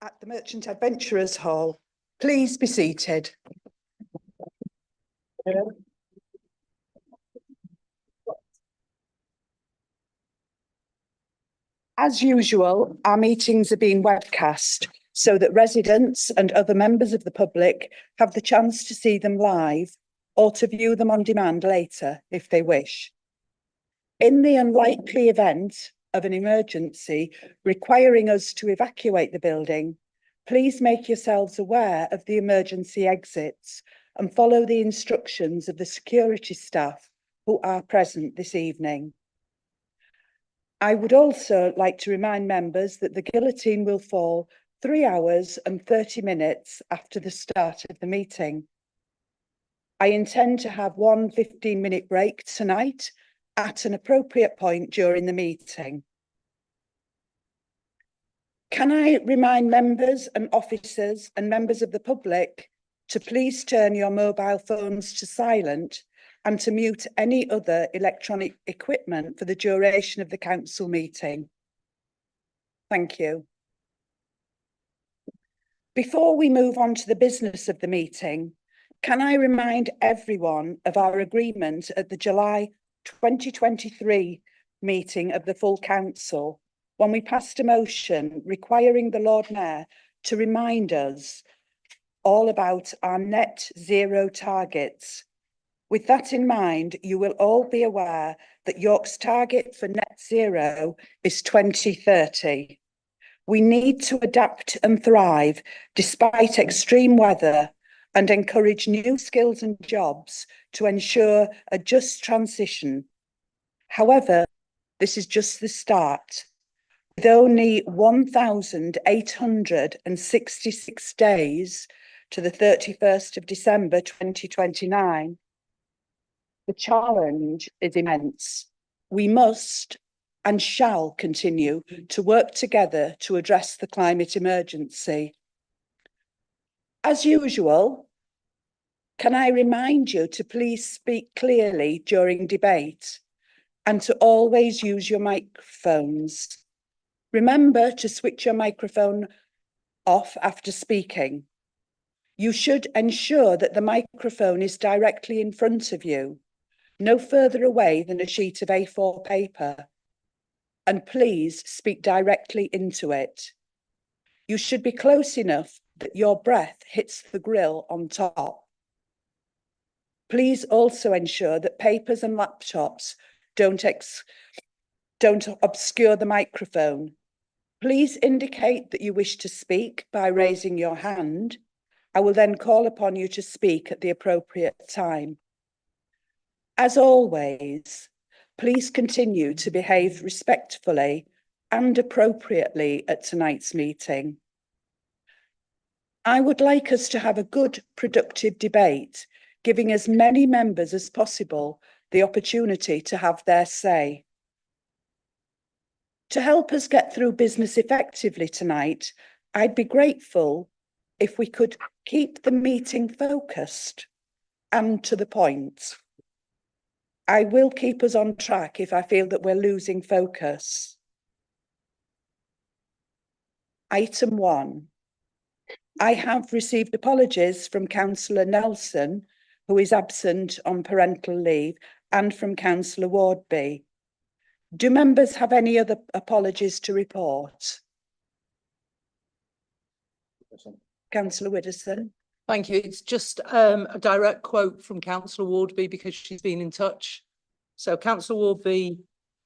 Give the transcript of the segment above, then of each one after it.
at the Merchant Adventurers Hall. Please be seated. As usual, our meetings are being webcast so that residents and other members of the public have the chance to see them live or to view them on demand later if they wish. In the unlikely event of an emergency requiring us to evacuate the building, please make yourselves aware of the emergency exits and follow the instructions of the security staff who are present this evening. I would also like to remind members that the guillotine will fall 3 hours and 30 minutes after the start of the meeting. I intend to have one 15-minute break tonight at an appropriate point during the meeting. Can I remind members and officers and members of the public to please turn your mobile phones to silent and to mute any other electronic equipment for the duration of the council meeting. Thank you. Before we move on to the business of the meeting, can I remind everyone of our agreement at the July 2023 meeting of the full council, when we passed a motion requiring the Lord Mayor to remind us all about our net zero targets. With that in mind, you will all be aware that York's target for net zero is 2030. We need to adapt and thrive despite extreme weather and encourage new skills and jobs to ensure a just transition. However, this is just the start. With only 1,866 days to the 31st of December 2029, the challenge is immense. We must and shall continue to work together to address the climate emergency. As usual, can I remind you to please speak clearly during debate and to always use your microphones. Remember to switch your microphone off after speaking. You should ensure that the microphone is directly in front of you, no further away than a sheet of A4 paper, and please speak directly into it. You should be close enough that your breath hits the grill on top. Please also ensure that papers and laptops don't obscure the microphone. Please indicate that you wish to speak by raising your hand. I will then call upon you to speak at the appropriate time. As always, please continue to behave respectfully and appropriately at tonight's meeting. I would like us to have a good, productive debate, giving as many members as possible the opportunity to have their say. To help us get through business effectively tonight, I'd be grateful if we could keep the meeting focused and to the point. I will keep us on track if I feel that we're losing focus. Item 1. I have received apologies from Councillor Nelson, who is absent on parental leave, and from Councillor Wardby. Do members have any other apologies to report? Councillor Widdowson. Thank you. It's just a direct quote from Councillor Wardby because she's been in touch. So Councillor Wardby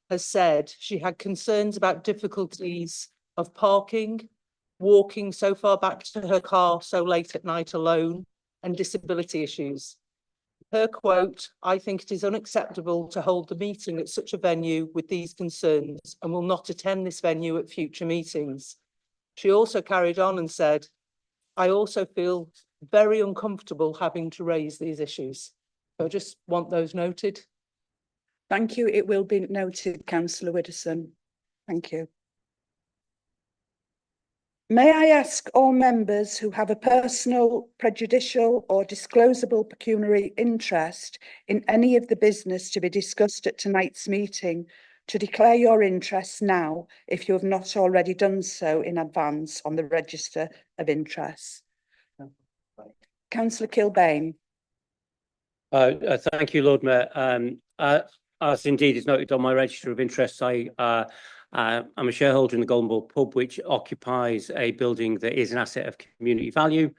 has said she had concerns about difficulties of parking, walking so far back to her car so late at night alone, and disability issues. Her quote, "I think it is unacceptable to hold the meeting at such a venue with these concerns and will not attend this venue at future meetings." She also carried on and said, "I also feel very uncomfortable having to raise these issues." So I just want those noted. Thank you. It will be noted, Councillor Widdowson. Thank you. May I ask all members who have a personal, prejudicial or disclosable pecuniary interest in any of the business to be discussed at tonight's meeting to declare your interest now if you have not already done so in advance on the register of interests. Councillor Kilbane. Thank you, Lord Mayor. As indeed is noted on my register of interests, I'm a shareholder in the Golden Ball pub, which occupies a building that is an asset of community value.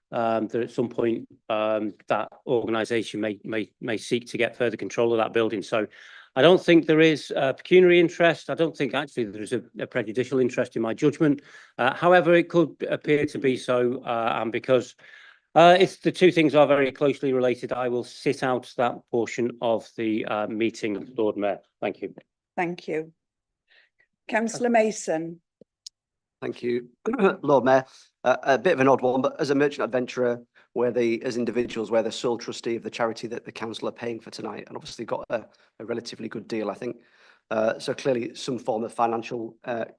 That at some point that organisation may seek to get further control of that building. So I don't think there is a pecuniary interest. I don't think actually there is a prejudicial interest in my judgment. However, it could appear to be so, and because it's the two things are very closely related, I will sit out that portion of the meeting, Lord Mayor. Thank you. Thank you. Councillor Mason. Thank you, Lord Mayor. A bit of an odd one, but as a merchant adventurer, as individuals, we're the sole trustee of the charity that the council are paying for tonight, and obviously got a relatively good deal, I think. So clearly some form of financial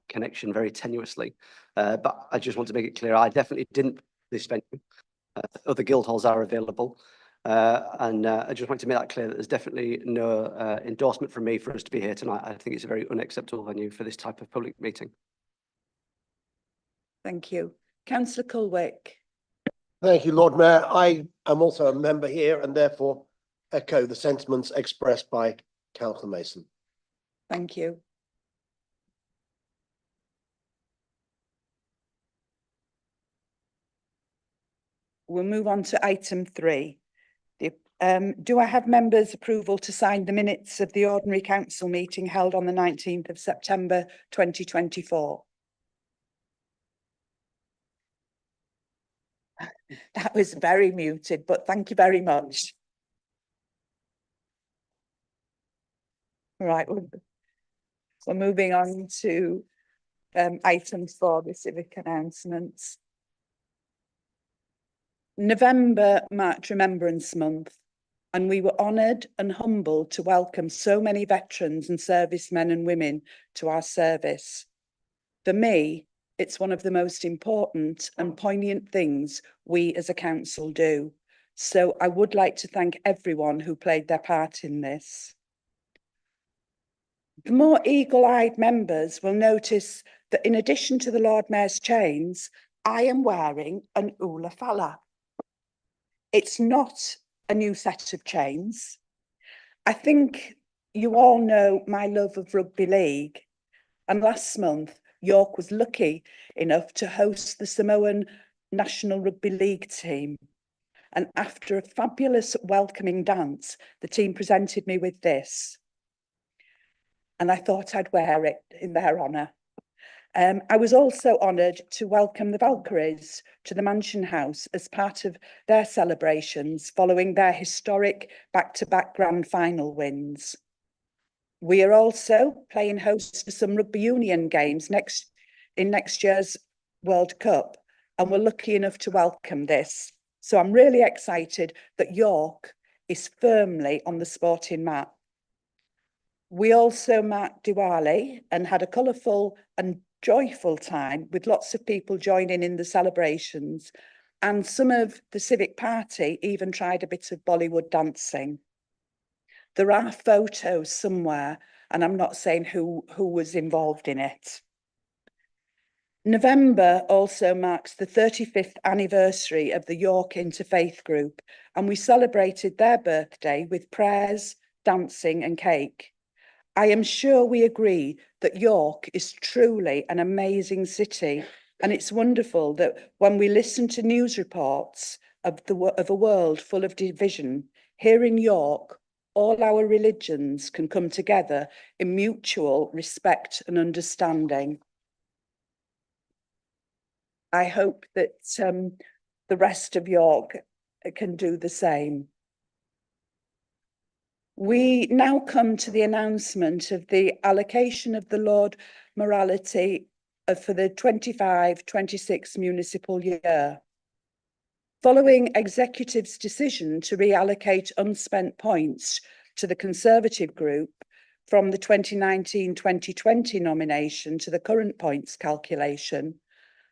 connection, very tenuously. But I just want to make it clear, I definitely didn't this venue. Other guild halls are available. And I just want to make that clear that there's definitely no endorsement from me for us to be here tonight. I think it's a very unacceptable venue for this type of public meeting. Thank you. Councillor Culwick. Thank you, Lord Mayor. I am also a member here and therefore echo the sentiments expressed by Councillor Mason. Thank you. We'll move on to item 3. Do I have members' approval to sign the minutes of the ordinary council meeting held on the 19th of September 2024? That was very muted, but thank you very much. Right, we're moving on to item 4, the civic announcements. November marked Remembrance Month, and we were honoured and humbled to welcome so many veterans and servicemen and women to our service. For me, it's one of the most important and poignant things we as a council do. So I would like to thank everyone who played their part in this. The more eagle-eyed members will notice that in addition to the Lord Mayor's chains, I am wearing an Ula Fala. It's not a new set of chains. I think you all know my love of rugby league, and last month York was lucky enough to host the Samoan National Rugby League team. And after a fabulous welcoming dance, the team presented me with this. And I thought I'd wear it in their honour. I was also honoured to welcome the Valkyries to the Mansion House as part of their celebrations following their historic back-to-back grand final wins. We are also playing host to some rugby union games in next year's World Cup, and we're lucky enough to welcome this. So I'm really excited that York is firmly on the sporting map. We also marked Diwali and had a colourful and joyful time with lots of people joining in the celebrations, and some of the civic party even tried a bit of Bollywood dancing. There are photos somewhere, and I'm not saying who was involved in it. November also marks the 35th anniversary of the York Interfaith Group, and we celebrated their birthday with prayers, dancing and cake. I am sure we agree that York is truly an amazing city, and it's wonderful that when we listen to news reports of a world full of division, here in York, all our religions can come together in mutual respect and understanding. I hope that the rest of York can do the same. We now come to the announcement of the allocation of the Lord Morality for the 25-26 municipal year. Following Executive's decision to reallocate unspent points to the Conservative group from the 2019-2020 nomination to the current points calculation,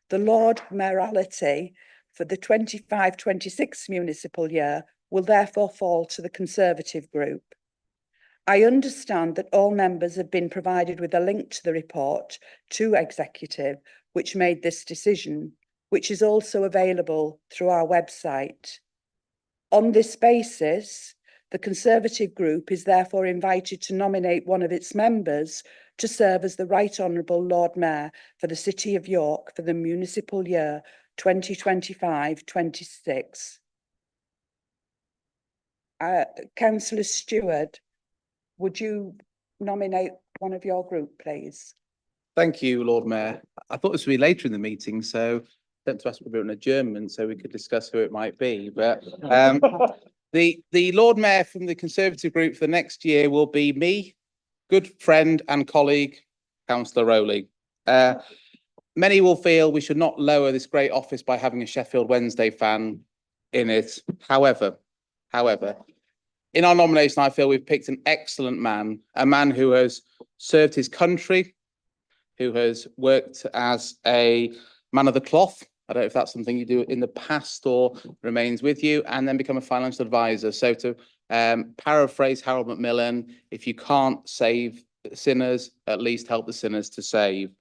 the Lord Mayoralty for the 25-26 municipal year will therefore fall to the Conservative group. I understand that all members have been provided with a link to the report to executive, which made this decision, which is also available through our website. On this basis, the Conservative group is therefore invited to nominate one of its members to serve as the Right Honourable Lord Mayor for the City of York for the municipal year 2025-26. Councillor Stewart, would you nominate one of your group, please? Thank you, Lord Mayor. I thought this would be later in the meeting, so don't ask for an adjournment so we could discuss who it might be. But the Lord Mayor from the Conservative group for the next year will be me, good friend and colleague, Councillor Rowley. Many will feel we should not lower this great office by having a Sheffield Wednesday fan in it. However, in our nomination, I feel we've picked an excellent man, a man who has served his country, who has worked as a man of the cloth. I don't know if that's something you do in the past or remains with you, and then become a financial advisor. So to paraphrase Harold Macmillan, if you can't save sinners, at least help the sinners to save.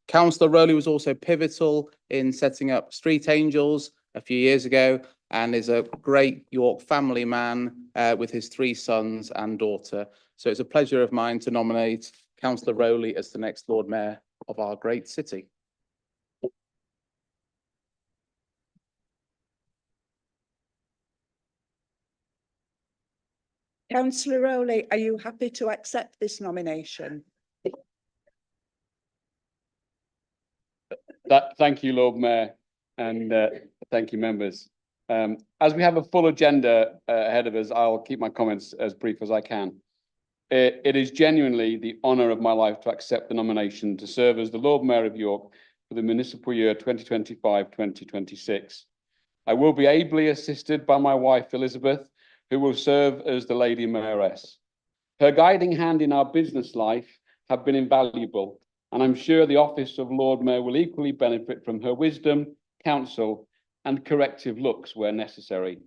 Councillor Rowley was also pivotal in setting up Street Angels a few years ago, and is a great York family man with his 3 sons and daughter. So it's a pleasure of mine to nominate Councillor Rowley as the next Lord Mayor of our great city. Councillor Rowley, are you happy to accept this nomination? Thank you, Lord Mayor, and thank you, members. As we have a full agenda ahead of us, I'll keep my comments as brief as I can. It is genuinely the honour of my life to accept the nomination to serve as the Lord Mayor of York for the municipal year 2025-2026. I will be ably assisted by my wife, Elizabeth, who will serve as the Lady Mayoress. Her guiding hand in our business life have been invaluable, and I'm sure the office of Lord Mayor will equally benefit from her wisdom, counsel, and corrective looks where necessary.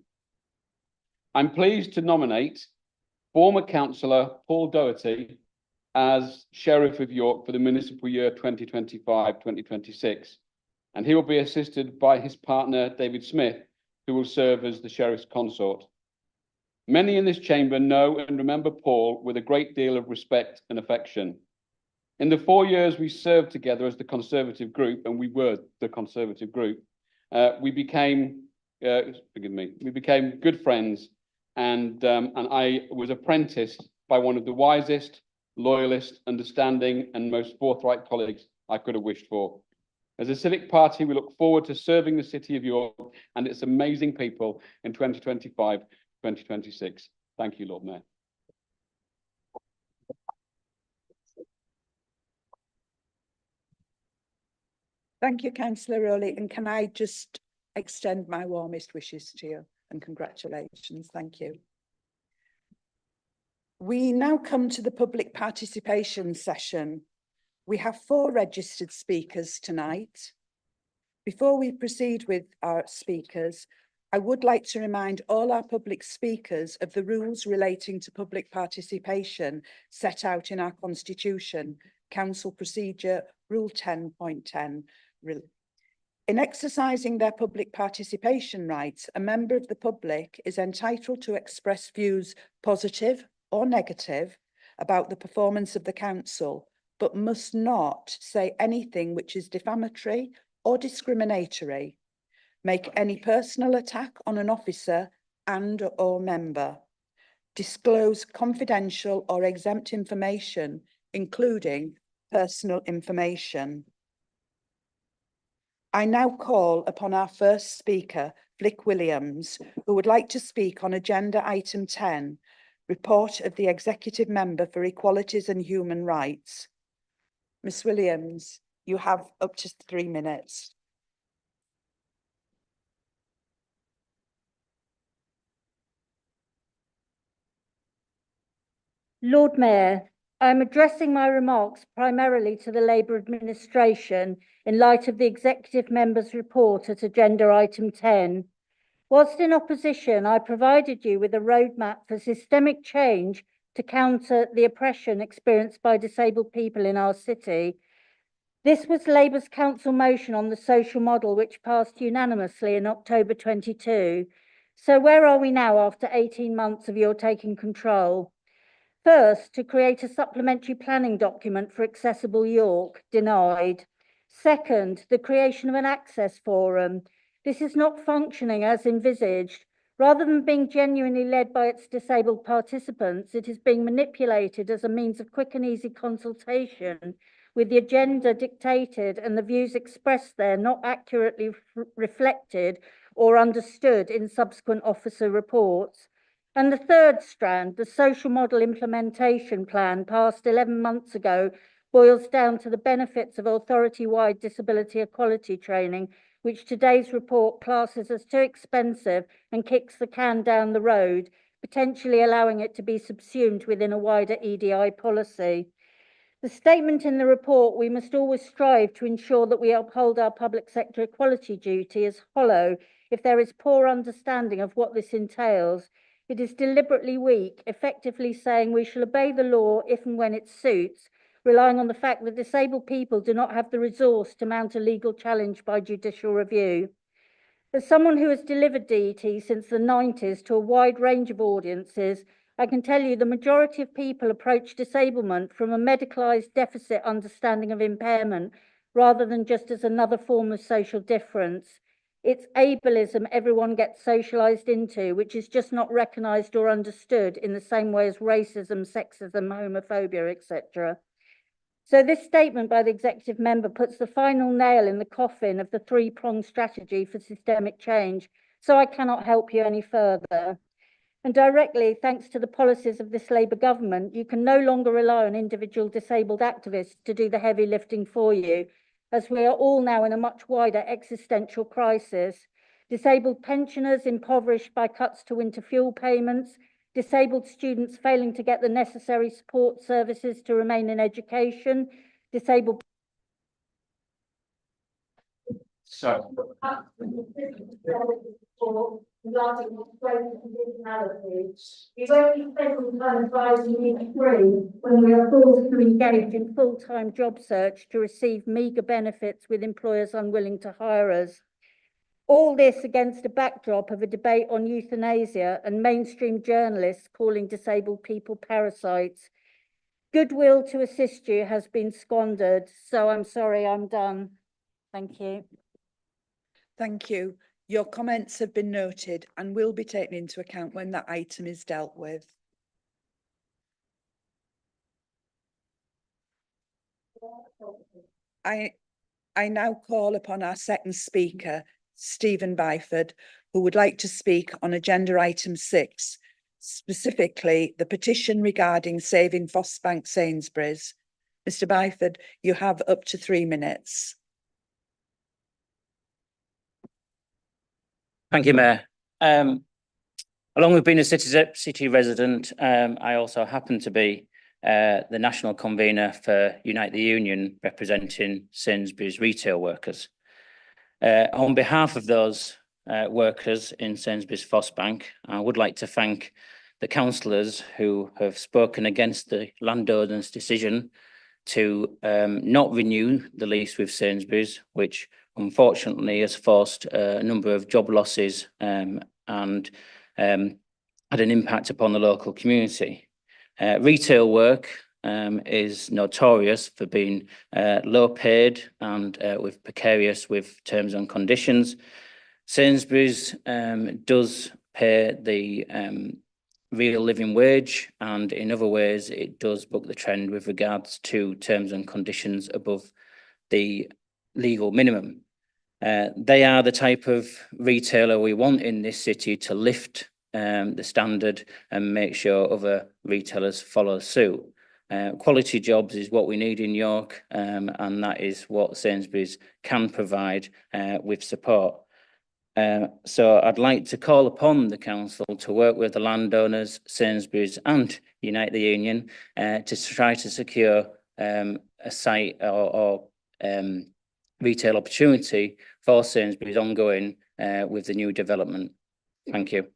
I'm pleased to nominate former councillor Paul Doherty as Sheriff of York for the municipal year 2025-2026, and he will be assisted by his partner David Smith, who will serve as the Sheriff's Consort. Many in this chamber know and remember Paul with a great deal of respect and affection. In the 4 years we served together as the Conservative group, and we were the Conservative group, we became good friends, and I was apprenticed by one of the wisest, loyalist, understanding, and most forthright colleagues I could have wished for. As a civic party, we look forward to serving the City of York and its amazing people in 2025-2026. Thank you, Lord Mayor. Thank you, Councillor Rowley, and can I just extend my warmest wishes to you and congratulations. Thank you. We now come to the public participation session. We have 4 registered speakers tonight. Before we proceed with our speakers, I would like to remind all our public speakers of the rules relating to public participation set out in our Constitution, Council Procedure Rule 10.10. In exercising their public participation rights, a member of the public is entitled to express views, positive or negative, about the performance of the council, but must not say anything which is defamatory or discriminatory, make any personal attack on an officer and/or member, disclose confidential or exempt information, including personal information. I now call upon our first speaker, Flick Williams, who would like to speak on agenda item 10, report of the Executive Member for Equalities and Human Rights. Ms. Williams, you have up to 3 minutes. Lord Mayor, I am addressing my remarks primarily to the Labour administration in light of the Executive Member's report at agenda item 10. Whilst in opposition, I provided you with a roadmap for systemic change to counter the oppression experienced by disabled people in our city. This was Labour's council motion on the social model, which passed unanimously in October 22. So where are we now after 18 months of your taking control? First, to create a supplementary planning document for accessible York, denied. Second, the creation of an access forum. This is not functioning as envisaged. Rather than being genuinely led by its disabled participants, it is being manipulated as a means of quick and easy consultation, with the agenda dictated and the views expressed there not accurately reflected or understood in subsequent officer reports. And the third strand, the social model implementation plan passed 11 months ago, boils down to the benefits of authority-wide disability equality training, which today's report classes as too expensive and kicks the can down the road, potentially allowing it to be subsumed within a wider EDI policy. The statement in the report, we must always strive to ensure that we uphold our public sector equality duty, is hollow if there is poor understanding of what this entails. It is deliberately weak, effectively saying we shall obey the law if and when it suits, relying on the fact that disabled people do not have the resource to mount a legal challenge by judicial review. As someone who has delivered DET since the 90s to a wide range of audiences, I can tell you the majority of people approach disablement from a medicalised deficit understanding of impairment rather than just as another form of social difference. It's ableism everyone gets socialised into, which is just not recognised or understood in the same way as racism, sexism, homophobia, etc. So this statement by the executive member puts the final nail in the coffin of the three-pronged strategy for systemic change, so I cannot help you any further. And directly, thanks to the policies of this Labour government, you can no longer rely on individual disabled activists to do the heavy lifting for you, as we are all now in a much wider existential crisis. Disabled pensioners impoverished by cuts to winter fuel payments, disabled students failing to get the necessary support services to remain in education, disabled... So. We've only spent time advising you free when we are forced to engage in full-time job search to receive meagre benefits with employers unwilling to hire us. All this against a backdrop of a debate on euthanasia and mainstream journalists calling disabled people parasites. Goodwill to assist you has been squandered, so I'm sorry, I'm done. Thank you. Thank you. Your comments have been noted and will be taken into account when that item is dealt with. I now call upon our second speaker, Stephen Byford, who would like to speak on agenda item 6, specifically the petition regarding saving Fossbank Sainsbury's. Mr. Byford, you have up to 3 minutes. Thank you, Mayor. Along with being a city resident, I also happen to be the national convener for Unite the Union, representing Sainsbury's retail workers. On behalf of those workers in Sainsbury's Fossbank, I would like to thank the councillors who have spoken against the landowner's decision to not renew the lease with Sainsbury's, which unfortunately has forced a number of job losses and had an impact upon the local community. Retail work is notorious for being low paid and with precarious with terms and conditions. Sainsbury's does pay the real living wage, and in other ways it does buck the trend with regards to terms and conditions above the legal minimum. They are the type of retailer we want in this city to lift the standard and make sure other retailers follow suit. Quality jobs is what we need in York, and that is what Sainsbury's can provide with support. So I'd like to call upon the council to work with the landowners, Sainsbury's and Unite the Union to try to secure a site or retail opportunity for Sainsbury's ongoing with the new development. Thank you.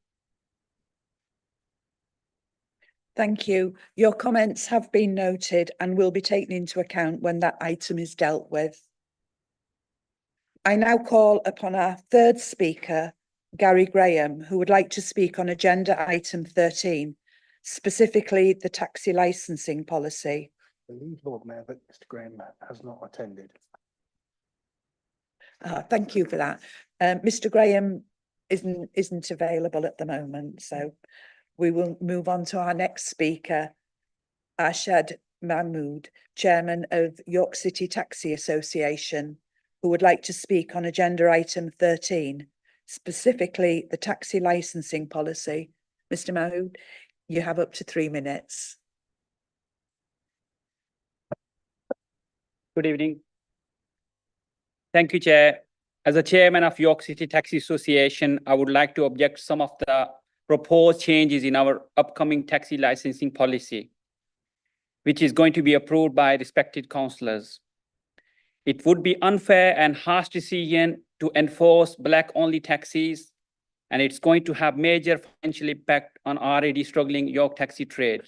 Thank you. Your comments have been noted and will be taken into account when that item is dealt with. I now call upon our third speaker, Gary Graham, who would like to speak on agenda item 13, specifically the taxi licensing policy. I believe, Lord Mayor, that Mr. Graham has not attended. Thank you for that. Mr. Graham isn't available at the moment, so we will move on to our next speaker, Arshad Mahmood, Chairman of York City Taxi Association, who would like to speak on agenda item 13, specifically the taxi licensing policy. Mr. Mahmood, you have up to 3 minutes. Good evening. Thank you, Chair. As a chairman of York City Taxi Association, I would like to object some of the proposed changes in our upcoming taxi licensing policy, which is going to be approved by respected councillors. It would be unfair and harsh decision to enforce black-only taxis, and it's going to have major financial impact on already struggling York taxi trade.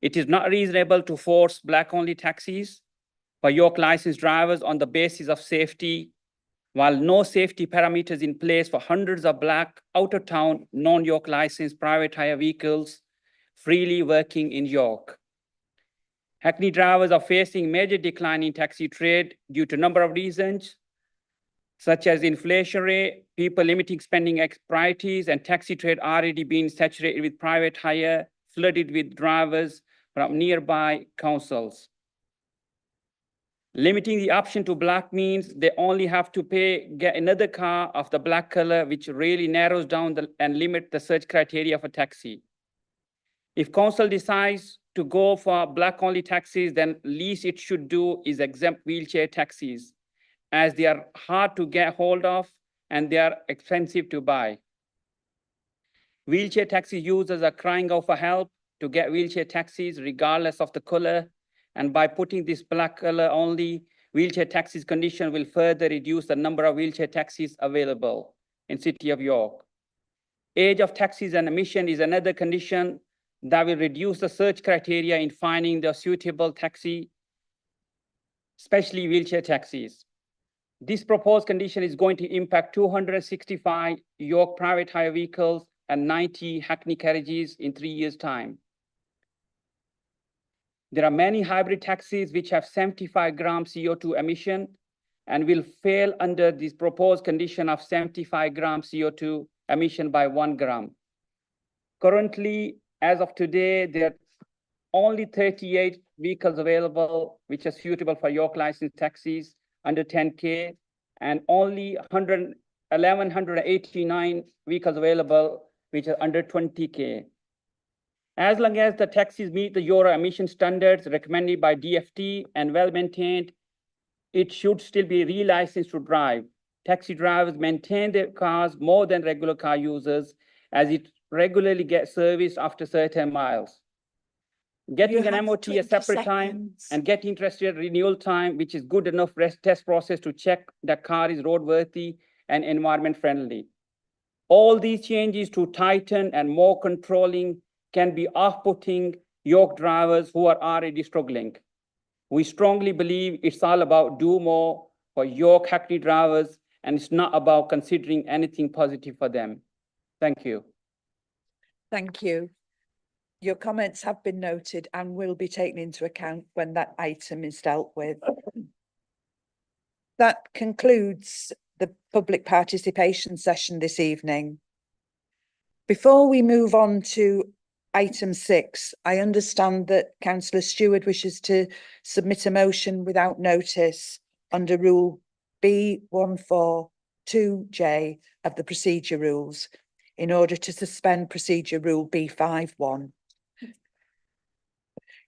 It is not reasonable to force black-only taxis for York licensed drivers on the basis of safety, while no safety parameters in place for hundreds of black out-of-town non-York licensed private hire vehicles freely working in York. Hackney drivers are facing major decline in taxi trade due to a number of reasons, such as inflation rate, people limiting spending priorities, and taxi trade already being saturated with private hire, flooded with drivers from nearby councils. Limiting the option to black means they only have to get another car of the black color, which really narrows down and limit the search criteria for taxi. If council decides to go for black-only taxis, then least it should do is exempt wheelchair taxis, as they are hard to get hold of and they are expensive to buy. Wheelchair taxi users are crying out for help to get wheelchair taxis regardless of the color, and by putting this black color only, wheelchair taxis condition will further reduce the number of wheelchair taxis available in City of York. Age of taxis and emission is another condition that will reduce the search criteria in finding the suitable taxi, especially wheelchair taxis. This proposed condition is going to impact 265 York private hire vehicles and 90 Hackney carriages in 3 years' time. There are many hybrid taxis which have 75 gram CO2 emission and will fail under this proposed condition of 75 gram CO2 emission by 1 gram. Currently, as of today, there are only 38 vehicles available which are suitable for York licensed taxis under 10K, and only 1,189 vehicles available which are under 20K. As long as the taxis meet the Euro emission standards recommended by DFT and well maintained, it should still be relicensed to drive. Taxi drivers maintain their cars more than regular car users, as it regularly gets serviced after certain miles. Getting an MOT a separate time and getting interested renewal time, which is good enough test process to check that car is roadworthy and environment friendly. All these changes to tighten and more controlling can be off-putting York drivers who are already struggling. We strongly believe it's all about do more for York Hackney drivers, and it's not about considering anything positive for them. Thank you. Thank you. Your comments have been noted and will be taken into account when that item is dealt with. That concludes the public participation session this evening. Before we move on to item 6, I understand that Councillor Stewart wishes to submit a motion without notice under Rule B142J of the Procedure Rules in order to suspend Procedure Rule B51.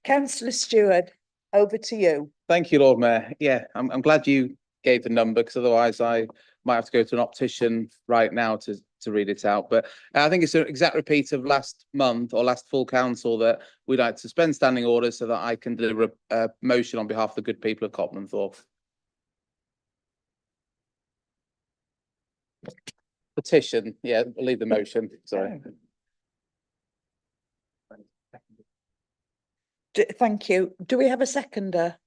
Councillor Stewart, over to you. Thank you, Lord Mayor. Yeah, I'm glad you gave the number, because otherwise I might have to go to an optician right now to read it out. But I think it's an exact repeat of last month or last full council that we'd like to suspend standing orders so that I can deliver a motion on behalf of the good people of Copmanthorpe. Petition, yeah, I'll leave the motion, sorry. Thank you. Do we have a seconder?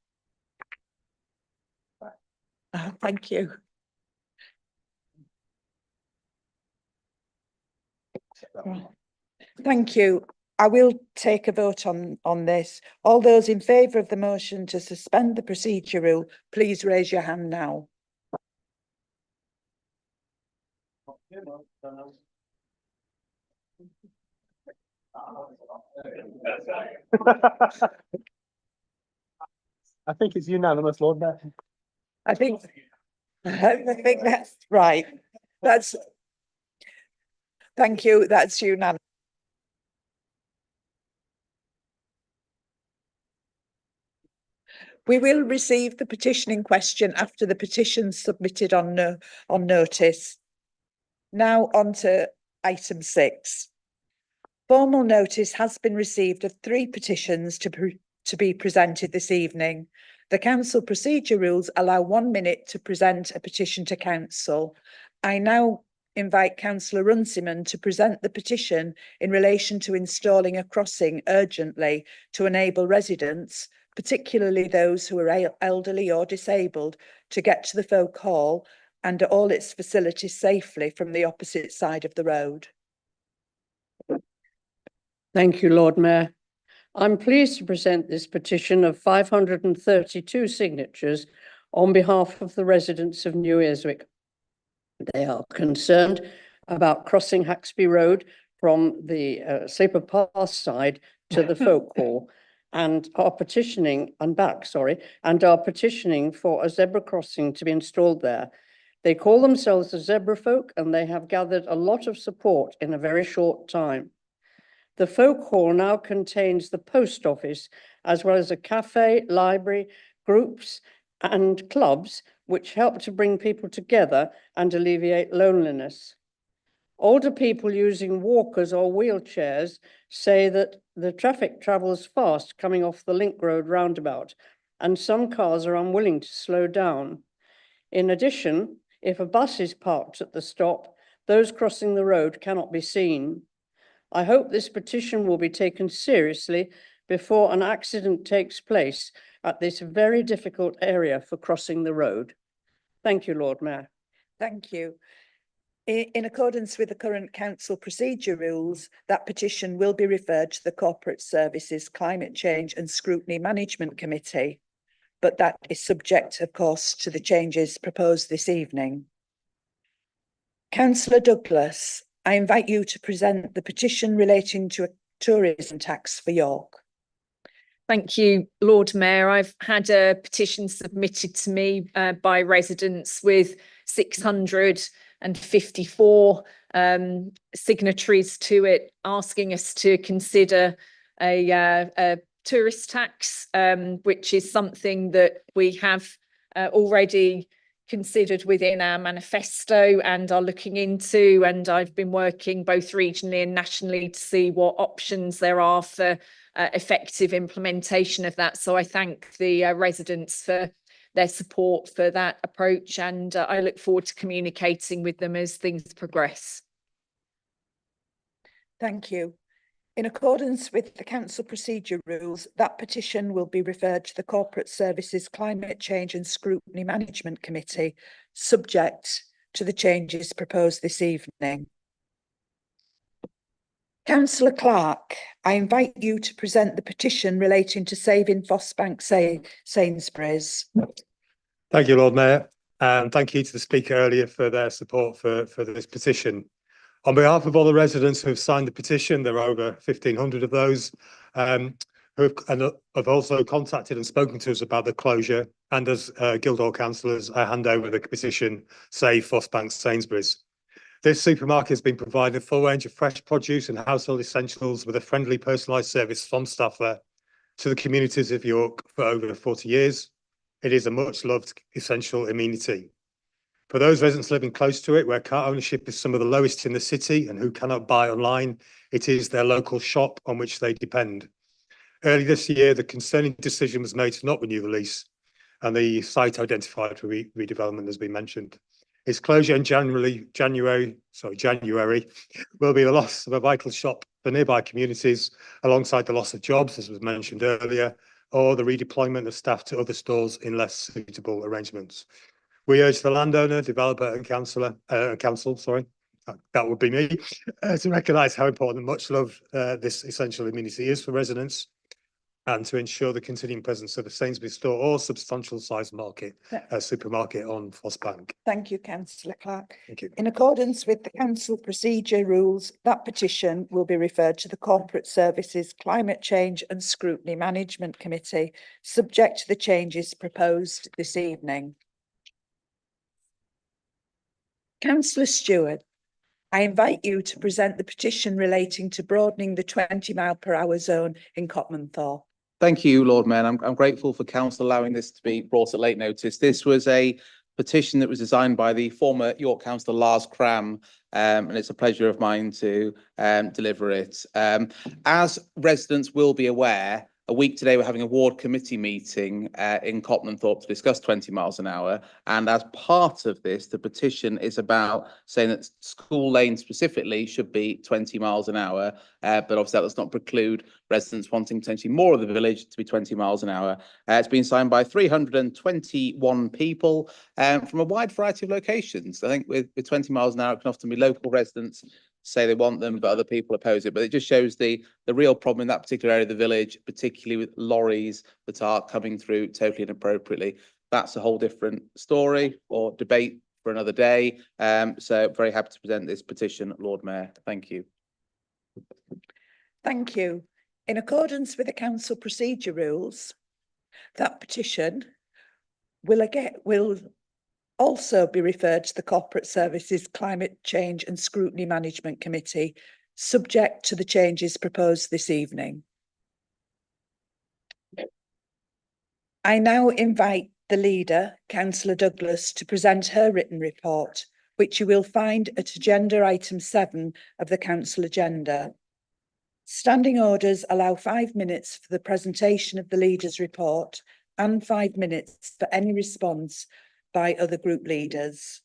Thank you. Right. Thank you. I will take a vote on this. All those in favour of the motion to suspend the procedure rule, please raise your hand now. I think it's unanimous, Lord Mayor. I think that's right. Thank you. That's unanimous. We will receive the petition in question after the petition submitted on notice. Now on to item 6. Formal notice has been received of 3 petitions to be presented this evening. The council procedure rules allow 1 minute to present a petition to council. I now invite Councillor Runciman to present the petition in relation to installing a crossing urgently to enable residents, particularly those who are elderly or disabled, to get to the folk hall and all its facilities safely from the opposite side of the road. Thank you, Lord Mayor. I'm pleased to present this petition of 532 signatures on behalf of the residents of New Earswick. They are concerned about crossing Haxby Road from the Saper Pass side to the folk hall and are petitioning for a zebra crossing to be installed there. They call themselves the Zebra Folk and they have gathered a lot of support in a very short time. The folk hall now contains the post office, as well as a cafe, library, groups and clubs, which help to bring people together and alleviate loneliness. Older people using walkers or wheelchairs say that the traffic travels fast coming off the Link Road roundabout, and some cars are unwilling to slow down. In addition, if a bus is parked at the stop, those crossing the road cannot be seen. I hope this petition will be taken seriously before an accident takes place at this very difficult area for crossing the road. Thank you, Lord Mayor. Thank you. In accordance with the current council procedure rules, that petition will be referred to the Corporate Services, Climate Change and Scrutiny Management Committee, but that is subject, of course, to the changes proposed this evening. Councillor Douglas, I invite you to present the petition relating to a tourism tax for York. Thank you, Lord Mayor. I've had a petition submitted to me by residents with 654 signatories to it, asking us to consider a tourist tax, which is something that we have already considered within our manifesto and are looking into, and I've been working both regionally and nationally to see what options there are for effective implementation of that. So I thank the residents for their support for that approach, and I look forward to communicating with them as things progress. Thank you. In accordance with the council procedure rules, that petition will be referred to the Corporate Services, Climate Change and Scrutiny Management Committee, subject to the changes proposed this evening. Councillor Clark, I invite you to present the petition relating to saving Fossbank Sainsbury's. Thank you, Lord Mayor, and thank you to the speaker earlier for their support for this petition. On behalf of all the residents who have signed the petition, there are over 1,500 of those, who have also contacted and spoken to us about the closure. And as Guildhall councillors, I hand over the petition, Save Fossbank Sainsbury's. This supermarket has been providing a full range of fresh produce and household essentials with a friendly, personalised service from staff there to the communities of York for over 40 years. It is a much-loved essential amenity. For those residents living close to it, where car ownership is some of the lowest in the city and who cannot buy online, it is their local shop on which they depend. Early this year, the concerning decision was made to not renew the lease, and the site identified for redevelopment has been mentioned. Its closure in January will be the loss of a vital shop for nearby communities, alongside the loss of jobs, as was mentioned earlier, or the redeployment of staff to other stores in less suitable arrangements. We urge the landowner, developer and council, that would be me, to recognise how important and much loved this essential amenity is for residents, and to ensure the continuing presence of a Sainsbury's store or substantial sized supermarket on Foss Bank. Thank you, Councillor Clark. Thank you. In accordance with the council procedure rules, that petition will be referred to the Corporate Services, Climate Change and Scrutiny Management Committee, subject to the changes proposed this evening. Councillor Stewart, I invite you to present the petition relating to broadening the 20-mile-per-hour zone in Copmanthorpe. Thank you, Lord Mayor. I'm grateful for council allowing this to be brought at late notice. This was a petition that was designed by the former York Councillor Lars Cram, and it's a pleasure of mine to deliver it. As residents will be aware, a week today we're having a ward committee meeting in Copmanthorpe to discuss 20 miles an hour, and as part of this the petition is about saying that school lanes specifically should be 20 miles an hour, but obviously that does not preclude residents wanting potentially more of the village to be 20 miles an hour. It's been signed by 321 people from a wide variety of locations. I think with 20 miles an hour it can often be local residents say they want them, but other people oppose it. But it just shows the real problem in that particular area of the village, particularly with lorries that are coming through totally inappropriately. That's a whole different story or debate for another day. So very happy to present this petition, Lord Mayor. Thank you. Thank you. In accordance with the council procedure rules, that petition will also be referred to the Corporate Services, Climate Change and Scrutiny Management Committee, subject to the changes proposed this evening. I now invite the leader, Councillor Douglas, to present her written report, which you will find at agenda item 7 of the council agenda. Standing orders allow 5 minutes for the presentation of the leader's report and 5 minutes for any response by other group leaders.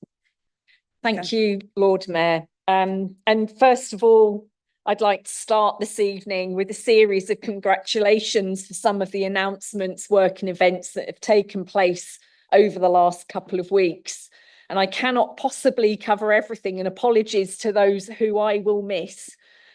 Thank you, Lord Mayor. And first of all, I'd like to start this evening with a series of congratulations for some of the announcements, work and events that have taken place over the last couple of weeks. And I cannot possibly cover everything, and apologies to those who I will miss.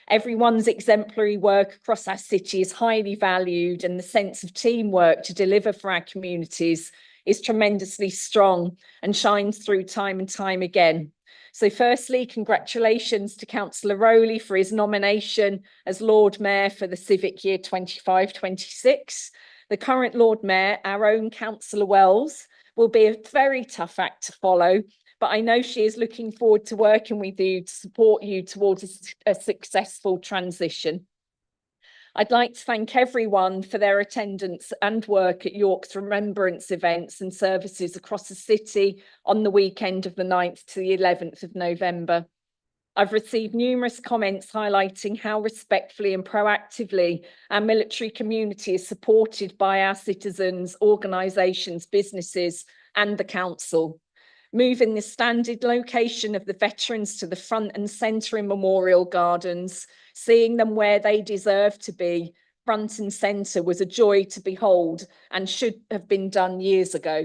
Everyone's exemplary work across our city is highly valued, and the sense of teamwork to deliver for our communities is tremendously strong and shines through time and time again. So firstly, congratulations to Councillor Rowley for his nomination as Lord Mayor for the civic year 25-26. The current Lord Mayor, our own Councillor Wells, will be a very tough act to follow, but I know she is looking forward to working with you to support you towards a successful transition. I'd like to thank everyone for their attendance and work at York's remembrance events and services across the city on the weekend of the 9th to the 11th of November. I've received numerous comments highlighting how respectfully and proactively our military community is supported by our citizens, organisations, businesses and the council. Moving the standard location of the veterans to the front and centre in Memorial Gardens, seeing them where they deserve to be, front and centre, was a joy to behold and should have been done years ago.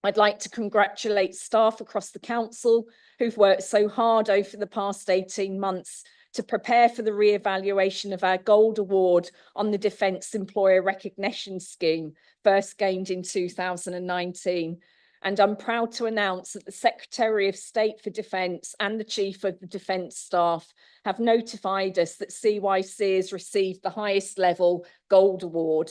I'd like to congratulate staff across the council who've worked so hard over the past 18 months to prepare for the re-evaluation of our Gold Award on the Defence Employer Recognition Scheme, first gained in 2019. And I'm proud to announce that the Secretary of State for Defence and the Chief of the Defence Staff have notified us that CYC has received the highest level Gold Award.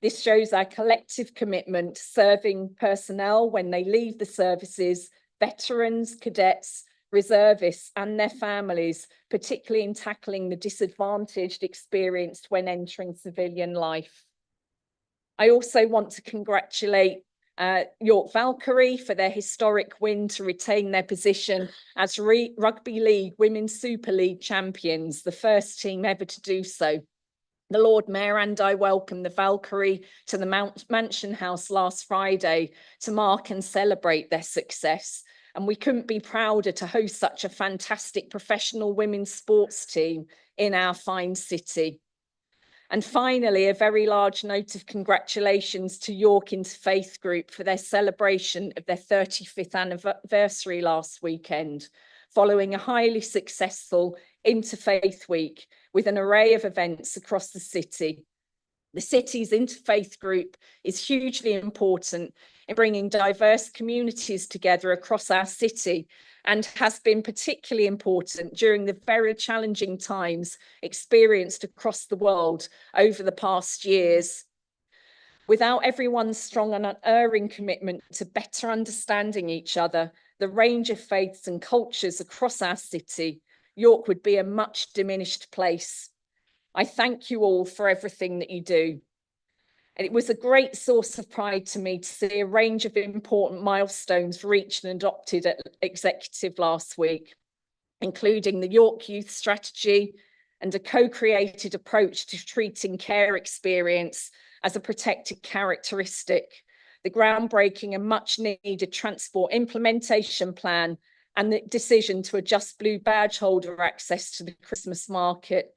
This shows our collective commitment to serving personnel when they leave the services, veterans, cadets, reservists and their families, particularly in tackling the disadvantaged experienced when entering civilian life. I also want to congratulate York Valkyrie for their historic win to retain their position as Rugby League Women's Super League champions, the first team ever to do so. The Lord Mayor and I welcomed the Valkyrie to the Mansion House last Friday to mark and celebrate their success. and we couldn't be prouder to host such a fantastic professional women's sports team in our fine city. And finally, a very large note of congratulations to York Interfaith Group for their celebration of their 35th anniversary last weekend, following a highly successful Interfaith Week with an array of events across the city. The city's interfaith group is hugely important in bringing diverse communities together across our city, and has been particularly important during the very challenging times experienced across the world over the past years. Without everyone's strong and unerring commitment to better understanding each other, the range of faiths and cultures across our city, York would be a much diminished place. I thank you all for everything that you do. And it was a great source of pride to me to see a range of important milestones reached and adopted at Executive last week, including the York Youth Strategy and a co-created approach to treating care experience as a protected characteristic, the groundbreaking and much needed transport implementation plan, and the decision to adjust blue badge holder access to the Christmas market.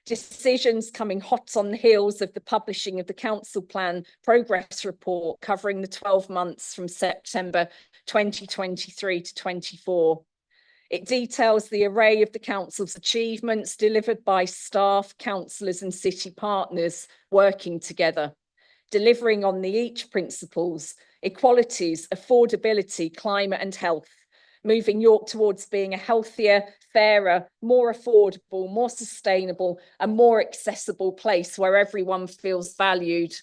Decisions coming hot on the heels of the publishing of the Council Plan Progress Report covering the 12 months from September 2023 to 24. It details the array of the Council's achievements delivered by staff, councillors and city partners working together, delivering on the EACH principles, equalities, affordability, climate and health, moving York towards being a healthier, fairer, more affordable, more sustainable and more accessible place where everyone feels valued.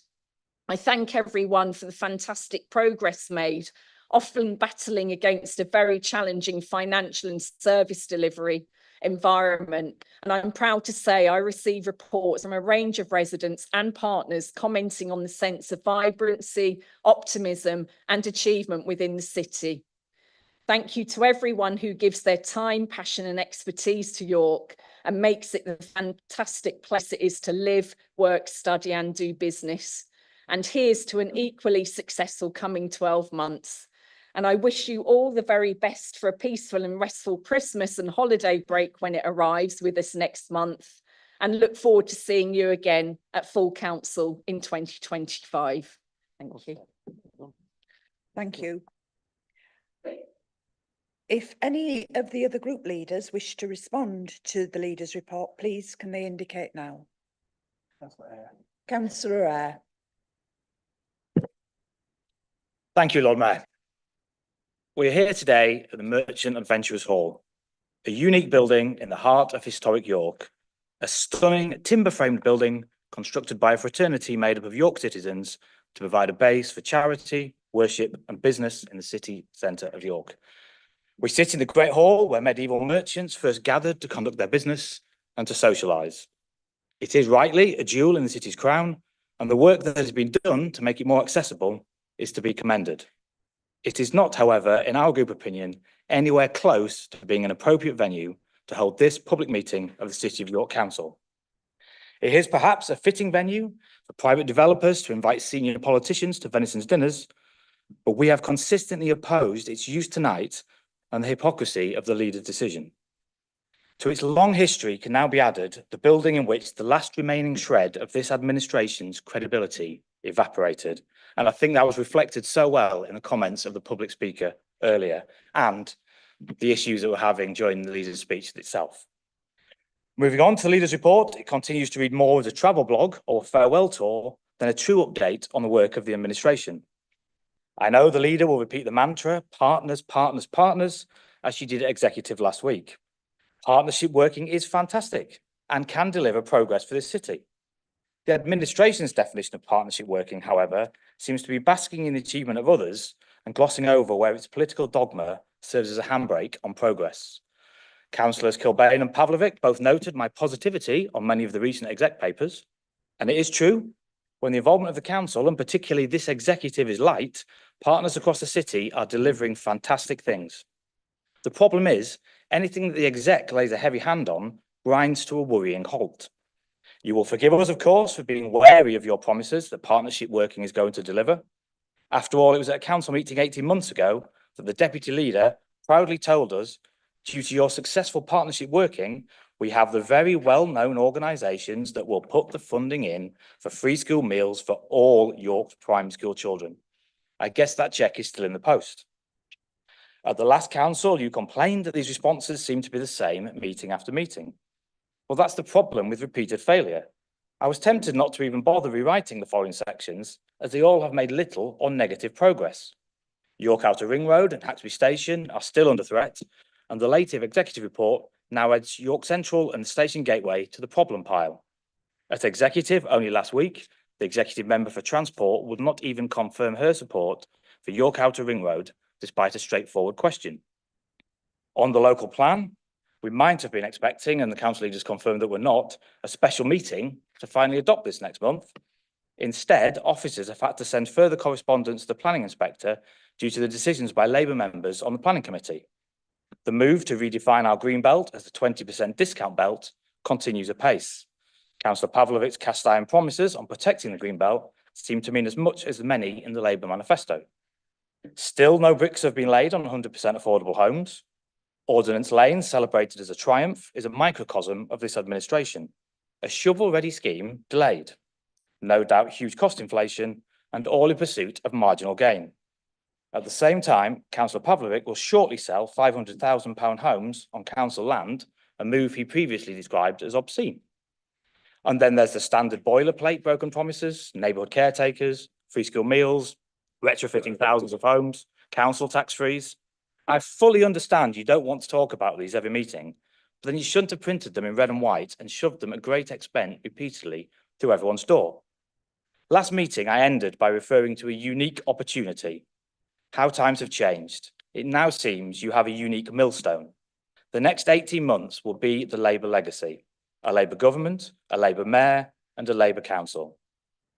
I thank everyone for the fantastic progress made, often battling against a very challenging financial and service delivery environment. And I'm proud to say I receive reports from a range of residents and partners commenting on the sense of vibrancy, optimism and achievement within the city. Thank you to everyone who gives their time, passion and expertise to York and makes it the fantastic place it is to live, work, study and do business. And here's to an equally successful coming 12 months. And I wish you all the very best for a peaceful and restful Christmas and holiday break when it arrives with us next month, and look forward to seeing you again at full council in 2025. Thank you. Thank you. If any of the other group leaders wish to respond to the leaders' report, please can they indicate now? Councillor Eyre. Thank you, Lord Mayor. We're here today at the Merchant Adventurers Hall, a unique building in the heart of historic York, a stunning timber-framed building constructed by a fraternity made up of York citizens to provide a base for charity, worship and business in the city centre of York. We sit in the Great Hall where medieval merchants first gathered to conduct their business and to socialise. It is rightly a jewel in the city's crown, and the work that has been done to make it more accessible is to be commended. It is not, however, in our group opinion, anywhere close to being an appropriate venue to hold this public meeting of the City of York Council. It is perhaps a fitting venue for private developers to invite senior politicians to venison's dinners, but we have consistently opposed its use tonight and the hypocrisy of the leader's decision. To its long history can now be added the building in which the last remaining shred of this administration's credibility evaporated. And I think that was reflected so well in the comments of the public speaker earlier and the issues that we're having during the leader's speech itself. Moving on to the leader's report, it continues to read more as a travel blog or farewell tour than a true update on the work of the administration. I know the leader will repeat the mantra, partners, partners, partners, as she did at Executive last week. Partnership working is fantastic and can deliver progress for this city. The administration's definition of partnership working, however, seems to be basking in the achievement of others and glossing over where its political dogma serves as a handbrake on progress. Councillors Kilbane and Pavlovic both noted my positivity on many of the recent exec papers, and it is true, when the involvement of the council, and particularly this executive, is light, partners across the city are delivering fantastic things. The problem is, anything that the exec lays a heavy hand on grinds to a worrying halt. You will forgive us, of course, for being wary of your promises that partnership working is going to deliver. After all, it was at a council meeting 18 months ago that the deputy leader proudly told us, due to your successful partnership working, we have the very well-known organisations that will put the funding in for free school meals for all York's primary school children. I guess that cheque is still in the post. At the last council, you complained that these responses seem to be the same meeting after meeting. Well, that's the problem with repeated failure. I was tempted not to even bother rewriting the following sections, as they all have made little or negative progress. York Outer Ring Road and Haxby Station are still under threat, and the latest executive report now adds York Central and the Station Gateway to the problem pile. At executive only last week, the executive member for transport would not even confirm her support for York Outer Ring Road, despite a straightforward question. On the local plan, we might have been expecting, and the council leaders confirmed that we're not, a special meeting to finally adopt this next month. Instead, officers have had to send further correspondence to the planning inspector due to the decisions by Labour members on the planning committee. The move to redefine our green belt as the 20% discount belt continues apace. Councillor Pavlovic's cast iron promises on protecting the green belt seem to mean as much as many in the Labour manifesto. Still, no bricks have been laid on 100% affordable homes. Ordnance Lane, celebrated as a triumph, is a microcosm of this administration. A shovel-ready scheme delayed. No doubt huge cost inflation, and all in pursuit of marginal gain. At the same time, Councillor Pavlovic will shortly sell £500,000 homes on council land, a move he previously described as obscene. And then there's the standard boilerplate broken promises, neighbourhood caretakers, free school meals, retrofitting thousands of homes, council tax freeze. I fully understand you don't want to talk about these every meeting, but then you shouldn't have printed them in red and white and shoved them at great expense repeatedly through everyone's door. Last meeting, I ended by referring to a unique opportunity. How times have changed. It now seems you have a unique millstone. The next 18 months will be the Labour legacy. A Labour government, a Labour mayor, and a Labour council.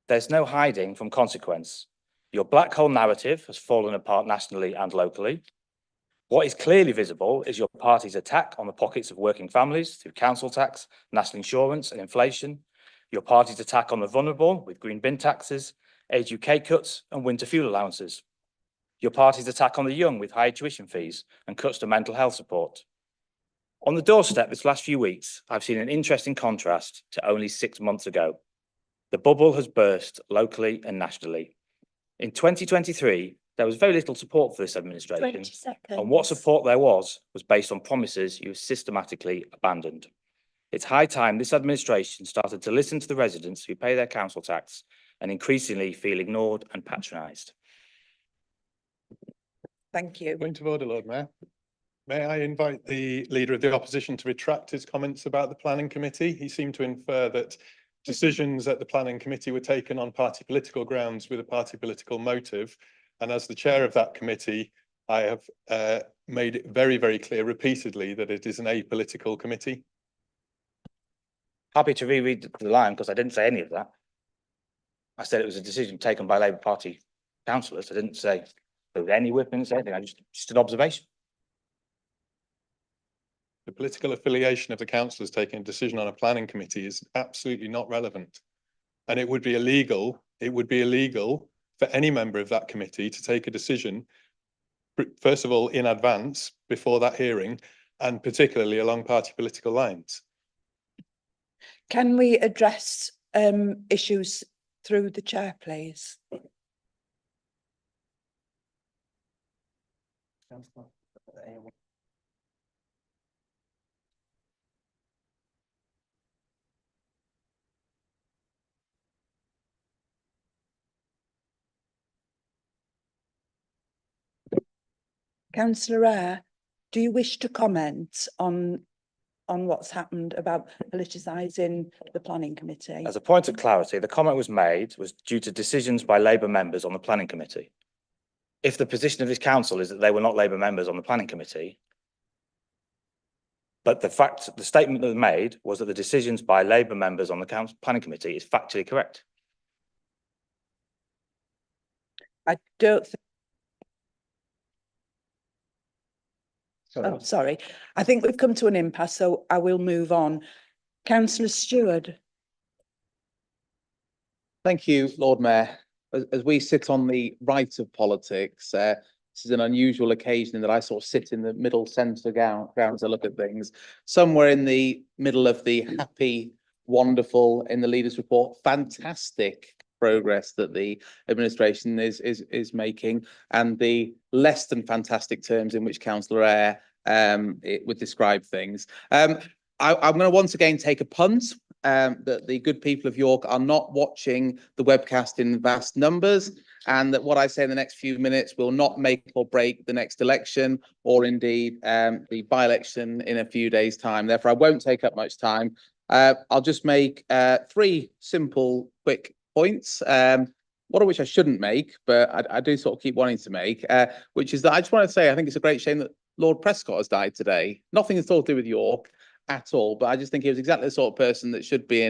There's no hiding from consequence. Your black hole narrative has fallen apart nationally and locally. What is clearly visible is your party's attack on the pockets of working families through council tax, national insurance and inflation. Your party's attack on the vulnerable with green bin taxes, age UK cuts and winter fuel allowances. Your party's attack on the young with high tuition fees and cuts to mental health support. On the doorstep this last few weeks, I've seen an interesting contrast to only 6 months ago. The bubble has burst locally and nationally. In 2023, there was very little support for this administration, and what support there was based on promises you systematically abandoned. It's high time this administration started to listen to the residents who pay their council tax and increasingly feel ignored and patronised. Thank you. Point of order, Lord Mayor. May I invite the Leader of the Opposition to retract his comments about the Planning Committee? He seemed to infer that decisions at the Planning Committee were taken on party political grounds with a party political motive. And as the chair of that committee, I have made it very, very clear repeatedly that it is an apolitical committee. Happy to reread the line because I didn't say any of that. I said it was a decision taken by Labour Party councillors. I didn't say there was any whip, I didn't say anything. I just an observation. The political affiliation of the councillors taking a decision on a planning committee is absolutely not relevant. And it would be illegal for any member of that committee to take a decision, first of all, in advance before that hearing, and particularly along party political lines. Can we address issues through the chair, please? Councillor Eyre, do you wish to comment on what's happened about politicising the planning committee? As a point of clarity, the comment was due to decisions by Labour members on the planning committee. If the position of this council is that they were not Labour members on the planning committee, but the statement that was made was that the decisions by Labour members on the planning committee is factually correct. I don't think. Sorry. Oh, sorry. I think we've come to an impasse, so I will move on. Councillor Stewart. Thank you, Lord Mayor. As we sit on the right of politics, this is an unusual occasion in that I sort of sit in the middle centre ground to look at things. Somewhere in the middle of the happy, wonderful, in the leaders' report, fantastic progress that the administration is making, and the less than fantastic terms in which Councillor Eyre it would describe things. I'm going to once again take a punt that the good people of York are not watching the webcast in vast numbers, and that what I say in the next few minutes will not make or break the next election, or indeed the by-election in a few days' time. Therefore, I won't take up much time. I'll just make 3 simple, quick points, one of which I shouldn't make, but I do sort of keep wanting to make, which is that I just want to say I think it's a great shame that Lord Prescott has died today. Nothing at all to do with York at all, but I just think he was exactly the sort of person that should be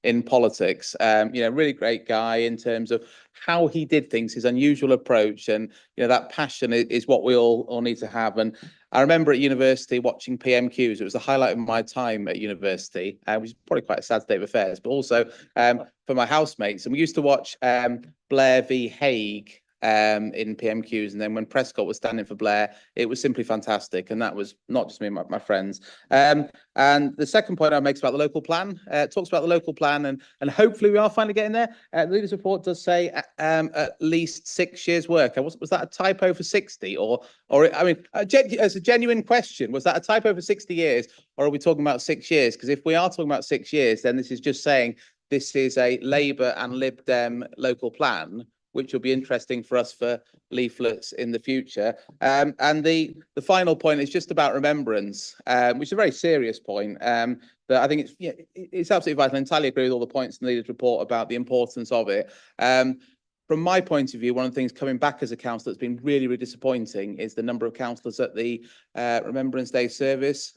in politics. You know, really great guy in terms of how he did things, his unusual approach, and you know, that passion is what we all need to have. And I remember at university watching PMQs. It was the highlight of my time at university, which is probably quite a sad state of affairs, but also for my housemates. And we used to watch Blair v Hague in PMQs, and then when Prescott was standing for Blair, it was simply fantastic. And that was not just me and my friends. And the second point I make is about the local plan. It talks about the local plan, and hopefully we are finally getting there. The leaders' report does say at least 6 years' work. Was that a typo for 60, or I mean, as a genuine question, was that a typo for 60 years, or are we talking about 6 years? Because if we are talking about 6 years, then this is just saying this is a Labour and Lib Dem local plan, which will be interesting for us for leaflets in the future. And the final point is just about remembrance, which is a very serious point. But I think it's absolutely vital. I entirely agree with all the points in the leaders' report about the importance of it. From my point of view, one of the things coming back as a councillor that's been really, really disappointing is the number of councillors at the Remembrance Day service.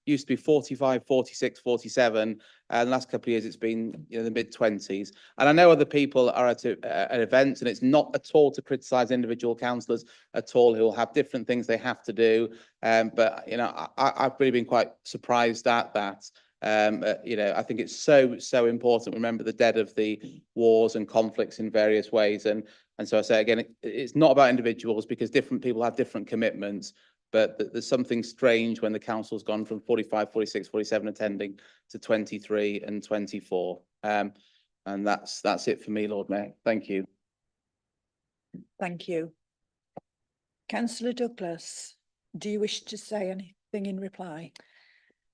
Used to be 45, 46, 47. And the last couple of years, it's been the mid-20s. And I know other people are at events, and it's not at all to criticise individual councillors at all who will have different things they have to do. But I've really been quite surprised at that. I think it's so important. Remember the dead of the wars and conflicts in various ways. And so I say again, it's not about individuals, because different people have different commitments. But there's something strange when the council's gone from 45, 46, 47 attending to 23 and 24. And that's it for me, Lord Mayor. Thank you. Thank you. Councillor Douglas, do you wish to say anything in reply?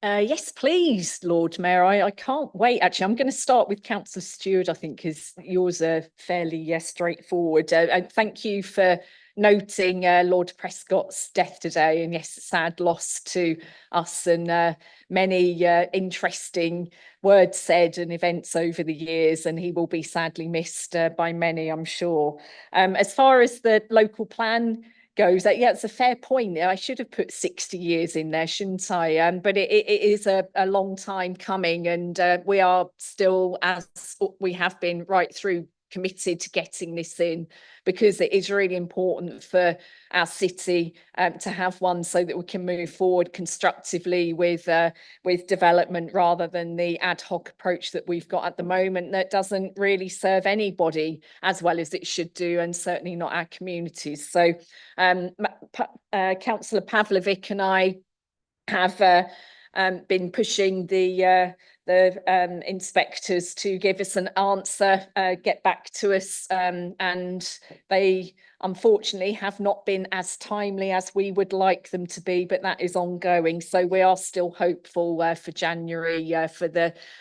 Yes, please, Lord Mayor. I can't wait. Actually, I'm going to start with Councillor Stewart, I think, because yours are fairly straightforward. And thank you for noting Lord Prescott's death today, and yes, sad loss to us, and many interesting words said and events over the years, and he will be sadly missed by many, I'm sure. As far as the local plan goes, yeah, it's a fair point. I should have put 60 years in there, shouldn't I? But it is a long time coming, and we are still, as we have been right through, committed to getting this in, because it is really important for our city to have one, so that we can move forward constructively with development, rather than the ad hoc approach that we've got at the moment that doesn't really serve anybody as well as it should do, and certainly not our communities. So Councillor Pavlovic and I have been pushing the inspectors to give us an answer, get back to us, and they unfortunately have not been as timely as we would like them to be, but that is ongoing. So we are still hopeful for January for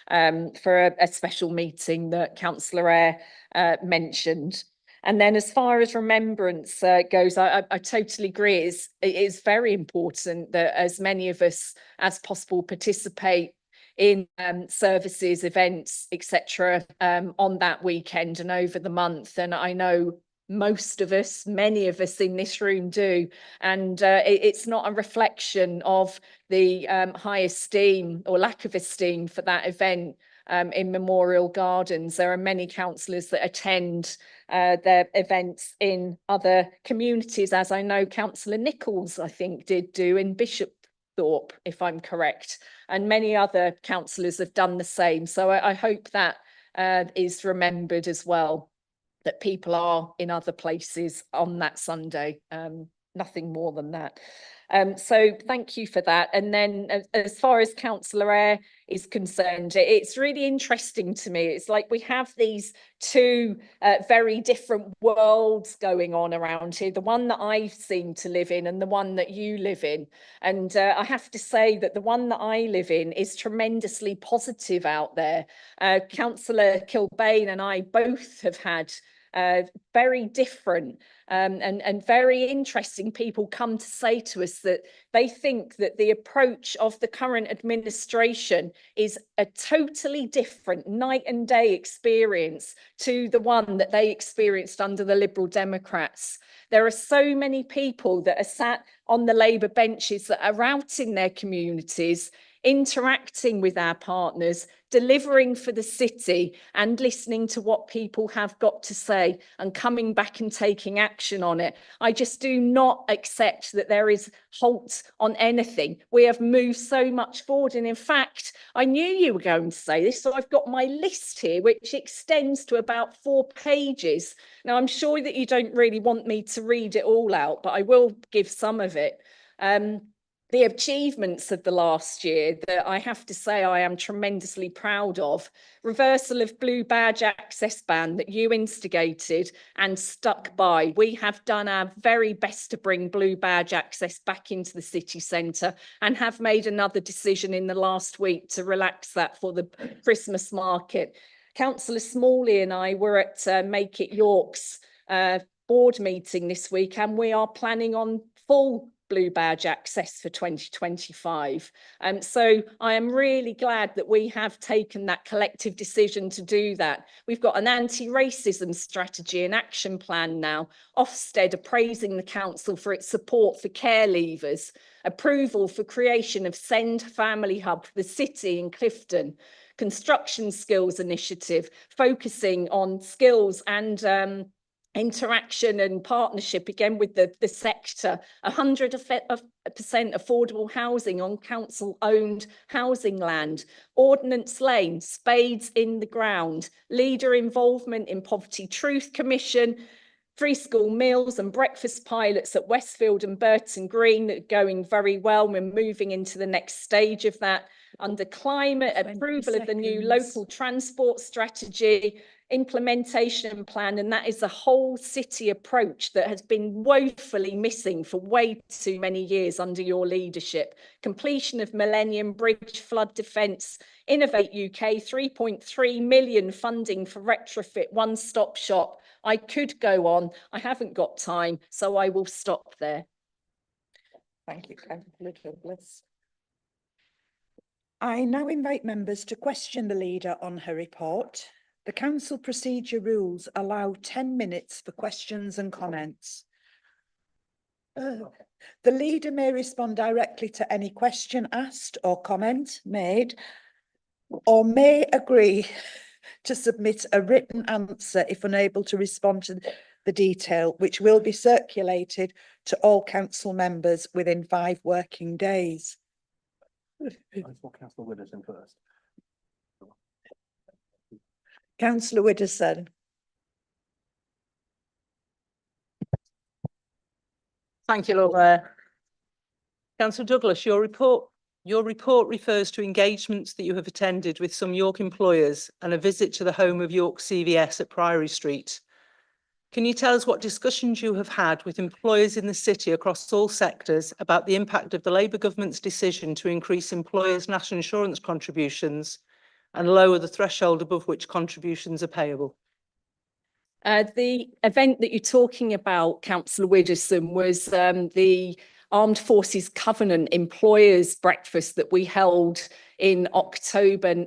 a special meeting that Councillor Eyre mentioned. And then as far as remembrance goes, I totally agree. It is very important that as many of us as possible participate in services, events, etc. On that weekend and over the month. And I know most of us, many of us in this room do. And it's not a reflection of the high esteem or lack of esteem for that event in Memorial Gardens. There are many councillors that attend their events in other communities, as I know Councillor Nichols, I think, did do in Bishopthorpe, if I'm correct, and many other councillors have done the same. So I hope that is remembered as well, that people are in other places on that Sunday. nothing more than that. So thank you for that. And then as far as Councillor Eyre is concerned, it's really interesting to me. It's like we have these two very different worlds going on around here, the one that I seem to live in and the one that you live in. And I have to say that the one that I live in is tremendously positive out there. Councillor Kilbane and I both have had very different and very interesting people come to say to us that they think that the approach of the current administration is a totally different night and day experience to the one that they experienced under the Liberal Democrats. There are so many people that are sat on the Labour benches that are out in their communities, interacting with our partners, delivering for the city and listening to what people have got to say and coming back and taking action on it. I just do not accept that there is halt on anything. We have moved so much forward. And in fact, I knew you were going to say this, so I've got my list here, which extends to about 4 pages. Now, I'm sure that you don't really want me to read it all out, but I will give some of it. The achievements of the last year that I have to say I am tremendously proud of. Reversal of blue badge access ban that you instigated and stuck by. We have done our very best to bring blue badge access back into the city centre and have made another decision in the last week to relax that for the Christmas market. Councillor Smalley and I were at Make It York's board meeting this week, and we are planning on full blue badge access for 2025. So I am really glad that we have taken that collective decision to do that. We've got an anti-racism strategy and action plan now. Ofsted appraising the council for its support for care leavers, approval for creation of Send Family Hub for the city in Clifton, construction skills initiative, focusing on skills and interaction and partnership again with the sector, 100% affordable housing on council owned housing land, Ordnance Lane, spades in the ground, leader involvement in Poverty Truth Commission, free school meals and breakfast pilots at Westfield and Burton Green that are going very well. We're moving into the next stage of that. Under climate, approval of the new local transport strategy, implementation plan, and that is a whole city approach that has been woefully missing for way too many years under your leadership. Completion of Millennium Bridge flood defence, Innovate UK, 3.3 million funding for retrofit one-stop shop. I could go on, I haven't got time, so I will stop there. Thank you, Councillor Douglas. I now invite members to question the leader on her report. The council procedure rules allow 10 minutes for questions and comments. The leader may respond directly to any question asked or comment made, or may agree to submit a written answer if unable to respond to the detail, which will be circulated to all council members within 5 working days. Councillor Widdowson first. Councillor Widdowson. Thank you, Lord Mayor. Councillor Douglas, your report refers to engagements that you have attended with some York employers and a visit to the home of York CVS at Priory Street. Can you tell us what discussions you have had with employers in the city across all sectors about the impact of the Labour government's decision to increase employers' national insurance contributions and lower the threshold above which contributions are payable? The event that you're talking about, Councillor Widdowson, was the Armed Forces Covenant Employers Breakfast that we held in October,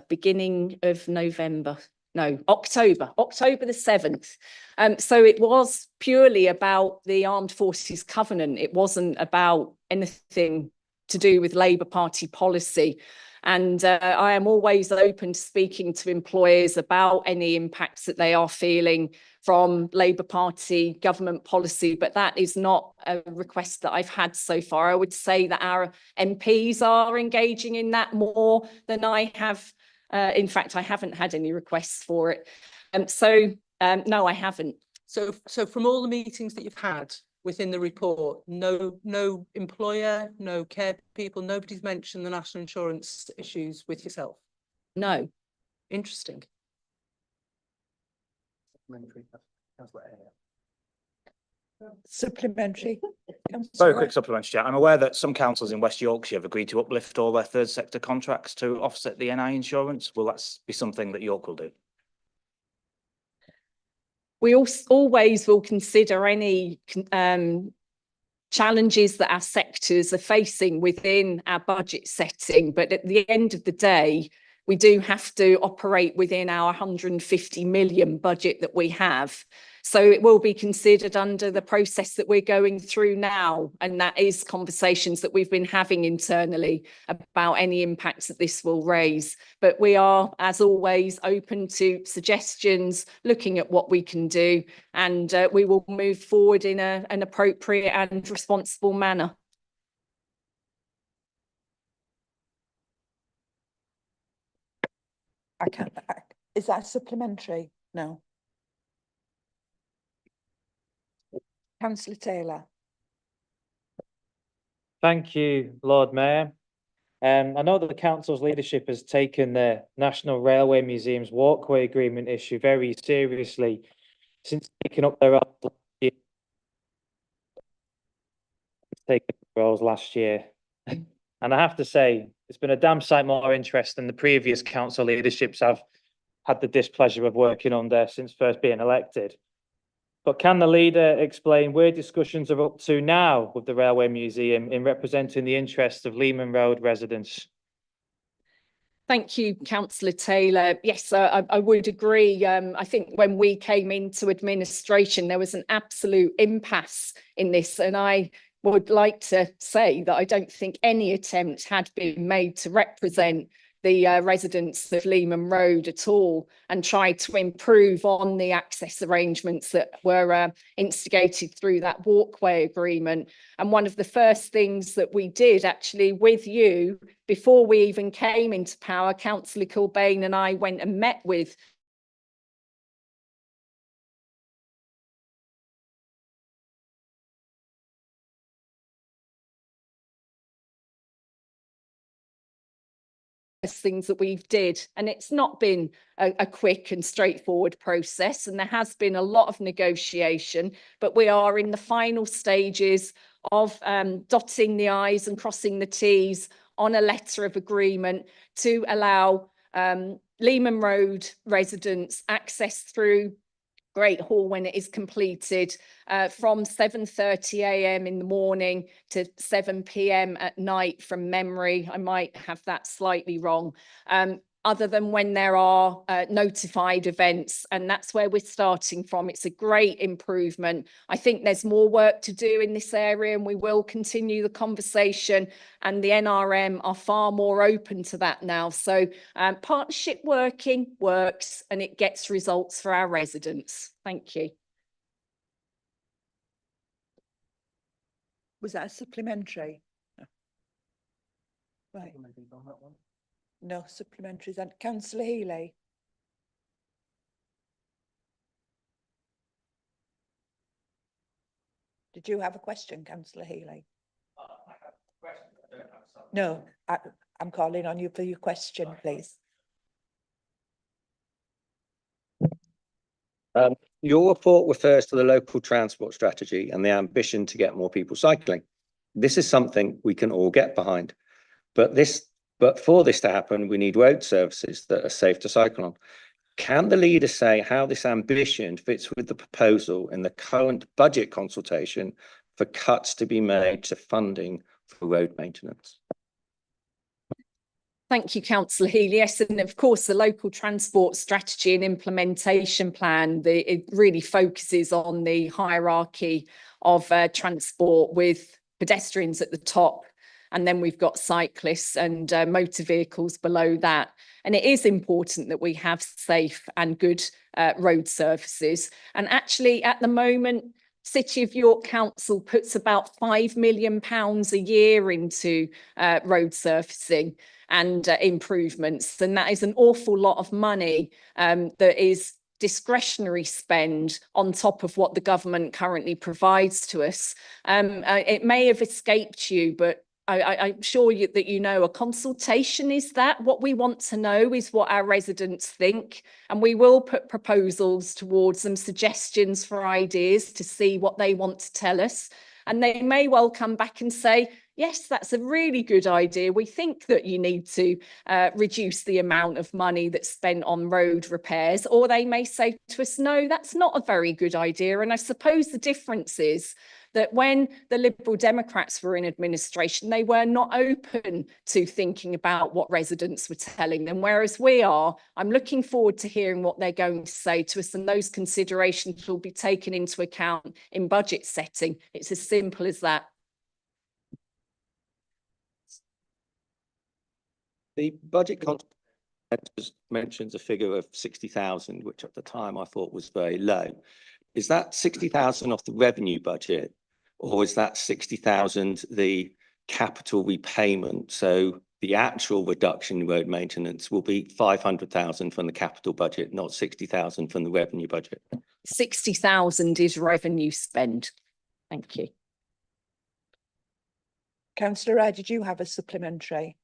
beginning of November. No, October the 7th. So it was purely about the Armed Forces Covenant. It wasn't about anything to do with Labour Party policy. And I am always open to speaking to employers about any impacts that they are feeling from Labour Party government policy, but that is not a request that I've had so far. I would say that our MPs are engaging in that more than I have. In fact, I haven't had any requests for it. No, I haven't. So from all the meetings that you've had, within the report. No employer, no care people, nobody's mentioned the national insurance issues with yourself. No. Interesting. Supplementary. Very quick supplementary, Chair. I'm aware that some councils in West Yorkshire have agreed to uplift all their third sector contracts to offset the NI insurance. Will that be something that York will do? We always will consider any challenges that our sectors are facing within our budget setting. But at the end of the day, we do have to operate within our 150 million budget that we have. So it will be considered under the process that we're going through now. And that is conversations that we've been having internally about any impacts that this will raise. But we are, as always, open to suggestions, looking at what we can do, and we will move forward in an appropriate and responsible manner. I can't. Is that supplementary? No. Councillor Taylor. Thank you, Lord Mayor. I know that the council's leadership has taken the National Railway Museum's walkway agreement issue very seriously since taking up their roles last year. And I have to say, it's been a damn sight more interest than the previous council leaderships I've had the displeasure of working under since first being elected. But can the leader explain where discussions are up to now with the Railway Museum in representing the interests of Lehman Road residents? Thank you, Councillor Taylor. Yes, I would agree. I think when we came into administration, there was an absolute impasse in this, and I would like to say that I don't think any attempt had been made to represent the residents of Lehman Road at all and try to improve on the access arrangements that were instigated through that walkway agreement. And one of the first things that we did actually with you before we even came into power, Councillor Kilbane and I went and met with things that we've did, and it's not been a quick and straightforward process, and there has been a lot of negotiation, but we are in the final stages of dotting the I's and crossing the T's on a letter of agreement to allow Lehman Road residents access through Great Hall when it is completed from 7:30 a.m. in the morning to 7 p.m. at night from memory. I might have that slightly wrong. Other than when there are notified events, and that's where we're starting from. It's a great improvement. I think there's more work to do in this area, and we will continue the conversation, and the NRM are far more open to that now. So partnership working works, and it gets results for our residents. Thank you. Was that a supplementary? No. Right. No supplementaries. And Councillor Healy. Did you have a question, Councillor Healy? No, I'm calling on you for your question, please. Your report refers to the local transport strategy and the ambition to get more people cycling. This is something we can all get behind, but for this to happen, we need road services that are safe to cycle on. Can the leader say how this ambition fits with the proposal in the current budget consultation for cuts to be made to funding for road maintenance? Thank you, Councillor Healy. Yes, and of course, the local transport strategy and implementation plan, it really focuses on the hierarchy of transport with pedestrians at the top. And then we've got cyclists and motor vehicles below that. And it is important that we have safe and good road surfaces. And actually, at the moment, City of York Council puts about £5 million a year into road surfacing and improvements. And that is an awful lot of money that is discretionary spend on top of what the government currently provides to us. It may have escaped you, but I'm sure that you know a consultation is that. What we want to know is what our residents think, and we will put proposals towards them, suggestions for ideas to see what they want to tell us. And they may well come back and say, yes, that's a really good idea. We think that you need to reduce the amount of money that's spent on road repairs. Or they may say to us, no, that's not a very good idea. And I suppose the difference is that when the Liberal Democrats were in administration, they were not open to thinking about what residents were telling them, whereas we are. I'm looking forward to hearing what they're going to say to us, and those considerations will be taken into account in budget setting. It's as simple as that. The budget mentions a figure of 60,000, which at the time I thought was very low. Is that 60,000 off the revenue budget, or is that 60,000 the capital repayment? So the actual reduction in road maintenance will be 500,000 from the capital budget, not 60,000 from the revenue budget. 60,000 is revenue spend. Thank you. Councillor Eyre, did you have a supplementary?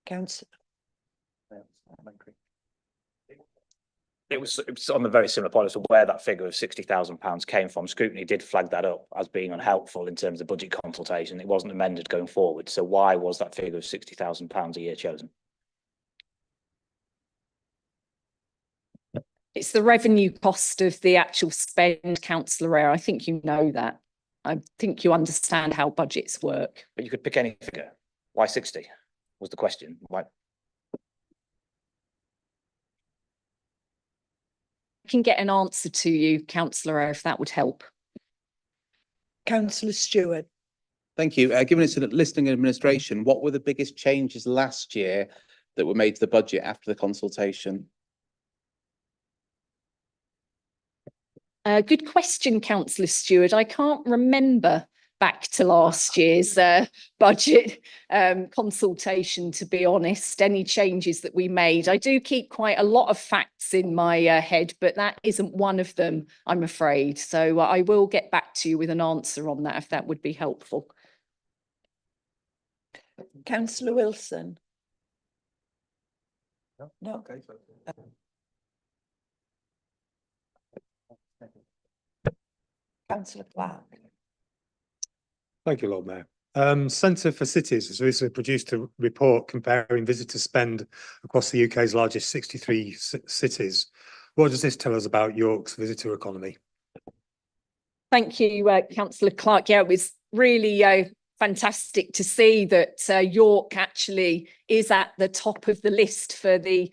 Councillor. It was on the very similar point as to where that figure of £60,000 came from. Scrutiny did flag that up as being unhelpful in terms of budget consultation. It wasn't amended going forward. So why was that figure of £60,000 a year chosen? It's the revenue cost of the actual spend, Councillor Eyre. I think you know that. I think you understand how budgets work. But you could pick any figure. Why 60 was the question. Why? Can get an answer to you, Councillor Eyre, if that would help. Councillor Stewart. Thank you. Given it's a listing administration, what were the biggest changes last year that were made to the budget after the consultation? Good question, Councillor Stewart. I can't remember back to last year's budget consultation, to be honest, any changes that we made. I do keep quite a lot of facts in my head, but that isn't one of them, I'm afraid. So I will get back to you with an answer on that, if that would be helpful. Councillor Wilson. No. Okay. Councillor Clark. Thank you, Lord Mayor. Centre for Cities has recently produced a report comparing visitor spend across the UK's largest 63 cities. What does this tell us about York's visitor economy? Thank you, Councillor Clark. Yeah, it was really fantastic to see that York actually is at the top of the list for the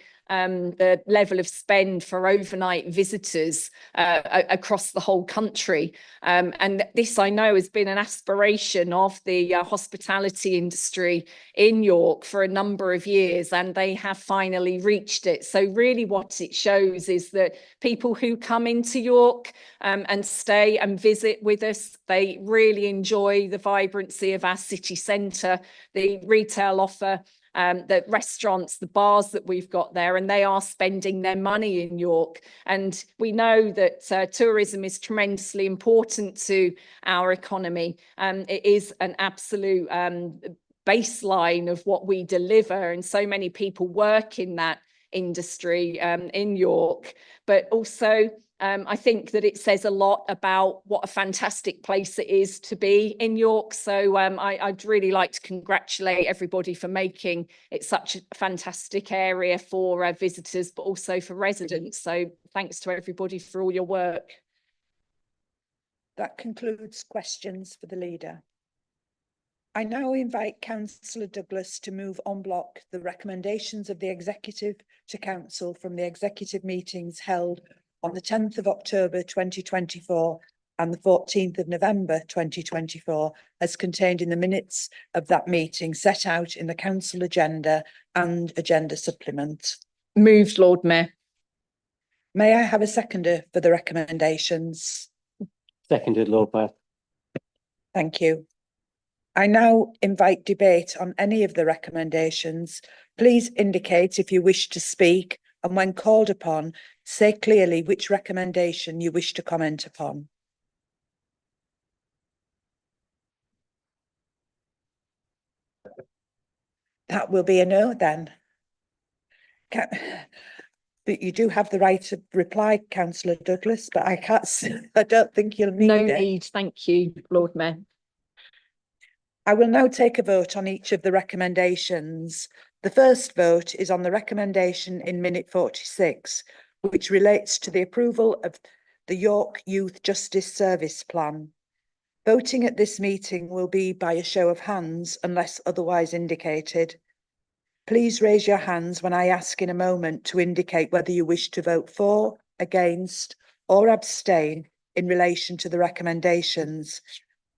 level of spend for overnight visitors across the whole country. And this, I know, has been an aspiration of the hospitality industry in York for a number of years, and they have finally reached it. So really what it shows is that people who come into York and stay and visit with us, they really enjoy the vibrancy of our city centre, the retail offer, the restaurants, the bars that we've got there, and they are spending their money in York. And we know that tourism is tremendously important to our economy. It is an absolute baseline of what we deliver, and so many people work in that industry in York. But also I think that it says a lot about what a fantastic place it is to be in York. So I'd really like to congratulate everybody for making it such a fantastic area for visitors, but also for residents. So thanks to everybody for all your work. That concludes questions for the leader. I now invite Councillor Douglas to move en bloc the recommendations of the Executive to Council from the Executive meetings held on the 10th of October 2024 and the 14th of November 2024, as contained in the minutes of that meeting set out in the Council agenda and agenda supplement. Moved, Lord Mayor. May I have a seconder for the recommendations? Seconded, Lord Mayor. Thank you. I now invite debate on any of the recommendations. Please indicate if you wish to speak and when called upon, say clearly which recommendation you wish to comment upon. That will be a no then. But you do have the right to reply, Councillor Douglas, but I can't, I don't think you'll need No it. need, thank you, Lord Mayor. I will now take a vote on each of the recommendations. The first vote is on the recommendation in minute 46, which relates to the approval of the York Youth Justice Service Plan. Voting at this meeting will be by a show of hands unless otherwise indicated. Please raise your hands when I ask in a moment to indicate whether you wish to vote for, against, or abstain in relation to the recommendations.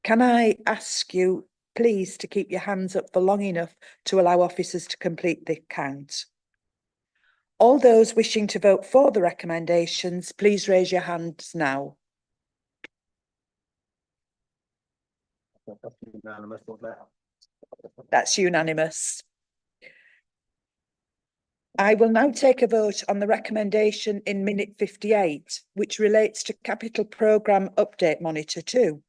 Can I ask you, please, to keep your hands up for long enough to allow officers to complete the count? All those wishing to vote for the recommendations, please raise your hands now. That's unanimous. I will now take a vote on the recommendation in minute 58, which relates to Capital Programme Update Monitor 2.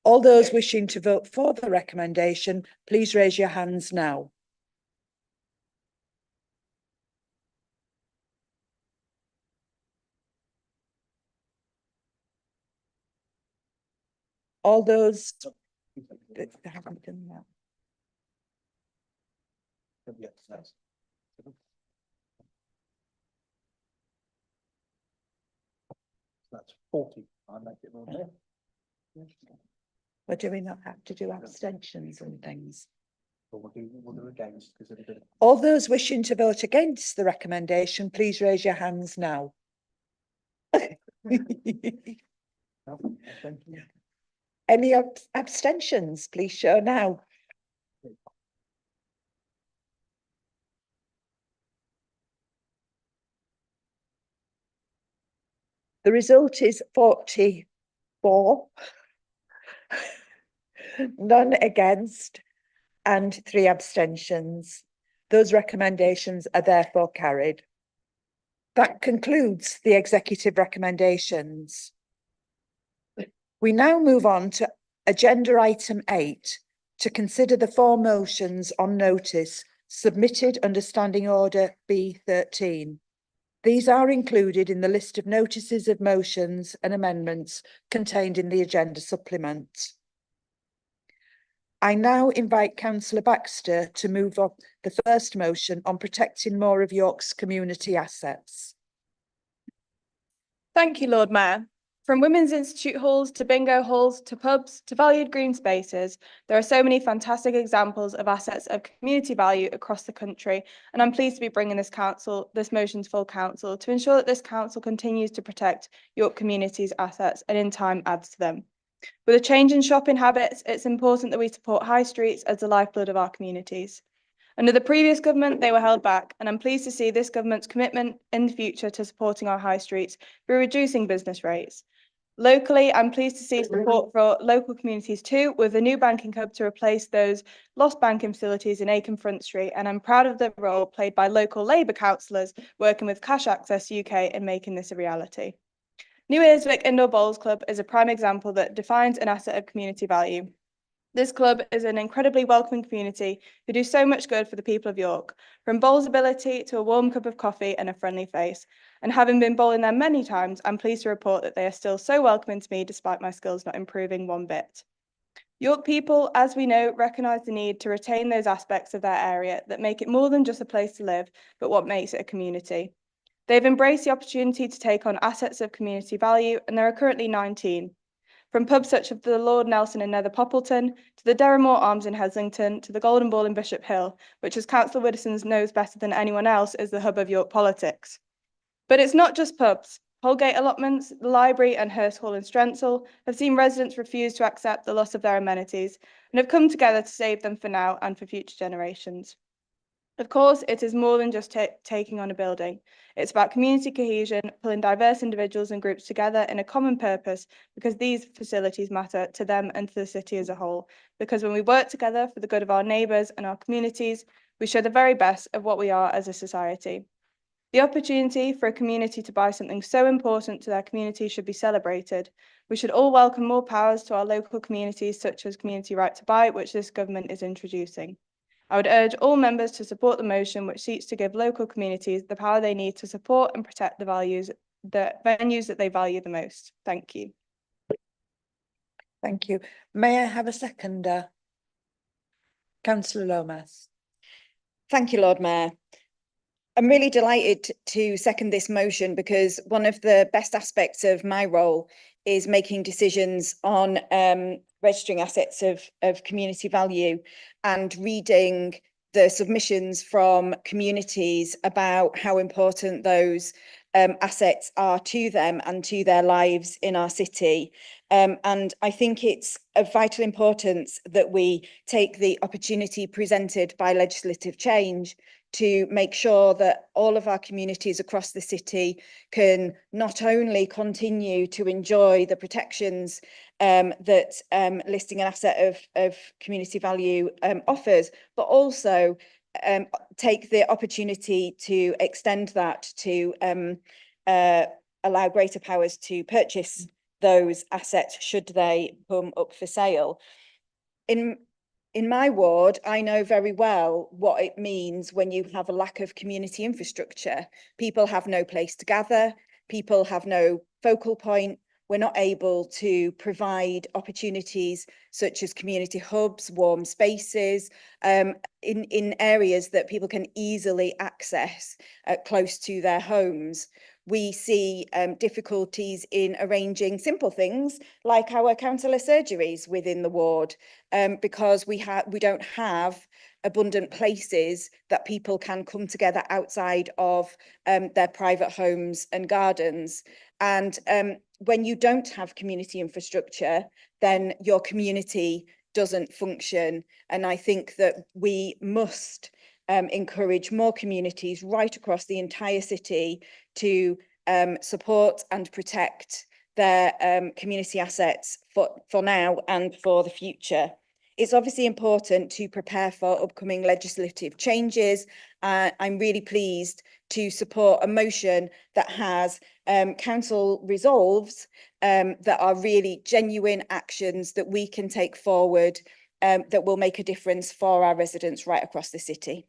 All those wishing to vote for the recommendation, please raise your hands now. All those that haven't done that. That's 40. I make it more clear. But do we not have to do abstentions and things? We'll do against because of the. All those wishing to vote against the recommendation, please raise your hands now. Any abstentions, please show now. The result is 44, none against, and 3 abstentions. Those recommendations are therefore carried. That concludes the executive recommendations. We now move on to agenda item 8 to consider the 4 motions on notice submitted under Standing Order B13. These are included in the list of notices of motions and amendments contained in the agenda supplement. I now invite Councillor Baxter to move on the first motion on protecting more of York's community assets. Thank you, Lord Mayor. From Women's Institute halls to bingo halls to pubs to valued green spaces, there are so many fantastic examples of assets of community value across the country, and I'm pleased to be bringing this motion to full council to ensure that this council continues to protect York community's assets and in time adds to them. With a change in shopping habits, it's important that we support high streets as the lifeblood of our communities. Under the previous government, they were held back, and I'm pleased to see this government's commitment in the future to supporting our high streets through reducing business rates. Locally, I'm pleased to see support for local communities too, with a new banking hub to replace those lost banking facilities in Aiken Front Street, and I'm proud of the role played by local Labour councillors working with Cash Access UK in making this a reality. New Earswick Indoor Bowls Club is a prime example that defines an asset of community value. This club is an incredibly welcoming community who do so much good for the people of York, from bowlsability to a warm cup of coffee and a friendly face. And having been bowling there many times, I'm pleased to report that they are still so welcoming to me despite my skills not improving one bit. York people, as we know, recognise the need to retain those aspects of their area that make it more than just a place to live, but what makes it a community. They've embraced the opportunity to take on assets of community value, and there are currently 19. From pubs such as the Lord Nelson in Nether Poppleton, to the Derrimore Arms in Heslington, to the Golden Ball in Bishop Hill, which as Councillor Widdowson knows better than anyone else is the hub of York politics. But it's not just pubs. Holgate allotments, the library and Hurst Hall in Strensall have seen residents refuse to accept the loss of their amenities and have come together to save them for now and for future generations. Of course, it is more than just taking on a building. It's about community cohesion, pulling diverse individuals and groups together in a common purpose, because these facilities matter to them and to the city as a whole. Because when we work together for the good of our neighbours and our communities, we show the very best of what we are as a society. The opportunity for a community to buy something so important to their community should be celebrated. We should all welcome more powers to our local communities, such as community right to buy, which this government is introducing. I would urge all members to support the motion, which seeks to give local communities the power they need to support and protect the venues that they value the most. Thank you. Thank you. May I have a seconder? Councillor Lomas. Thank you, Lord Mayor. I'm really delighted to second this motion because one of the best aspects of my role is making decisions on registering assets of community value and reading the submissions from communities about how important those assets are to them and to their lives in our city. And I think it's of vital importance that we take the opportunity presented by legislative change to make sure that all of our communities across the city can not only continue to enjoy the protections that listing an asset of community value offers, but also take the opportunity to extend that to allow greater powers to purchase those assets should they come up for sale. In my ward, I know very well what it means when you have a lack of community infrastructure. People have no place to gather, people have no focal point. We're not able to provide opportunities such as community hubs, warm spaces, in areas that people can easily access close to their homes. We see difficulties in arranging simple things like our counsellor surgeries within the ward because we don't have abundant places that people can come together outside of their private homes and gardens. And when you don't have community infrastructure, then your community doesn't function. And I think that we must encourage more communities right across the entire city to support and protect their community assets for now and for the future. It's obviously important to prepare for upcoming legislative changes. I'm really pleased to support a motion that has council resolves that are really genuine actions that we can take forward that will make a difference for our residents right across the city.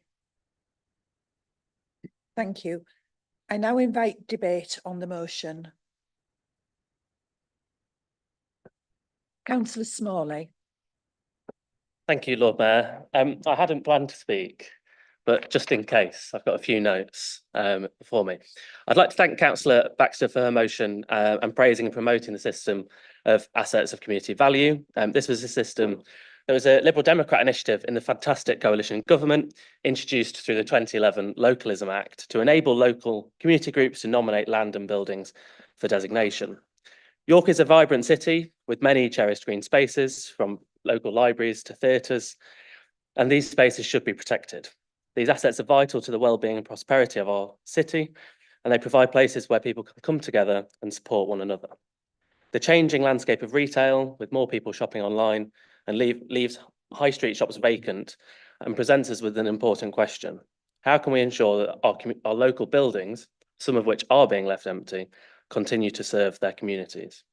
Thank you. I now invite debate on the motion. Councillor Smalley. Thank you, Lord Mayor. I hadn't planned to speak, but just in case, I've got a few notes before me. I'd like to thank Councillor Baxter for her motion and praising and promoting the system of assets of community value. This was a system that was a Liberal Democrat initiative in the fantastic coalition government introduced through the 2011 Localism Act to enable local community groups to nominate land and buildings for designation. York is a vibrant city with many cherished green spaces, from local libraries to theatres, and these spaces should be protected. These assets are vital to the well-being and prosperity of our city, and they provide places where people can come together and support one another. The changing landscape of retail, with more people shopping online, and leaves high street shops vacant, and presents us with an important question. How can we ensure that our local buildings, some of which are being left empty, continue to serve their communities?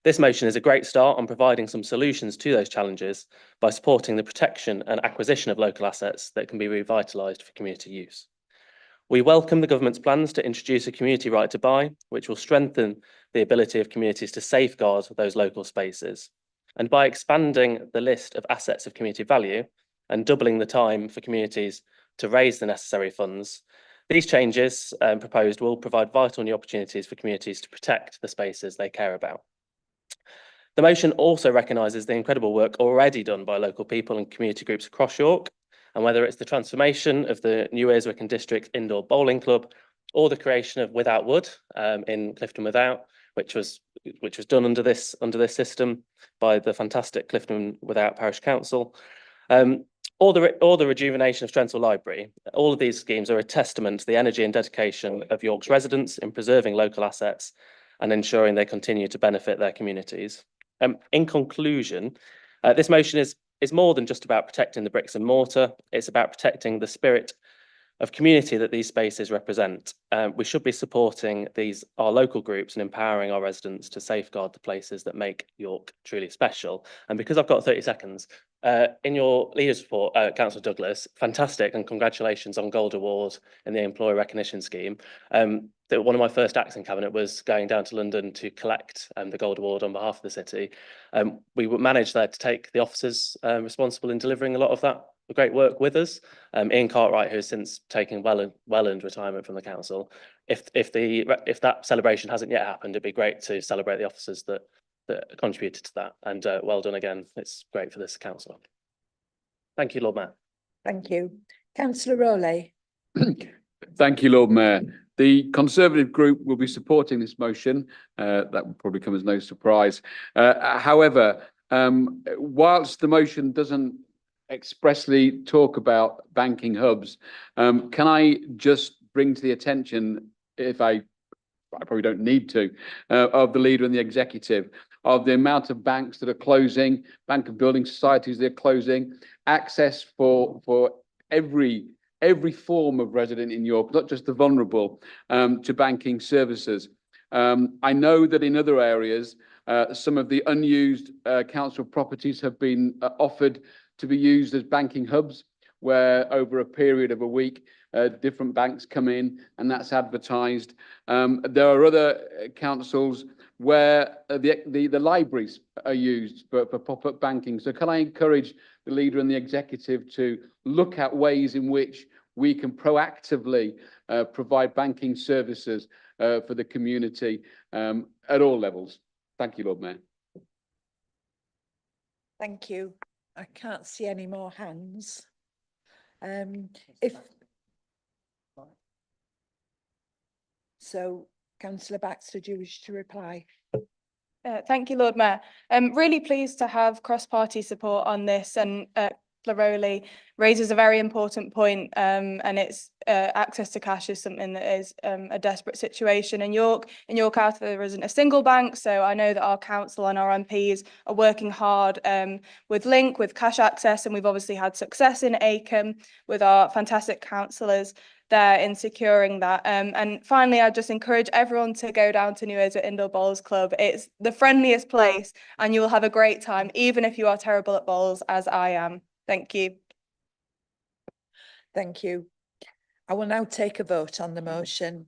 This motion is a great start on providing some solutions to those challenges by supporting the protection and acquisition of local assets that can be revitalised for community use. We welcome the government's plans to introduce a community right to buy, which will strengthen the ability of communities to safeguard those local spaces. And by expanding the list of assets of community value and doubling the time for communities to raise the necessary funds, these changes proposed will provide vital new opportunities for communities to protect the spaces they care about. The motion also recognises the incredible work already done by local people and community groups across York, and whether it's the transformation of the New Earswick District Indoor Bowling Club or the creation of Without Wood in Clifton Without, which was done under this system by the fantastic Clifton Without Parish Council, or the rejuvenation of Strenthal Library. All of these schemes are a testament to the energy and dedication of York's residents in preserving local assets and ensuring they continue to benefit their communities. In conclusion, this motion is more than just about protecting the bricks and mortar. It's about protecting the spirit of community that these spaces represent. We should be supporting our local groups and empowering our residents to safeguard the places that make York truly special. And because I've got 30 seconds, in your leaders report, Councillor Douglas, fantastic, and congratulations on Gold Award in the Employee Recognition Scheme. One of my first acts in Cabinet was going down to London to collect the Gold Award on behalf of the city. We managed there to take the officers responsible in delivering a lot of that great work with us. Ian Cartwright, who has since taken well-earned retirement from the council. If that celebration hasn't yet happened, it'd be great to celebrate the officers that contributed to that. And well done again. It's great for this council. Thank you, Lord Mayor. Thank you. Councillor Rowley. Thank you, Lord Mayor. The Conservative group will be supporting this motion. That will probably come as no surprise. However, whilst the motion doesn't expressly talk about banking hubs, can I just bring to the attention, if I probably don't need to, of the leader and the executive, of the amount of banks that are closing, bank and building societies that are closing, access for every form of resident in York, not just the vulnerable, to banking services. I know that in other areas, some of the unused council properties have been offered to be used as banking hubs, where over a period of a week, different banks come in and that's advertised. There are other councils where the libraries are used for pop-up banking. So can I encourage the leader and the executive to look at ways in which we can proactively provide banking services for the community at all levels? Thank you, Lord Mayor. Thank you. I can't see any more hands. So, Councillor Baxter, do you wish to reply? Thank you, Lord Mayor. I'm really pleased to have cross-party support on this, and Rowley raises a very important point, and it's access to cash is something that is a desperate situation in York. In York South, there isn't a single bank, so I know that our council and our MPs are working hard with Link, with cash access, and we've obviously had success in Acomb with our fantastic councillors there in securing that. And finally, I just encourage everyone to go down to New Year's at Indoor Bowls Club. It's the friendliest place and you will have a great time, even if you are terrible at bowls, as I am. Thank you. Thank you. I will now take a vote on the motion.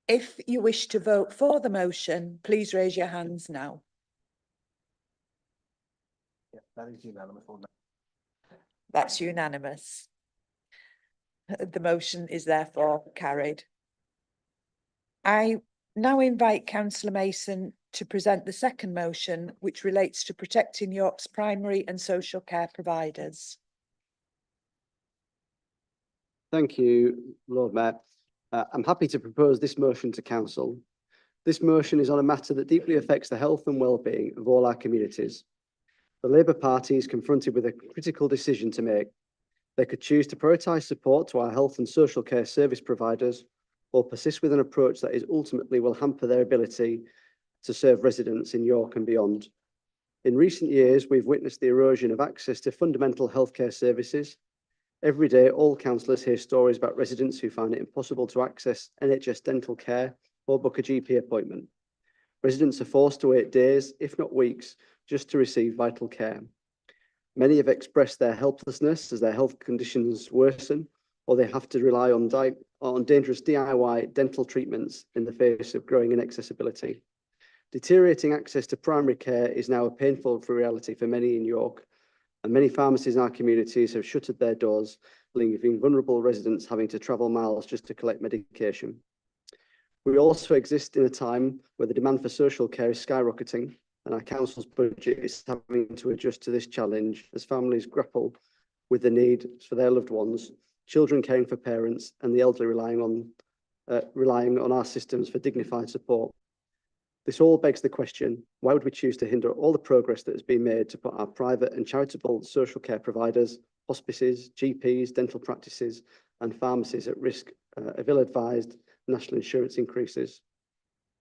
If you wish to vote for the motion, please raise your hands now. Yeah, that is unanimous. That's unanimous. The motion is therefore carried. I now invite Councillor Mason to present the second motion, which relates to protecting York's primary and social care providers. Thank you, Lord Mayor. I'm happy to propose this motion to Council. This motion is on a matter that deeply affects the health and well-being of all our communities. The Labour Party is confronted with a critical decision to make. They could choose to prioritise support to our health and social care service providers, or persist with an approach that is ultimately will hamper their ability to serve residents in York and beyond. In recent years, we've witnessed the erosion of access to fundamental healthcare services. Every day, all councillors hear stories about residents who find it impossible to access NHS dental care or book a GP appointment. Residents are forced to wait days, if not weeks, just to receive vital care. Many have expressed their helplessness as their health conditions worsen, or they have to rely on dangerous DIY dental treatments in the face of growing inaccessibility. Deteriorating access to primary care is now a painful reality for many in York, and many pharmacies in our communities have shuttered their doors, leaving vulnerable residents having to travel miles just to collect medication. We also exist in a time where the demand for social care is skyrocketing, and our council's budget is having to adjust to this challenge as families grapple with the need for their loved ones, children caring for parents, and the elderly relying on our systems for dignified support. This all begs the question, why would we choose to hinder all the progress that has been made to put our private and charitable social care providers, hospices, GPs, dental practices, and pharmacies at risk of ill-advised national insurance increases?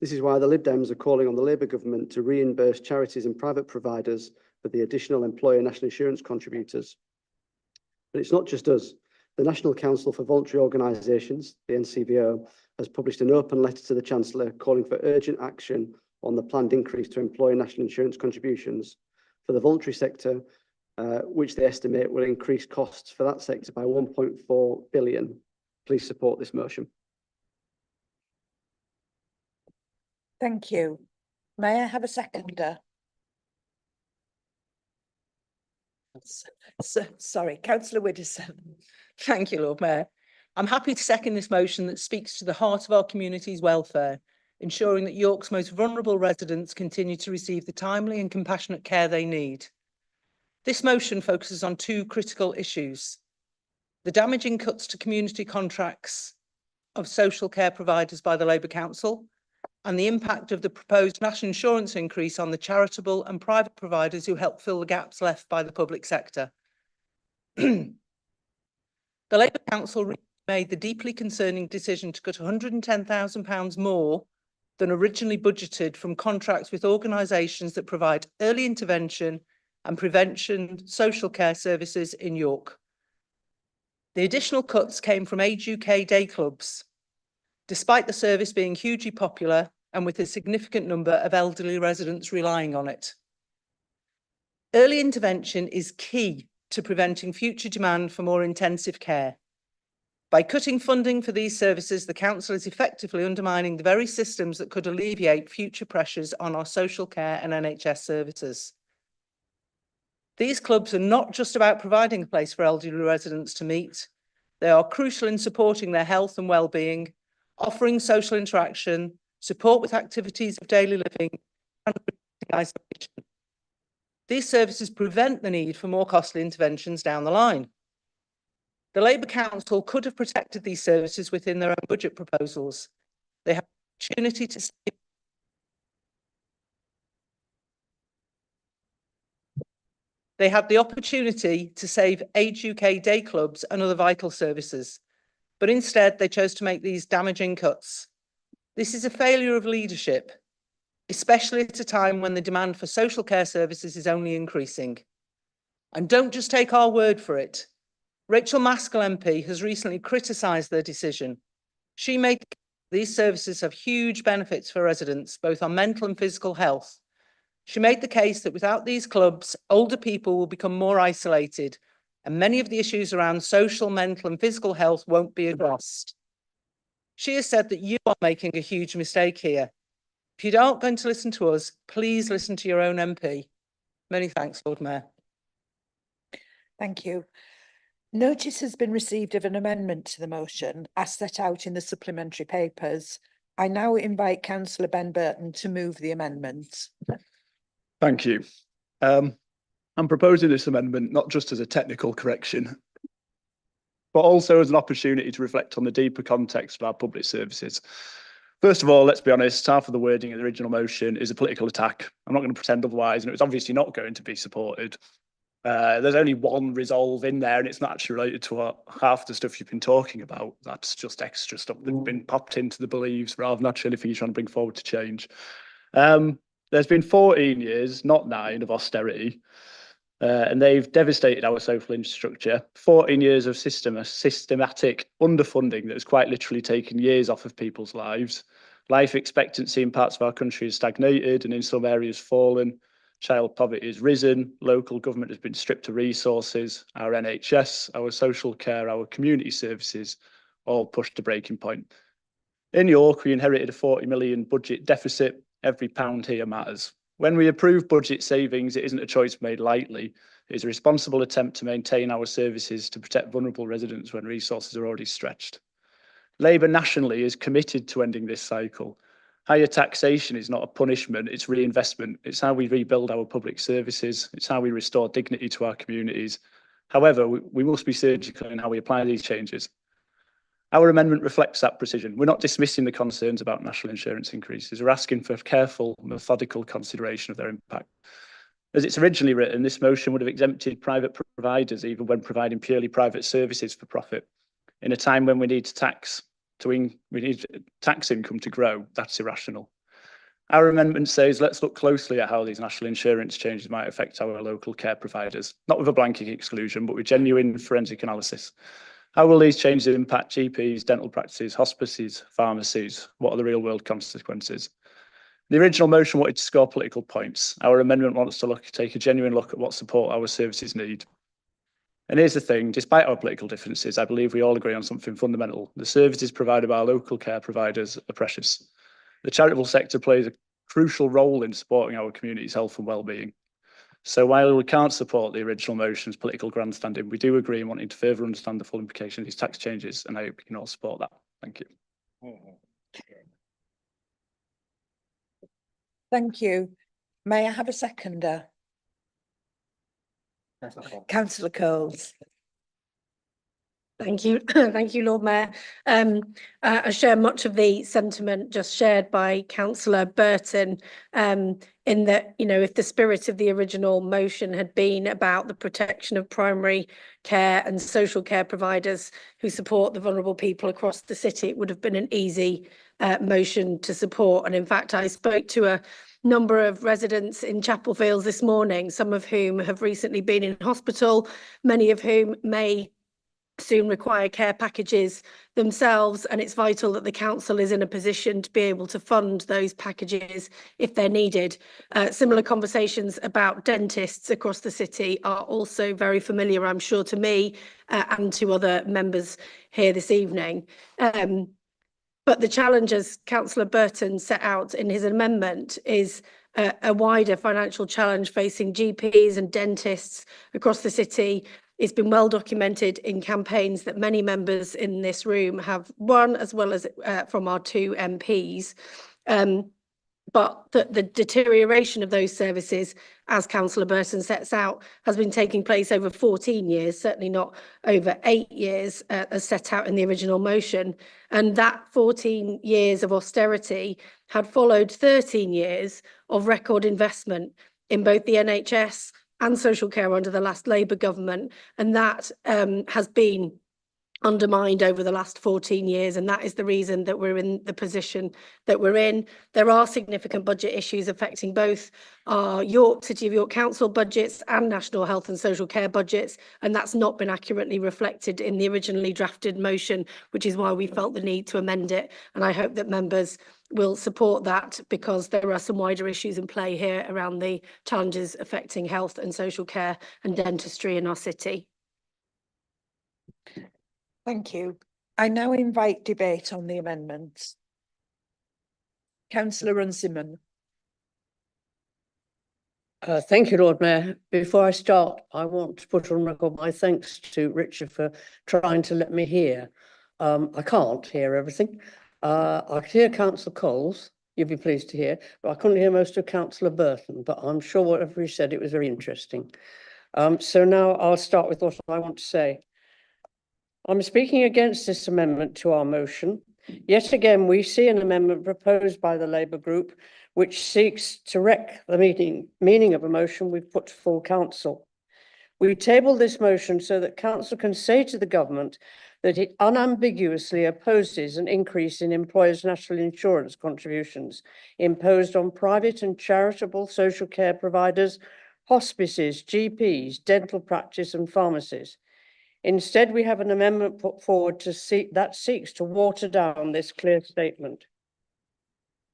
This is why the Lib Dems are calling on the Labour government to reimburse charities and private providers for the additional employer national insurance contributors. But it's not just us. The National Council for Voluntary Organisations, the NCVO, has published an open letter to the Chancellor calling for urgent action on the planned increase to employer national insurance contributions for the voluntary sector, which they estimate will increase costs for that sector by 1.4 billion. Please support this motion. Thank you. May I have a seconder? Sorry, Councillor Widdowson. Thank you, Lord Mayor. I'm happy to second this motion that speaks to the heart of our community's welfare, ensuring that York's most vulnerable residents continue to receive the timely and compassionate care they need. This motion focuses on two critical issues: the damaging cuts to community contracts of social care providers by the Labour Council, and the impact of the proposed national insurance increase on the charitable and private providers who help fill the gaps left by the public sector. The Labour Council made the deeply concerning decision to cut £110,000 more than originally budgeted from contracts with organisations that provide early intervention and prevention social care services in York. The additional cuts came from Age UK day clubs, despite the service being hugely popular and with a significant number of elderly residents relying on it. Early intervention is key to preventing future demand for more intensive care. By cutting funding for these services, the Council is effectively undermining the very systems that could alleviate future pressures on our social care and NHS services. These clubs are not just about providing a place for elderly residents to meet. They are crucial in supporting their health and well-being, offering social interaction, support with activities of daily living, and isolation. These services prevent the need for more costly interventions down the line. The Labour Council could have protected these services within their own budget proposals. They have the opportunity to save Age UK day clubs and other vital services, but instead they chose to make these damaging cuts. This is a failure of leadership, especially at a time when the demand for social care services is only increasing. And don't just take our word for it. Rachel Maskell MP has recently criticised their decision. She made these services have huge benefits for residents, both on mental and physical health. She made the case that without these clubs, older people will become more isolated, and many of the issues around social, mental, and physical health won't be addressed. She has said that you are making a huge mistake here. If you aren't going to listen to us, please listen to your own MP. Many thanks, Lord Mayor. Thank you. Notice has been received of an amendment to the motion as set out in the supplementary papers. I now invite Councillor Ben Burton to move the amendment. Thank you. I'm proposing this amendment not just as a technical correction, but also as an opportunity to reflect on the deeper context of our public services. First of all, let's be honest, half of the wording of the original motion is a political attack. I'm not going to pretend otherwise, and it was obviously not going to be supported. There's only one resolve in there, and it's not actually related to what half the stuff you've been talking about. That's just extra stuff that's been popped into the beliefs rather than actually anything you're trying to bring forward to change. There's been 14 years, not 9, of austerity, and they've devastated our social infrastructure. 14 years of systematic underfunding that has quite literally taken years off of people's lives. Life expectancy in parts of our country has stagnated and in some areas fallen. Child poverty has risen, local government has been stripped of resources, our NHS, our social care, our community services, all pushed to breaking point. In York, we inherited a 40 million budget deficit. Every pound here matters. When we approve budget savings, it isn't a choice made lightly. It is a responsible attempt to maintain our services to protect vulnerable residents when resources are already stretched. Labour nationally is committed to ending this cycle. Higher taxation is not a punishment, it's reinvestment. It's how we rebuild our public services. It's how we restore dignity to our communities. However, we must be surgical in how we apply these changes. Our amendment reflects that precision. We're not dismissing the concerns about national insurance increases. We're asking for careful, methodical consideration of their impact. As it's originally written, this motion would have exempted private providers even when providing purely private services for profit. In a time when we need tax income to grow, that's irrational. Our amendment says, let's look closely at how these national insurance changes might affect our local care providers, not with a blanket exclusion, but with genuine forensic analysis. How will these changes impact GPs, dental practices, hospices, pharmacies? What are the real world consequences? The original motion wanted to score political points. Our amendment wants to take a genuine look at what support our services need. And here's the thing, despite our political differences, I believe we all agree on something fundamental. The services provided by our local care providers are precious. The charitable sector plays a crucial role in supporting our community's health and well-being. So while we can't support the original motion's political grandstanding, we do agree in wanting to further understand the full implication of these tax changes, and I hope we can all support that. Thank you. Thank you. May I have a seconder? Councillor Coles. Thank you. Thank you, Lord Mayor. I share much of the sentiment just shared by Councillor Burton, in that, you know, if the spirit of the original motion had been about the protection of primary care and social care providers who support the vulnerable people across the city, it would have been an easy motion to support. And in fact, I spoke to a number of residents in Chapel Fields this morning, some of whom have recently been in hospital, many of whom may soon require care packages themselves, and it's vital that the council is in a position to be able to fund those packages if they're needed. Similar conversations about dentists across the city are also very familiar, I'm sure, to me and to other members here this evening. But the challenge, as Councillor Burton set out in his amendment, is a wider financial challenge facing GPs and dentists across the city. It's been well documented in campaigns that many members in this room have run, as well as from our two MPs. But the deterioration of those services, as Councillor Burton sets out, has been taking place over 14 years, certainly not over 8 years, as set out in the original motion. And that 14 years of austerity had followed 13 years of record investment in both the NHS and social care under the last Labour government, and that has been undermined over the last 14 years, and that is the reason that we're in the position that we're in. There are significant budget issues affecting both our City of York Council budgets and National Health and Social Care budgets, and that's not been accurately reflected in the originally drafted motion, which is why we felt the need to amend it. And I hope that members will support that, because there are some wider issues in play here around the challenges affecting health and social care and dentistry in our city. Thank you. I now invite debate on the amendments. Councillor Runciman. Thank you, Lord Mayor. Before I start, I want to put on record my thanks to Richard for trying to let me hear. I can't hear everything. I could hear Councillor Coles, you'd be pleased to hear, but I couldn't hear most of Councillor Burton, but I'm sure whatever he said, it was very interesting. So now I'll start with what I want to say. I'm speaking against this amendment to our motion. Yet again, we see an amendment proposed by the Labour group which seeks to wreck the meaning of a motion we've put to full council. We tabled this motion so that council can say to the government that it unambiguously opposes an increase in employers' national insurance contributions imposed on private and charitable social care providers, hospices, GPs, dental practice and pharmacies. Instead, we have an amendment put forward that seeks to water down this clear statement.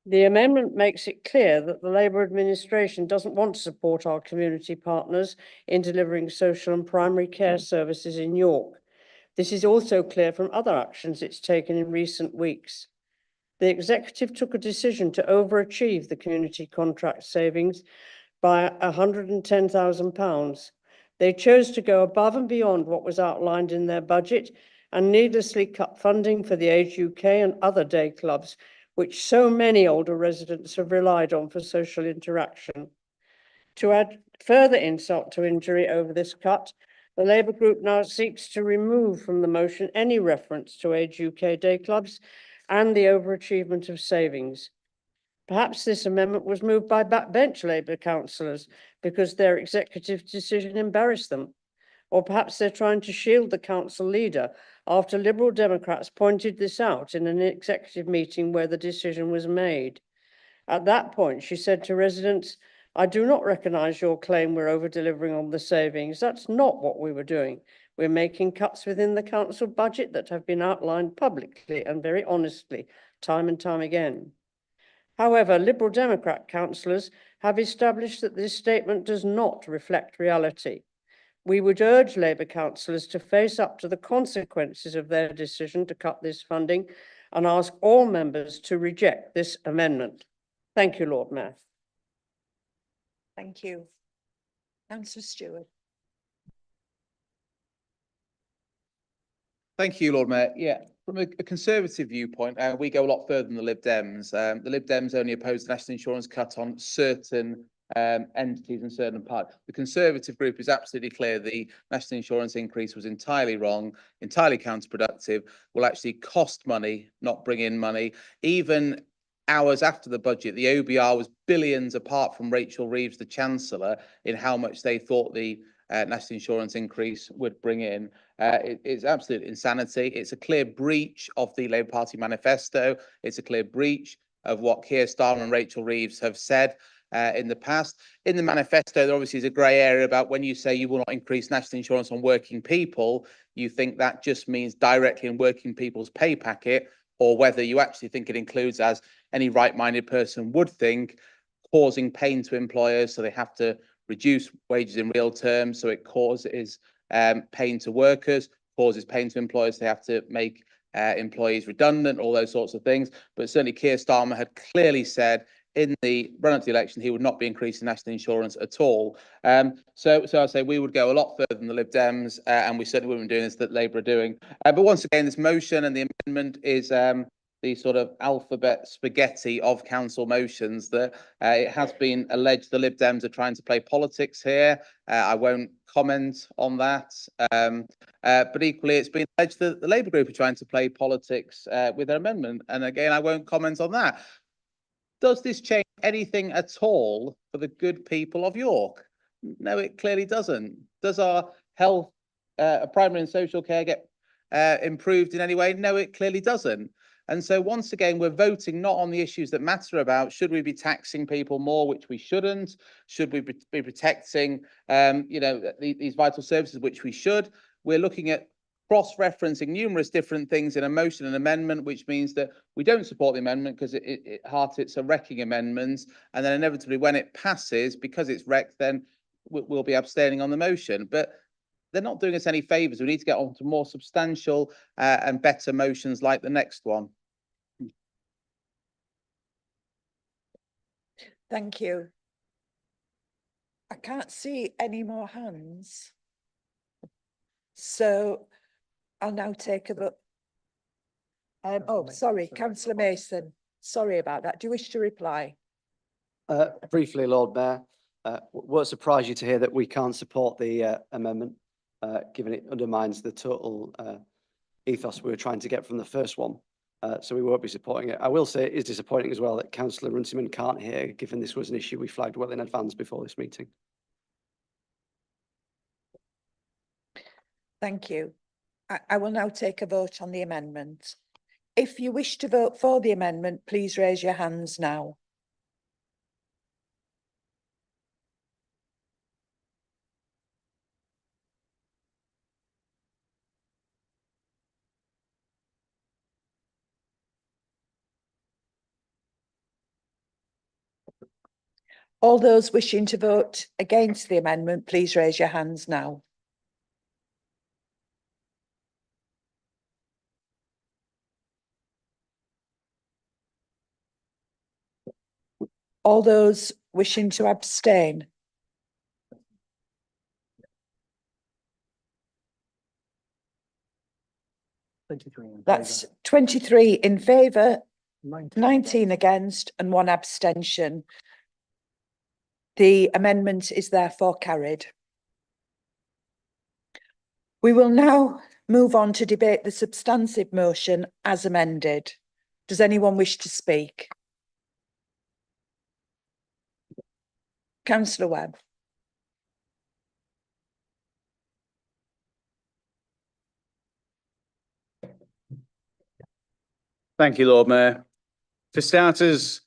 The amendment makes it clear that the Labour administration doesn't want to support our community partners in delivering social and primary care services in York. This is also clear from other actions it's taken in recent weeks. The executive took a decision to overachieve the community contract savings by £110,000. They chose to go above and beyond what was outlined in their budget and needlessly cut funding for the Age UK and other day clubs, which so many older residents have relied on for social interaction. To add further insult to injury over this cut, the Labour group now seeks to remove from the motion any reference to Age UK day clubs and the overachievement of savings. Perhaps this amendment was moved by backbench Labour councillors because their executive decision embarrassed them. Or perhaps they're trying to shield the council leader after Liberal Democrats pointed this out in an executive meeting where the decision was made. At that point, she said to residents, "I do not recognise your claim we're over-delivering on the savings. That's not what we were doing. We're making cuts within the council budget that have been outlined publicly and very honestly, time and time again. However, Liberal Democrat councillors have established that this statement does not reflect reality. We would urge Labour councillors to face up to the consequences of their decision to cut this funding and ask all members to reject this amendment. Thank you, Lord Mayor. Thank you. Councillor Stewart. Thank you, Lord Mayor. Yeah, from a Conservative viewpoint, we go a lot further than the Lib Dems. The Lib Dems only oppose the national insurance cut on certain entities and certain parts. The Conservative group is absolutely clear the national insurance increase was entirely wrong, entirely counterproductive, will actually cost money, not bring in money. Even hours after the budget, the OBR was billions apart from Rachel Reeves, the Chancellor, in how much they thought the national insurance increase would bring in. It's absolute insanity. It's a clear breach of the Labour Party manifesto. It's a clear breach of what Keir Starmer and Rachel Reeves have said in the past. In the manifesto, there obviously is a grey area about when you say you will not increase national insurance on working people, you think that just means directly in working people's pay packet, or whether you actually think it includes, as any right-minded person would think, causing pain to employers, so they have to reduce wages in real terms, so it causes pain to workers, causes pain to employers, they have to make employees redundant, all those sorts of things. But certainly Keir Starmer had clearly said in the run-up to the election he would not be increasing national insurance at all. So I say we would go a lot further than the Lib Dems, and we certainly wouldn't be doing this that Labour are doing. But once again, this motion and the amendment is the sort of alphabet spaghetti of council motions that it has been alleged the Lib Dems are trying to play politics here. I won't comment on that. But equally, it's been alleged that the Labour group are trying to play politics with their amendment. And again, I won't comment on that. Does this change anything at all for the good people of York? No, it clearly doesn't. Does our health, primary and social care get improved in any way? No, it clearly doesn't. And so once again, we're voting not on the issues that matter about, should we be taxing people more, which we shouldn't? Should we be protecting, these vital services, which we should? We're looking at cross-referencing numerous different things in a motion and amendment, which means that we don't support the amendment because at heart it's a wrecking amendment. And then inevitably when it passes, because it's wrecked, then we'll be abstaining on the motion. But they're not doing us any favours. We need to get on to more substantial and better motions like the next one. Thank you. I can't see any more hands. So I'll now take a vote. Oh, sorry, Councillor Mason. Sorry about that. Do you wish to reply? Briefly, Lord Mayor, won't surprise you to hear that we can't support the amendment, given it undermines the total ethos we were trying to get from the first one. So we won't be supporting it. I will say it is disappointing as well that Councillor Runciman can't hear, given this was an issue we flagged well in advance before this meeting. Thank you. I will now take a vote on the amendment. If you wish to vote for the amendment, please raise your hands now. All those wishing to vote against the amendment, please raise your hands now. All those wishing to abstain. That's 23 in favour, 19 against and 1 abstention. The amendment is therefore carried. We will now move on to debate the substantive motion as amended. Does anyone wish to speak? Councillor Webb. Thank you, Lord Mayor. For starters,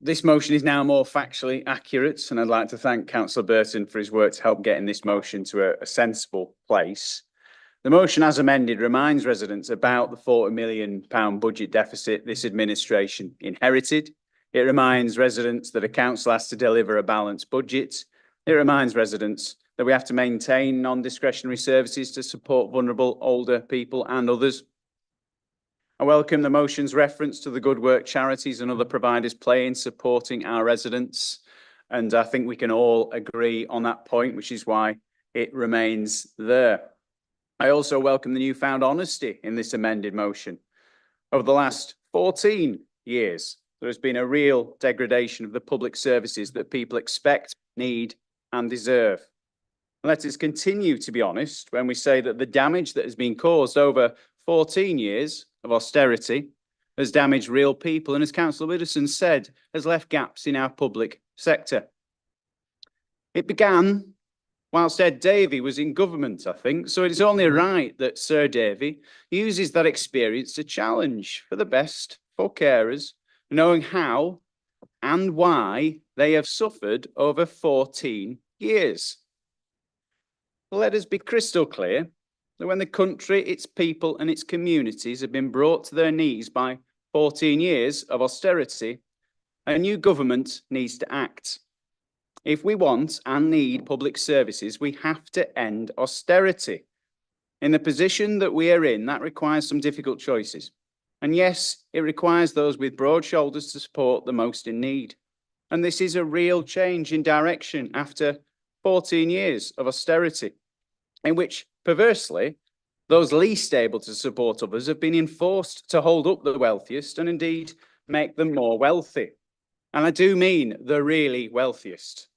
This motion is now more factually accurate, and I'd like to thank Councillor Burton for his work to help getting this motion to a sensible place. The motion as amended reminds residents about the £40 million budget deficit this administration inherited. It reminds residents that a council has to deliver a balanced budget. It reminds residents that we have to maintain non-discretionary services to support vulnerable older people and others. I welcome the motion's reference to the good work charities and other providers play in supporting our residents. And I think we can all agree on that point, which is why it remains there. I also welcome the newfound honesty in this amended motion. Over the last 14 years, there has been a real degradation of the public services that people expect, need and deserve. And let us continue to be honest when we say that the damage that has been caused over 14 years of austerity has damaged real people and, as Councillor Widdowson said, has left gaps in our public sector. It began whilst Ed Davey was in government, I think, so it is only right that Sir Davey uses that experience to challenge for the best for carers, knowing how and why they have suffered over 14 years. Let us be crystal clear that when the country, its people and its communities have been brought to their knees by 14 years of austerity, a new government needs to act. If we want and need public services, we have to end austerity. In the position that we are in, that requires some difficult choices. And yes, it requires those with broad shoulders to support the most in need. And this is a real change in direction after 14 years of austerity, in which, perversely, those least able to support others have been enforced to hold up the wealthiest and indeed make them more wealthy. And I do mean the really wealthiest.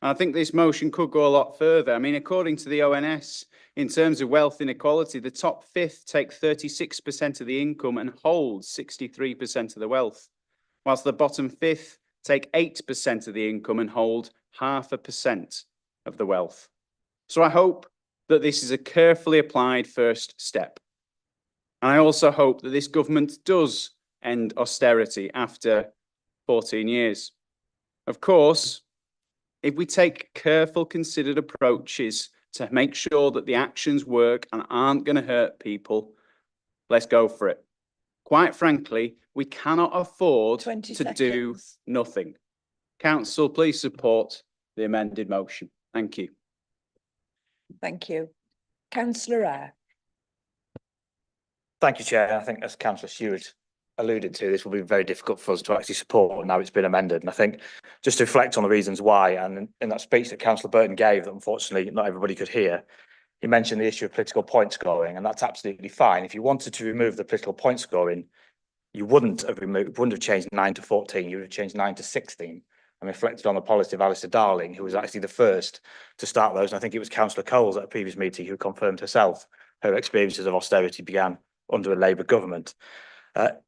I think this motion could go a lot further. I mean, according to the ONS, in terms of wealth inequality, the top fifth take 36% of the income and hold 63% of the wealth, whilst the bottom fifth take 8% of the income and hold 0.5% of the wealth. So I hope that this is a carefully applied first step. And I also hope that this government does end austerity after 14 years. Of course, if we take careful, considered approaches to make sure that the actions work and aren't going to hurt people, let's go for it. Quite frankly, we cannot afford to do nothing. Council, please support the amended motion. Thank you. Thank you. Councillor Eyre. Thank you, Chair. I think as Councillor Stewart alluded to, this will be very difficult for us to actually support now it's been amended. And I think just to reflect on the reasons why, and in that speech that Councillor Burton gave that unfortunately not everybody could hear, he mentioned the issue of political point scoring, and that's absolutely fine. If you wanted to remove the political point scoring, you wouldn't have changed 9 to 14, you would have changed 9 to 16. And reflected on the policy of Alistair Darling, who was actually the first to start those. And I think it was Councillor Coles at a previous meeting who confirmed herself her experiences of austerity began under a Labour government.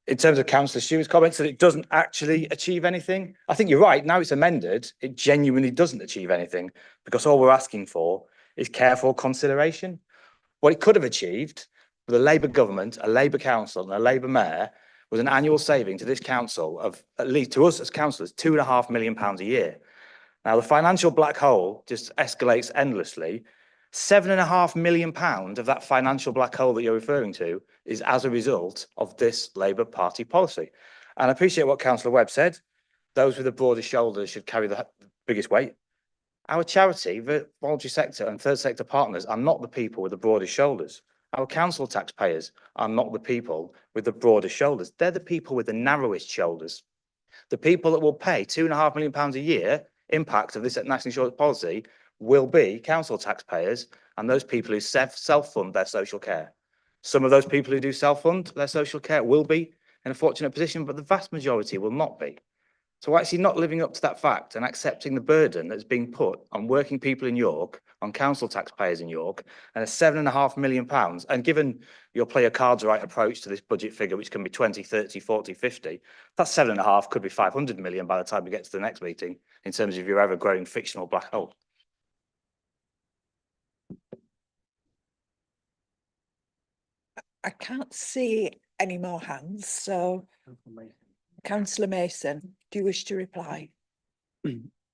In terms of Councillor Stewart's comments that it doesn't actually achieve anything, I think you're right. Now it's amended, it genuinely doesn't achieve anything because all we're asking for is careful consideration. What it could have achieved with a Labour government, a Labour council and a Labour mayor was an annual saving to this council of, at least to us as councillors, £2.5 million a year. Now, the financial black hole just escalates endlessly. £7.5 million of that financial black hole that you're referring to is as a result of this Labour Party policy. And I appreciate what Councillor Webb said. Those with the broadest shoulders should carry the biggest weight. Our charity, the voluntary sector and third sector partners are not the people with the broadest shoulders. Our council taxpayers are not the people with the broadest shoulders. They're the people with the narrowest shoulders. The people that will pay £2.5 million a year impact of this national insurance policy will be council taxpayers and those people who self-fund their social care. Some of those people who do self-fund their social care will be in a fortunate position, but the vast majority will not be. So actually not living up to that fact and accepting the burden that's being put on working people in York, on council taxpayers in York, and a £7.5 million, and given your play your cards right approach to this budget figure, which can be 20, 30, 40, 50, that 7.5 could be 500 million by the time we get to the next meeting in terms of your ever-growing fictional black hole. I can't see any more hands, so Councillor Mason. Do you wish to reply?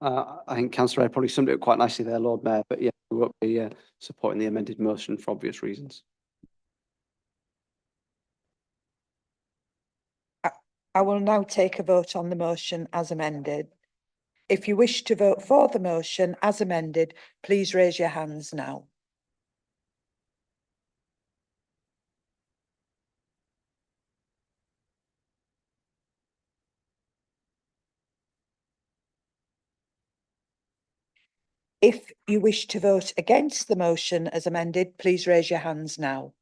I think Councillor Ed probably summed it up quite nicely there, Lord Mayor, but yeah, we won't be supporting the amended motion for obvious reasons. I will now take a vote on the motion as amended. If you wish to vote for the motion as amended, please raise your hands now. If you wish to vote against the motion as amended, please raise your hands now.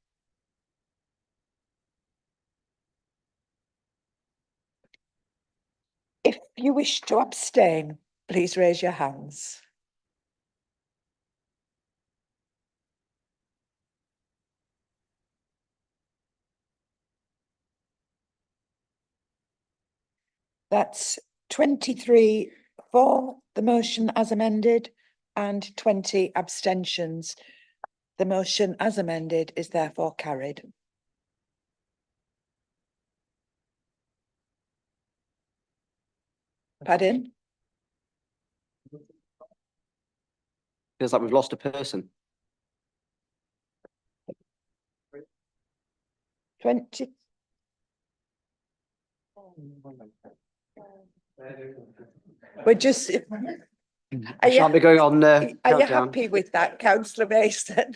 If you wish to abstain, please raise your hands. That's 23 for the motion as amended and 20 abstentions. The motion as amended is therefore carried. Pardon? Feels like we've lost a person. 20. We're just. I shan't be going on Are you countdown. happy with that, Councillor Mason?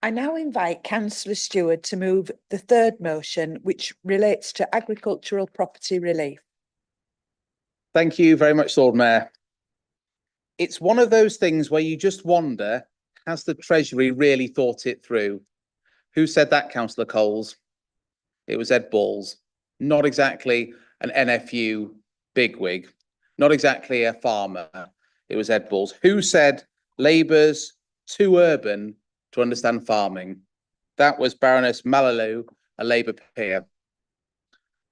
I now invite Councillor Stewart to move the third motion, which relates to agricultural property relief. Thank you very much, Lord Mayor. It's one of those things where you just wonder, has the Treasury really thought it through? Who said that, Councillor Coles? It was Ed Balls. Not exactly an NFU bigwig, not exactly a farmer. It was Ed Balls. Who said Labour's too urban to understand farming? That was Baroness Malalou, a Labour peer.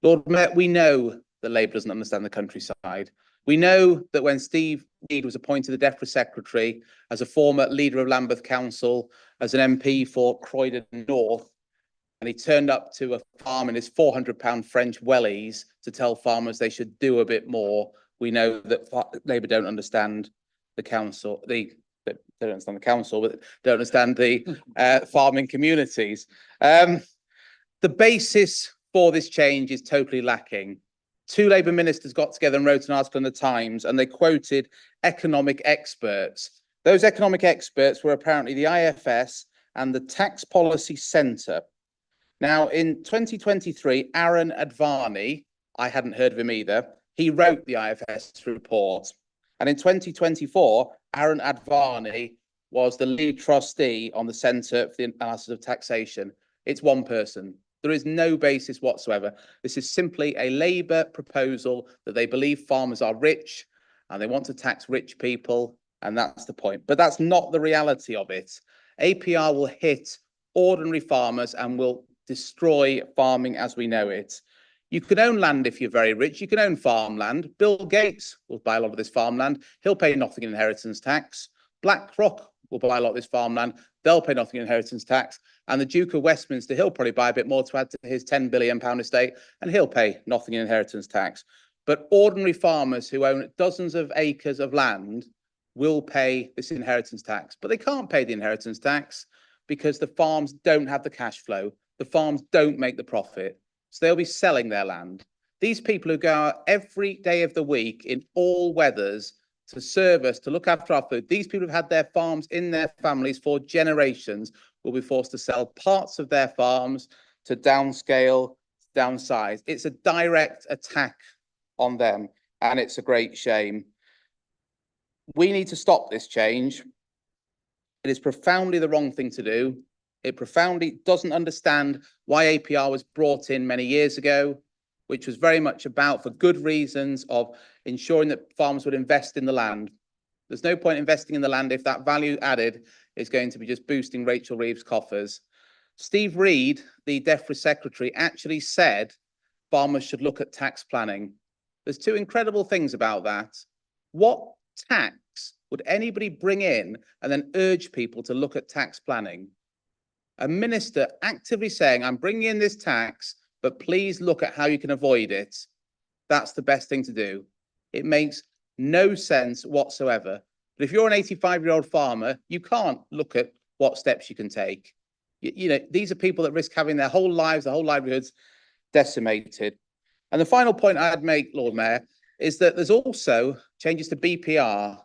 Lord Mayor, we know that Labour doesn't understand the countryside. We know that when Steve Mead was appointed the DEFRA Secretary, as a former leader of Lambeth Council, as an MP for Croydon North, and he turned up to a farm in his £400 French wellies to tell farmers they should do a bit more. We know that Labour don't understand the council, they don't understand the council, but don't understand the farming communities. The basis for this change is totally lacking. Two Labour ministers got together and wrote an article in the Times, and they quoted economic experts. Those economic experts were apparently the IFS and the Tax Policy Centre. Now, in 2023, Aaron Advani, I hadn't heard of him either, he wrote the IFS report. And in 2024, Aaron Advani was the lead trustee on the Centre for the Analysis of Taxation. It's one person. There is no basis whatsoever. This is simply a Labour proposal that they believe farmers are rich and they want to tax rich people, and that's the point. But that's not the reality of it. APR will hit ordinary farmers and will destroy farming as we know it. You can own land if you're very rich. You can own farmland. Bill Gates will buy a lot of this farmland. He'll pay nothing in inheritance tax. BlackRock will buy a lot of this farmland. They'll pay nothing in inheritance tax. And the Duke of Westminster, he'll probably buy a bit more to add to his £10 billion estate, and he'll pay nothing in inheritance tax. But ordinary farmers who own dozens of acres of land will pay this inheritance tax. But they can't pay the inheritance tax because the farms don't have the cash flow. The farms don't make the profit. So they'll be selling their land. These people who go out every day of the week in all weathers to serve us, to look after our food, these people who've had their farms in their families for generations will be forced to sell parts of their farms to downscale, downsize. It's a direct attack on them, and it's a great shame. We need to stop this change. It is profoundly the wrong thing to do. It profoundly doesn't understand why APR was brought in many years ago, which was very much about, for good reasons, of ensuring that farmers would invest in the land. There's no point investing in the land if that value added is going to be just boosting Rachel Reeves' coffers. Steve Reed, the DEFRA secretary, actually said farmers should look at tax planning. There's two incredible things about that. What tax would anybody bring in and then urge people to look at tax planning? A minister actively saying, I'm bringing in this tax, but please look at how you can avoid it. That's the best thing to do. It makes no sense whatsoever. But if you're an 85-year-old farmer, you can't look at what steps you can take. You know, these are people that risk having their whole lives, their whole livelihoods decimated. And the final point I'd make, Lord Mayor, is that there's also changes to BPR.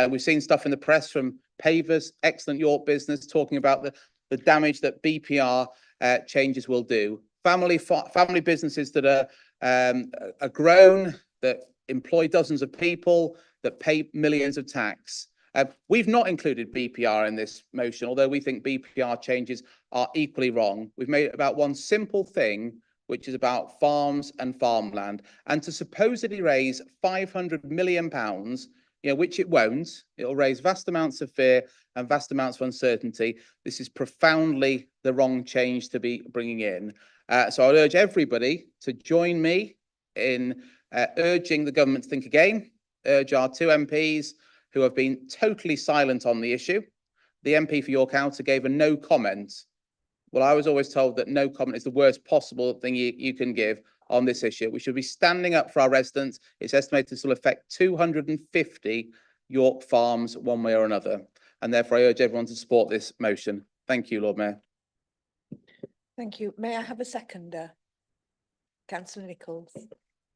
We've seen stuff in the press from Pavers, excellent York business, talking about the damage that BPR changes will do. Family businesses that are grown, that employ dozens of people, that pay millions of tax. We've not included BPR in this motion, although we think BPR changes are equally wrong. We've made it about one simple thing, which is about farms and farmland, and to supposedly raise £500 million, you know, which it won't. It'll raise vast amounts of fear and vast amounts of uncertainty. This is profoundly the wrong change to be bringing in. So I would urge everybody to join me in urging the government to think again, urge our two MPs who have been totally silent on the issue. The MP for York Outer gave a no comment. Well, I was always told that no comment is the worst possible thing you can give on this issue. We should be standing up for our residents. It's estimated this will affect 250 York farms one way or another. And therefore, I urge everyone to support this motion. Thank you, Lord Mayor. Thank you. May I have a seconder? Councillor Nichols.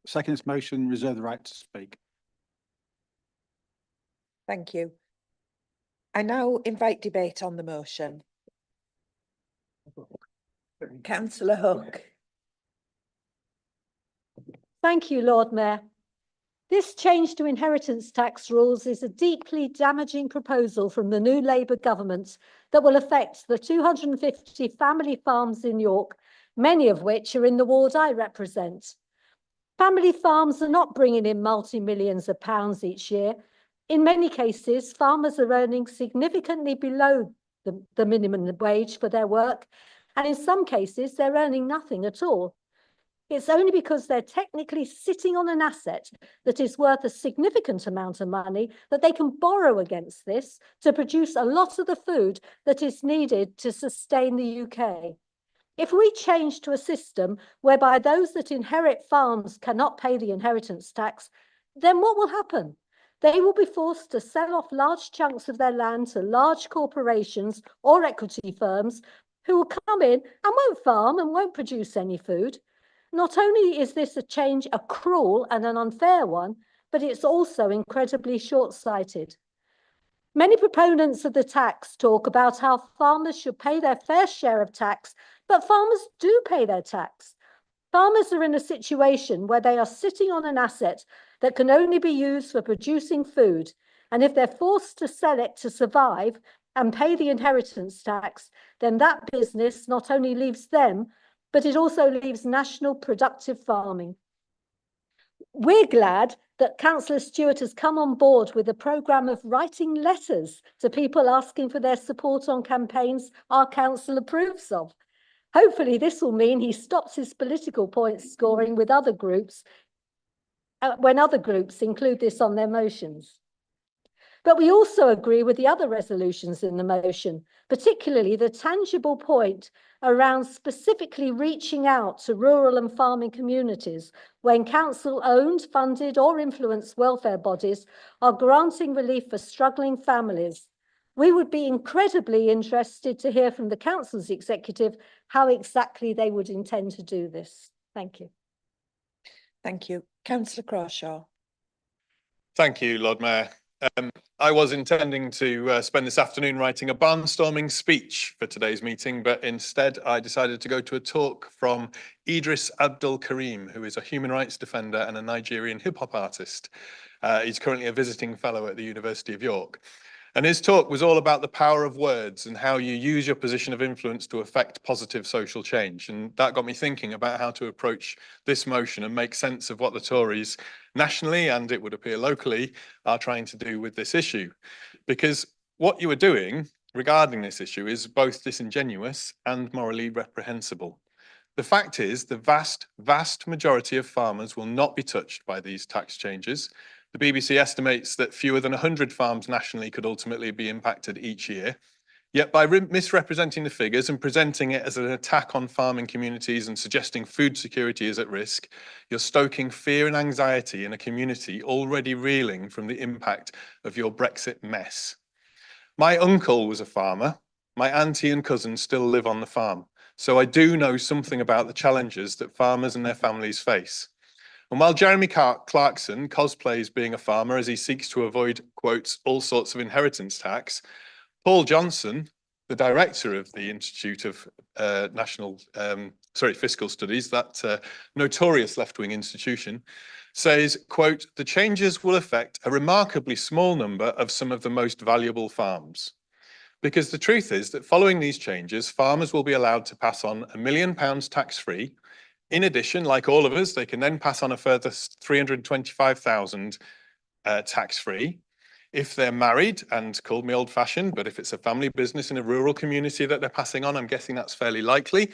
Second this motion, reserve the right to speak. Thank you. I now invite debate on the motion. Councillor Hook. Thank you, Lord Mayor. This change to inheritance tax rules is a deeply damaging proposal from the new Labour government that will affect the 250 family farms in York, many of which are in the ward I represent. Family farms are not bringing in multi-millions of pounds each year. In many cases, farmers are earning significantly below the minimum wage for their work, and in some cases, they're earning nothing at all. It's only because they're technically sitting on an asset that is worth a significant amount of money that they can borrow against this to produce a lot of the food that is needed to sustain the UK. If we change to a system whereby those that inherit farms cannot pay the inheritance tax, then what will happen? They will be forced to sell off large chunks of their land to large corporations or equity firms who will come in and won't farm and won't produce any food. Not only is this a change, a cruel and an unfair one, but it's also incredibly short-sighted. Many proponents of the tax talk about how farmers should pay their fair share of tax, but farmers do pay their tax. Farmers are in a situation where they are sitting on an asset that can only be used for producing food, and if they're forced to sell it to survive and pay the inheritance tax, then that business not only leaves them, but it also leaves national productive farming. We're glad that Councillor Stewart has come on board with a programme of writing letters to people asking for their support on campaigns our council approves of. Hopefully this will mean he stops his political point scoring with other groups when other groups include this on their motions. But we also agree with the other resolutions in the motion, particularly the tangible point around specifically reaching out to rural and farming communities when council-owned, funded or influenced welfare bodies are granting relief for struggling families. We would be incredibly interested to hear from the council's executive how exactly they would intend to do this. Thank you. Thank you. Councillor Crawshaw. Thank you, Lord Mayor. I was intending to spend this afternoon writing a barnstorming speech for today's meeting, but instead I decided to go to a talk from Idris Abdul Karim, who is a human rights defender and a Nigerian hip-hop artist. He's currently a visiting fellow at the University of York. And his talk was all about the power of words and how you use your position of influence to affect positive social change. And that got me thinking about how to approach this motion and make sense of what the Tories nationally, and it would appear locally, are trying to do with this issue. Because what you are doing regarding this issue is both disingenuous and morally reprehensible. The fact is, the vast majority of farmers will not be touched by these tax changes. The BBC estimates that fewer than 100 farms nationally could ultimately be impacted each year. Yet by misrepresenting the figures and presenting it as an attack on farming communities and suggesting food security is at risk, you're stoking fear and anxiety in a community already reeling from the impact of your Brexit mess. My uncle was a farmer. My auntie and cousins still live on the farm. So I do know something about the challenges that farmers and their families face. And while Jeremy Clarkson cosplays being a farmer as he seeks to avoid, quotes, all sorts of inheritance tax, Paul Johnson, the director of the Institute of Fiscal Studies, that notorious left-wing institution, says, quote, the changes will affect a remarkably small number of some of the most valuable farms. Because the truth is that following these changes, farmers will be allowed to pass on £1 million tax-free. In addition, like all of us, they can then pass on a further 325,000 tax-free. If they're married, and called me old-fashioned, but if it's a family business in a rural community that they're passing on, I'm guessing that's fairly likely,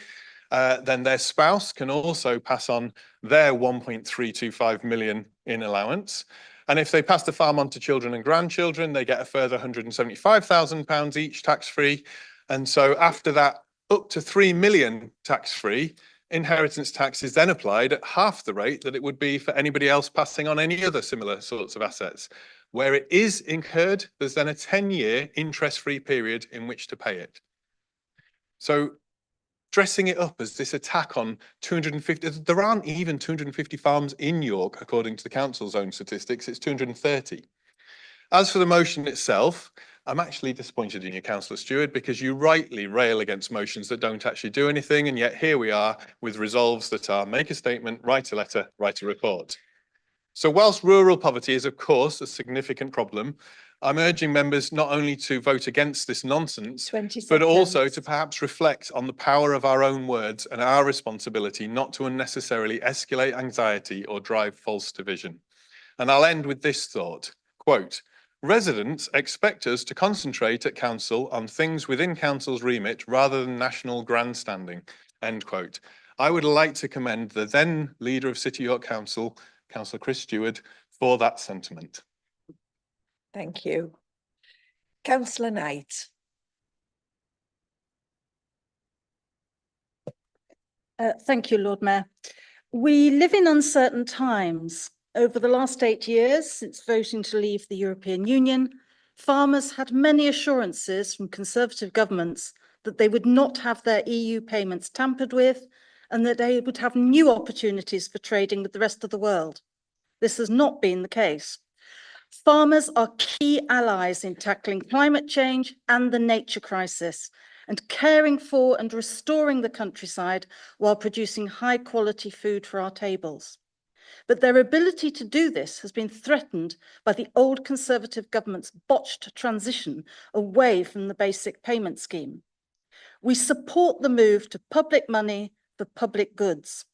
then their spouse can also pass on their 1.325 million in allowance. And if they pass the farm on to children and grandchildren, they get a further £175,000 each tax-free. And so after that, up to 3 million tax-free, inheritance tax is then applied at half the rate that it would be for anybody else passing on any other similar sorts of assets. Where it is incurred, there's then a 10-year interest-free period in which to pay it. So dressing it up as this attack on 250, there aren't even 250 farms in York, according to the council's own statistics, it's 230. As for the motion itself, I'm actually disappointed in you, Councillor Stewart, because you rightly rail against motions that don't actually do anything, and yet here we are with resolves that are make a statement, write a letter, write a report. So whilst rural poverty is, of course, a significant problem, I'm urging members not only to vote against this nonsense, but also to perhaps reflect on the power of our own words and our responsibility not to unnecessarily escalate anxiety or drive false division. And I'll end with this thought, quote, residents expect us to concentrate at council on things within council's remit rather than national grandstanding, end quote. I would like to commend the then leader of City York Council, Councillor Chris Stewart, for that sentiment. Thank you. Councillor Knight. Thank you, Lord Mayor. We live in uncertain times. Over the last 8 years, since voting to leave the European Union, farmers had many assurances from Conservative governments that they would not have their EU payments tampered with and that they would have new opportunities for trading with the rest of the world. This has not been the case. Farmers are key allies in tackling climate change and the nature crisis and caring for and restoring the countryside while producing high quality food for our tables. But their ability to do this has been threatened by the old Conservative government's botched transition away from the basic payment scheme. We support the move to public money for public goods,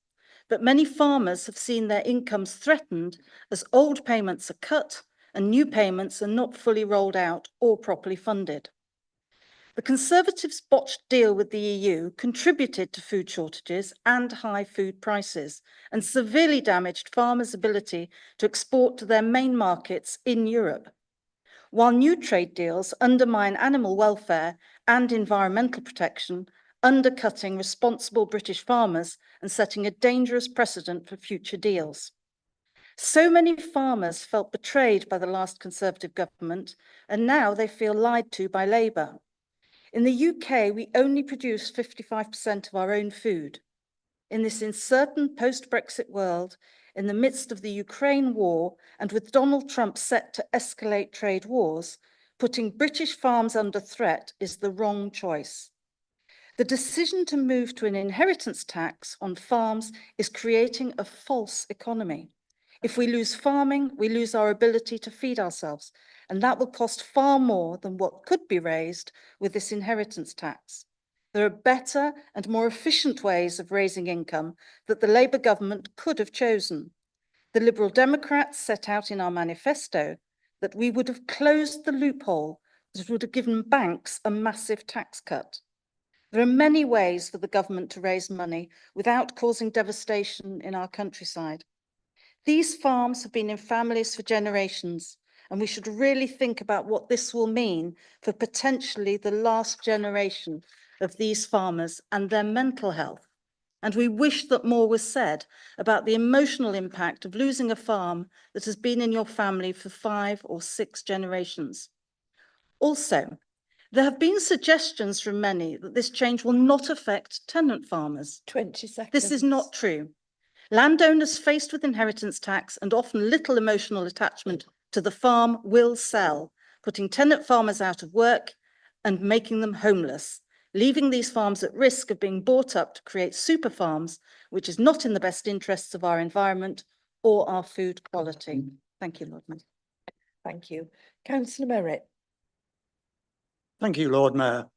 but many farmers have seen their incomes threatened as old payments are cut and new payments are not fully rolled out or properly funded. The Conservatives' botched deal with the EU contributed to food shortages and high food prices and severely damaged farmers' ability to export to their main markets in Europe. While new trade deals undermine animal welfare and environmental protection, undercutting responsible British farmers and setting a dangerous precedent for future deals. So many farmers felt betrayed by the last Conservative government, and now they feel lied to by Labour. In the UK, we only produce 55% of our own food. In this uncertain post-Brexit world, in the midst of the Ukraine war, and with Donald Trump set to escalate trade wars, putting British farms under threat is the wrong choice. The decision to move to an inheritance tax on farms is creating a false economy. If we lose farming, we lose our ability to feed ourselves, and that will cost far more than what could be raised with this inheritance tax. There are better and more efficient ways of raising income that the Labour government could have chosen. The Liberal Democrats set out in our manifesto that we would have closed the loophole It would have given banks a massive tax cut. There are many ways for the government to raise money without causing devastation in our countryside. These farms have been in families for generations, and we should really think about what this will mean for potentially the last generation of these farmers and their mental health. And we wish that more was said about the emotional impact of losing a farm that has been in your family for 5 or 6 generations. Also, there have been suggestions from many that this change will not affect tenant farmers. 20 seconds. This is not true. Landowners faced with inheritance tax and often little emotional attachment to the farm will sell, putting tenant farmers out of work and making them homeless, leaving these farms at risk of being bought up to create super farms, which is not in the best interests of our environment or our food quality. Thank you, Lord Mayor. Thank you. Councillor Merritt. Thank you, Lord Mayor.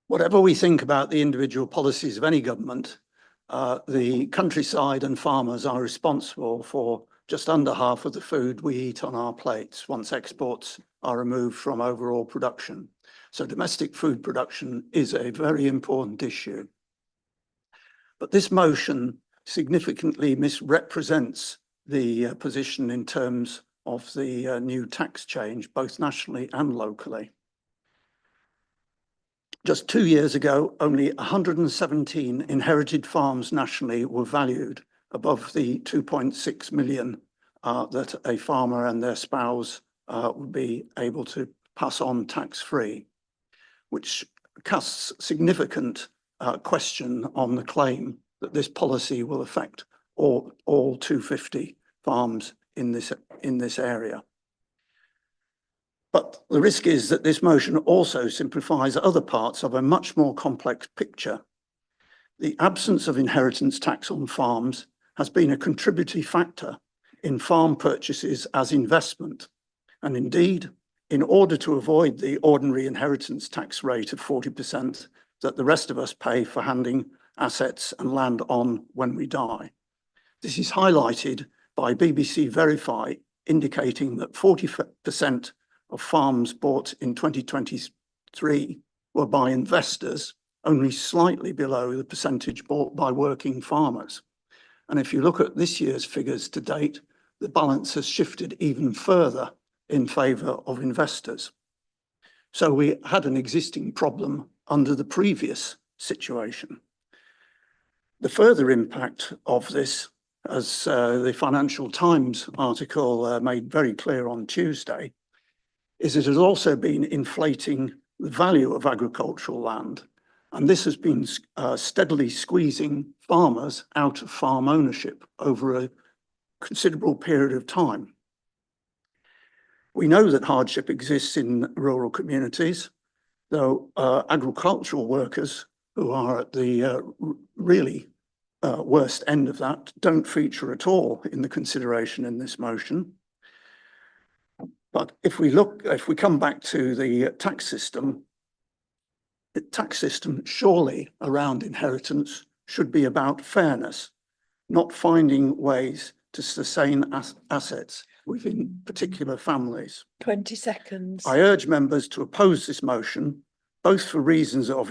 Whatever we think about the individual policies of any government, the countryside and farmers are responsible for just under half of the food we eat on our plates once exports are removed from overall production. So domestic food production is a very important issue. But this motion significantly misrepresents the position in terms of the new tax change, both nationally and locally. Just 2 years ago, only 117 inherited farms nationally were valued above the 2.6 million that a farmer and their spouse would be able to pass on tax-free, which casts significant question on the claim that this policy will affect all 250 farms in this area. But the risk is that this motion also simplifies other parts of a much more complex picture. The absence of inheritance tax on farms has been a contributory factor in farm purchases as investment. And indeed, in order to avoid the ordinary inheritance tax rate of 40% that the rest of us pay for handing assets and land on when we die. This is highlighted by BBC Verify, indicating that 40% of farms bought in 2023 were by investors, only slightly below the percentage bought by working farmers. And if you look at this year's figures to date, the balance has shifted even further in favour of investors. So we had an existing problem under the previous situation. The further impact of this, as the Financial Times article made very clear on Tuesday, is it has also been inflating the value of agricultural land. And this has been steadily squeezing farmers out of farm ownership over a considerable period of time. We know that hardship exists in rural communities, though agricultural workers who are at the really worst end of that don't feature at all in the consideration in this motion. But if we come back to the tax system surely around inheritance should be about fairness, not finding ways to sustain assets within particular families. 20 seconds. I urge members to oppose this motion, both for reasons of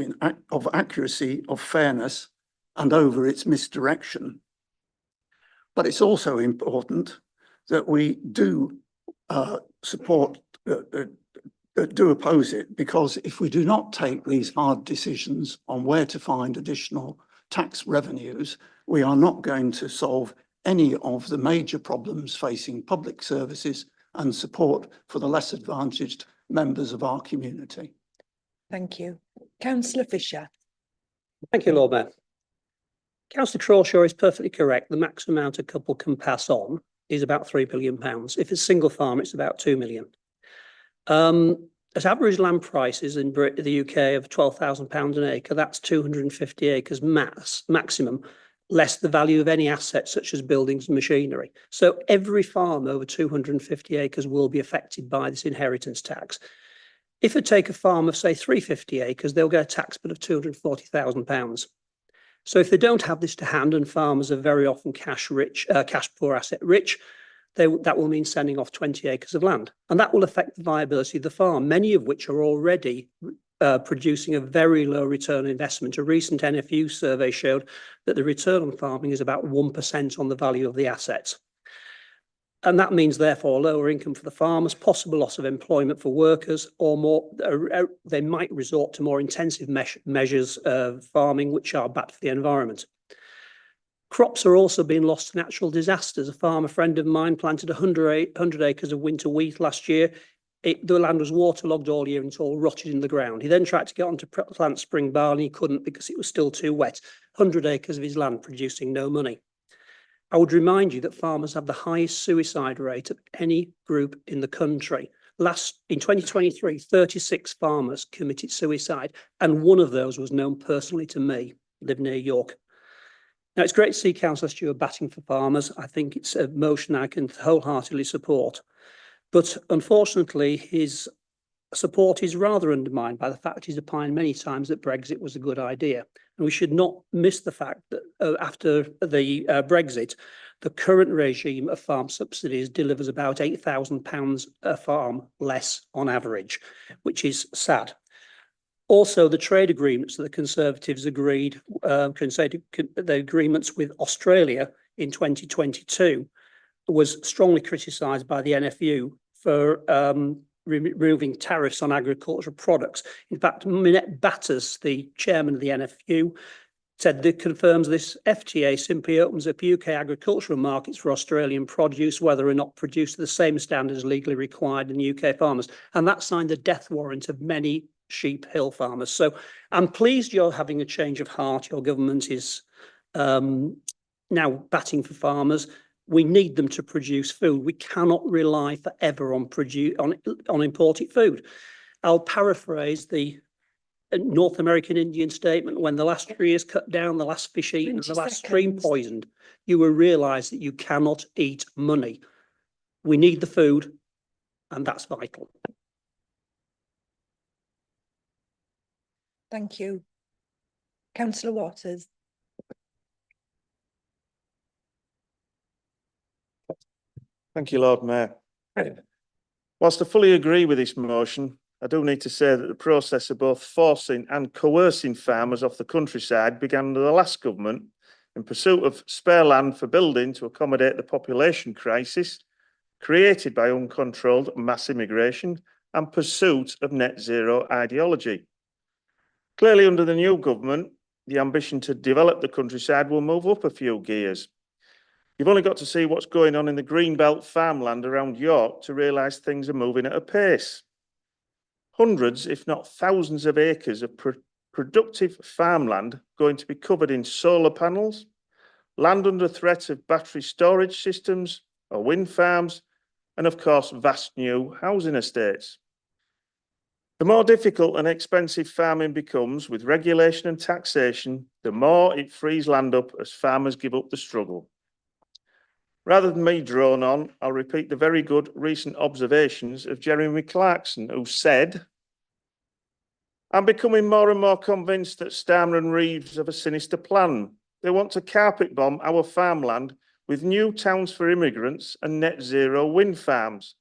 accuracy, of fairness, and over its misdirection. But it's also important that we do do oppose it, because if we do not take these hard decisions on where to find additional tax revenues, we are not going to solve any of the major problems facing public services and support for the less advantaged members of our community. Thank you. Councillor Fisher. Thank you, Lord Mayor. Councillor Crawshaw is perfectly correct. The maximum amount a couple can pass on is about £3 billion. If it's single farm, it's about 2 million. At average land prices in the UK of £12,000 an acre, that's 250 acres maximum, less the value of any assets such as buildings and machinery. So every farm over 250 acres will be affected by this inheritance tax. If you take a farm of say 350 acres, they'll get a tax bill of £240,000. So if they don't have this to hand, and farmers are very often cash poor, asset rich, that will mean sending off 20 acres of land. And that will affect the viability of the farm, many of which are already producing a very low return on investment. A recent NFU survey showed that the return on farming is about 1% on the value of the assets. And that means, therefore, lower income for the farmers, possible loss of employment for workers, or more. They might resort to more intensive measures of farming, which are bad for the environment. Crops are also being lost to natural disasters. A farmer friend of mine planted 100 acres of winter wheat last year. The land was waterlogged all year and it's all rotted in the ground. He then tried to get on to plant spring barley. He couldn't because it was still too wet. 100 acres of his land producing no money. I would remind you that farmers have the highest suicide rate of any group in the country. In 2023, 36 farmers committed suicide, and one of those was known personally to me, live near York. Now, it's great to see Councillor Stewart batting for farmers. I think it's a motion I can wholeheartedly support. But unfortunately, his support is rather undermined by the fact he's opined many times that Brexit was a good idea. And we should not miss the fact that after the Brexit, the current regime of farm subsidies delivers about £8,000 a farm less on average, which is sad. Also, the trade agreements that the Conservatives agreed, the agreements with Australia in 2022, was strongly criticised by the NFU for removing tariffs on agricultural products. In fact, Minette Batters, the chairman of the NFU, said that confirms this FTA simply opens up UK agricultural markets for Australian produce, whether or not produced to the same standards legally required in UK farmers. And that signed the death warrant of many sheep hill farmers. So I'm pleased you're having a change of heart. Your government is now batting for farmers. We need them to produce food. We cannot rely forever on imported food. I'll paraphrase the North American Indian statement: when the last tree is cut down, the last fish eaten, and the last stream poisoned, you will realise that you cannot eat money. We need the food, and that's vital. Thank you. Councillor Waters. Thank you, Lord Mayor. Whilst I fully agree with this motion, I do need to say that the process of both forcing and coercing farmers off the countryside began under the last government in pursuit of spare land for building to accommodate the population crisis created by uncontrolled mass immigration and pursuit of net zero ideology. Clearly, under the new government, the ambition to develop the countryside will move up a few gears. You've only got to see what's going on in the greenbelt farmland around York to realise things are moving at a pace. Hundreds, if not thousands of acres of productive farmland going to be covered in solar panels, land under threat of battery storage systems or wind farms, and of course, vast new housing estates. The more difficult and expensive farming becomes with regulation and taxation, the more it frees land up as farmers give up the struggle. Rather than me drone on, I'll repeat the very good recent observations of Jeremy Clarkson, who said, "I'm becoming more and more convinced that Starmer and Reeves have a sinister plan. They want to carpet bomb our farmland with new towns for immigrants and net zero wind farms.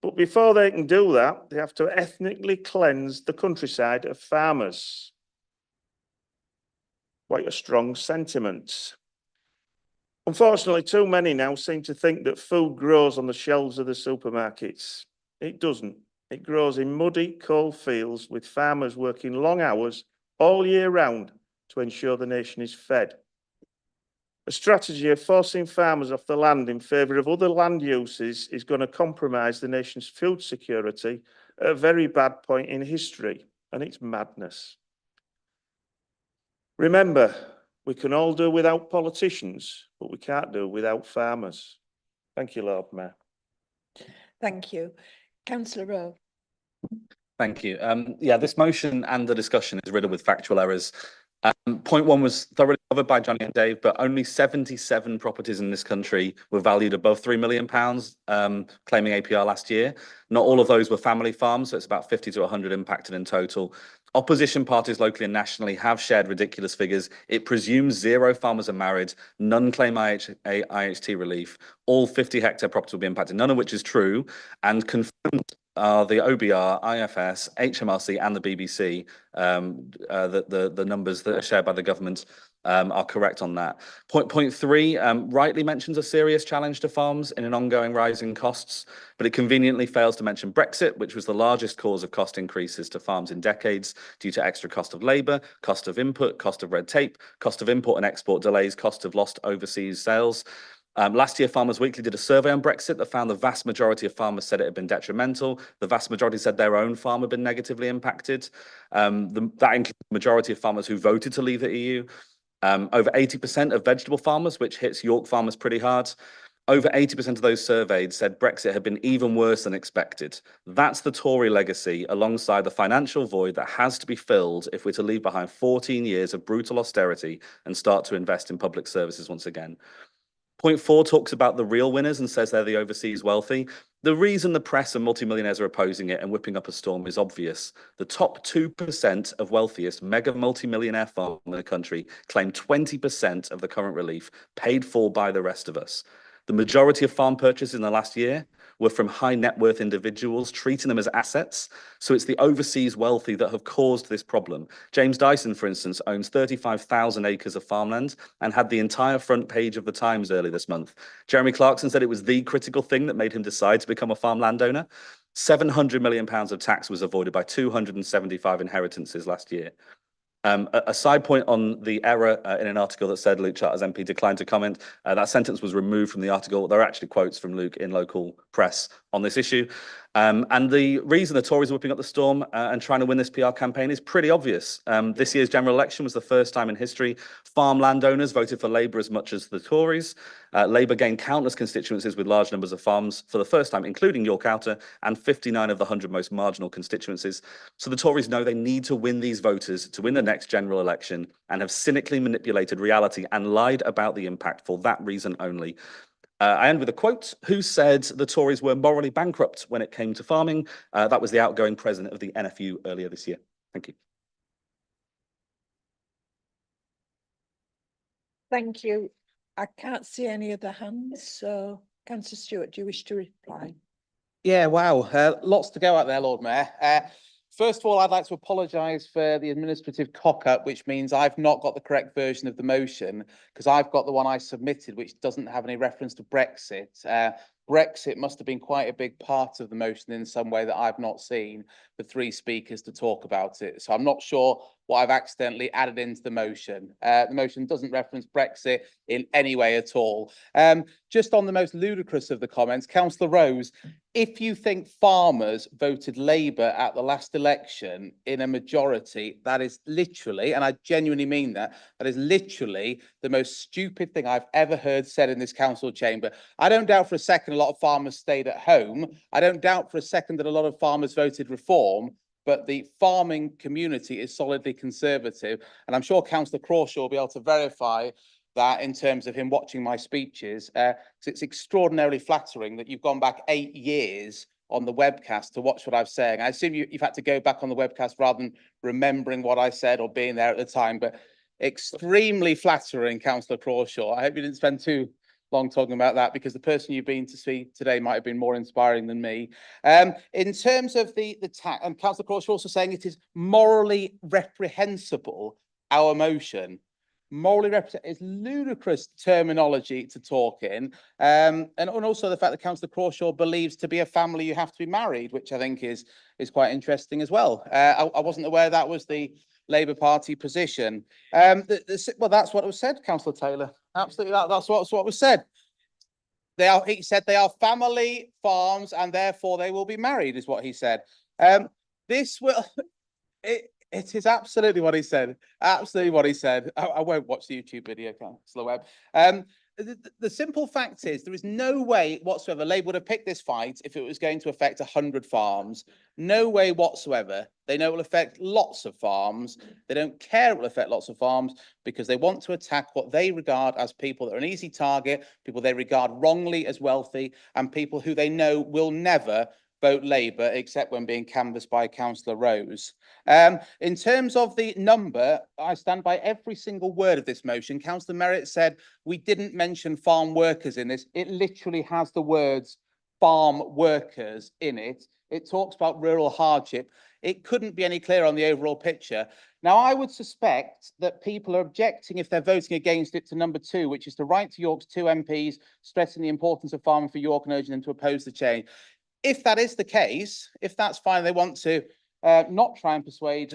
But before they can do that, they have to ethnically cleanse the countryside of farmers." Quite a strong sentiment. Unfortunately, too many now seem to think that food grows on the shelves of the supermarkets. It doesn't. It grows in muddy, cold fields with farmers working long hours all year round to ensure the nation is fed. A strategy of forcing farmers off the land in favour of other land uses is going to compromise the nation's food security at a very bad point in history, and it's madness. Remember, we can all do without politicians, but we can't do without farmers. Thank you, Lord Mayor. Thank you. Councillor Rowe. Thank you. Yeah, this motion and the discussion is riddled with factual errors. Point one was thoroughly covered by Johnny and Dave, but only 77 properties in this country were valued above £3 million, claiming APR last year. Not all of those were family farms, so it's about 50 to 100 impacted in total. Opposition parties locally and nationally have shared ridiculous figures. It presumes 0 farmers are married, none claim IHT relief, all 50-hectare properties will be impacted, none of which is true, and confirmed are the OBR, IFS, HMRC and the BBC, the numbers that are shared by the government are correct on that. Point 3 rightly mentions a serious challenge to farms in an ongoing rise in costs, but it conveniently fails to mention Brexit, which was the largest cause of cost increases to farms in decades due to extra cost of labour, cost of input, cost of red tape, cost of import and export delays, cost of lost overseas sales. Last year, Farmers Weekly did a survey on Brexit that found the vast majority of farmers said it had been detrimental. The vast majority said their own farm had been negatively impacted. That includes the majority of farmers who voted to leave the EU. Over 80% of vegetable farmers, which hits York farmers pretty hard. Over 80% of those surveyed said Brexit had been even worse than expected. That's the Tory legacy alongside the financial void that has to be filled if we're to leave behind 14 years of brutal austerity and start to invest in public services once again. Point 4 talks about the real winners and says they're the overseas wealthy. The reason the press and multimillionaires are opposing it and whipping up a storm is obvious. The top 2% of wealthiest mega multimillionaire farmers in the country claim 20% of the current relief paid for by the rest of us. The majority of farm purchases in the last year were from high net worth individuals treating them as assets. So it's the overseas wealthy that have caused this problem. James Dyson, for instance, owns 35,000 acres of farmland and had the entire front page of the Times early this month. Jeremy Clarkson said it was the critical thing that made him decide to become a farm landowner. £700 million of tax was avoided by 275 inheritances last year. A side point on the error in an article that said Luke Charters MP declined to comment. That sentence was removed from the article. There are actually quotes from Luke in local press on this issue. And the reason the Tories are whipping up the storm and trying to win this PR campaign is pretty obvious. This year's general election was the first time in history farm landowners voted for Labour as much as the Tories. Labour gained countless constituencies with large numbers of farms for the first time, including York Outer, and 59 of the 100 most marginal constituencies. So the Tories know they need to win these voters to win the next general election and have cynically manipulated reality and lied about the impact for that reason only. I end with a quote. Who said the Tories were morally bankrupt when it came to farming? That was the outgoing president of the NFU earlier this year. Thank you. Thank you. I can't see any other hands, so Councillor Stewart, do you wish to reply? Yeah, wow. Lots to go out there, Lord Mayor. First of all, I'd like to apologise for the administrative cock-up, which means I've not got the correct version of the motion, because I've got the one I submitted, which doesn't have any reference to Brexit. Brexit must have been quite a big part of the motion in some way that I've not seen for 3 speakers to talk about it. So I'm not sure what I've accidentally added into the motion. The motion doesn't reference Brexit in any way at all. Just on the most ludicrous of the comments, Councillor Rose, if you think farmers voted Labour at the last election in a majority, that is literally, and I genuinely mean that, that is literally the most stupid thing I've ever heard said in this council chamber. I don't doubt for a second a lot of farmers stayed at home. I don't doubt for a second that a lot of farmers voted Reform, but the farming community is solidly conservative. And I'm sure Councillor Crawshaw will be able to verify that in terms of him watching my speeches. It's extraordinarily flattering that you've gone back 8 years on the webcast to watch what I'm saying. I assume you've had to go back on the webcast rather than remembering what I said or being there at the time, but extremely flattering, Councillor Crawshaw. I hope you didn't spend too long talking about that, because the person you've been to see today might have been more inspiring than me. In terms of the tax, and Councillor Crawshaw also saying it is morally reprehensible, our motion. Morally reprehensible is ludicrous terminology to talk in. And also the fact that Councillor Crawshaw believes to be a family you have to be married, which I think is quite interesting as well. I wasn't aware that was the Labour Party position. Well, that's what was said, Councillor Taylor. Absolutely, that's what was said. He said they are family farms and therefore they will be married, is what he said. It is absolutely what he said. Absolutely what he said. I won't watch the YouTube video, Councillor Webb. The simple fact is there is no way whatsoever Labour would have picked this fight if it was going to affect 100 farms. No way whatsoever. They know it will affect lots of farms. They don't care it will affect lots of farms because they want to attack what they regard as people that are an easy target, people they regard wrongly as wealthy, and people who they know will never vote Labour, except when being canvassed by Councillor Rose. In terms of the number, I stand by every single word of this motion. Councillor Merritt said we didn't mention farm workers in this. It literally has the words farm workers in it. It talks about rural hardship. It couldn't be any clearer on the overall picture. Now, I would suspect that people are objecting, if they're voting against it, to number 2, which is to write to York's 2 MPs, stressing the importance of farming for York and urging them to oppose the change. If that is the case, if that's fine, they want to not try and persuade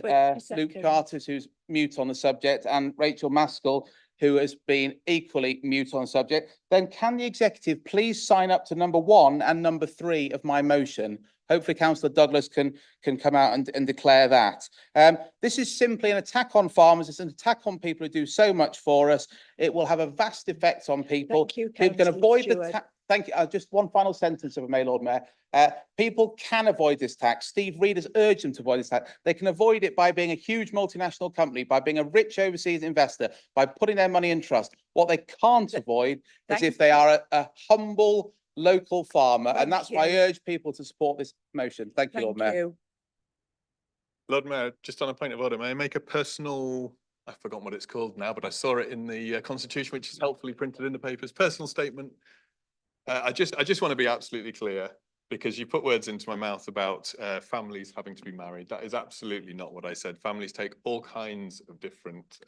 Luke Carter, who's mute on the subject, and Rachel Maskell, who has been equally mute on the subject, then can the executive please sign up to number 1 and number 3 of my motion? Hopefully Councillor Douglas can come out and declare that. This is simply an attack on farmers. It's an attack on people who do so much for us. It will have a vast effect on people. Thank you, People can Councillor avoid Stewart. the thank you. Just one final sentence, if I may, Lord Mayor. People can avoid this tax. Steve Reed has urged them to avoid this tax. They can avoid it by being a huge multinational company, by being a rich overseas investor, by putting their money in trust. What they can't avoid is if they are a humble local farmer, and that's why I urge people to support this motion. Thank you, Lord Mayor. Lord Mayor, just on a point of order, may I make a personal, I've forgotten what it's called now, but I saw it in the Constitution, which is helpfully printed in the papers, personal statement. I just want to be absolutely clear, because you put words into my mouth about families having to be married. That is absolutely not what I said. Families take all kinds of different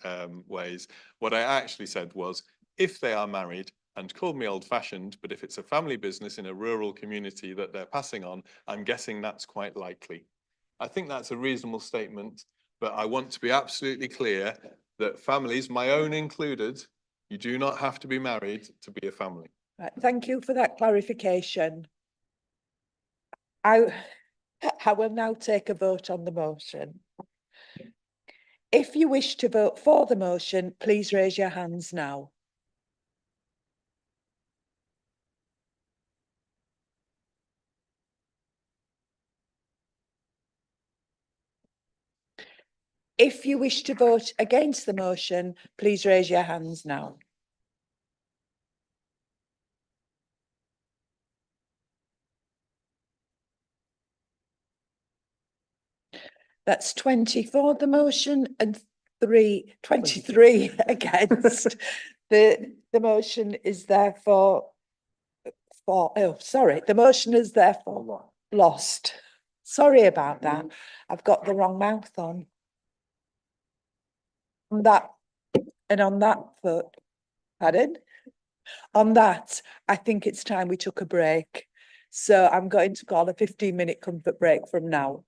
ways. What I actually said was, if they are married, and called me old-fashioned, but if it's a family business in a rural community that they're passing on, I'm guessing that's quite likely. I think that's a reasonable statement, but I want to be absolutely clear that families, my own included, you do not have to be married to be a family. Right, thank you for that clarification. I will now take a vote on the motion. If you wish to vote for the motion, please raise your hands now. If you wish to vote against the motion, please raise your hands now. That's 20 for the motion and 23 against. The motion is therefore the motion is therefore lost. Sorry about that. I've got the wrong mouth on. On that foot, pardon? On that, I think it's time we took a break. So I'm going to call a 15-minute comfort break from now.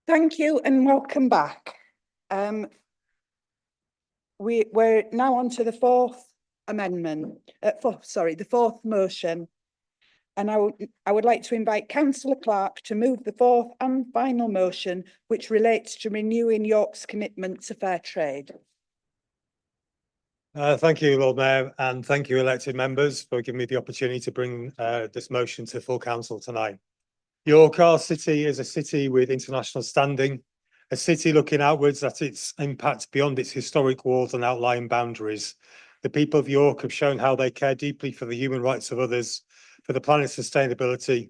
Thank you and welcome back. We're now on to the fourth amendment, the fourth motion. And I would like to invite Councillor Clark to move the fourth and final motion, which relates to renewing York's commitment to fair trade. Thank you, Lord Mayor, and thank you, elected members, for giving me the opportunity to bring this motion to full council tonight. York, our city, is a city with international standing, a city looking outwards at its impact beyond its historic walls and outlying boundaries. The people of York have shown how they care deeply for the human rights of others, for the planet's sustainability,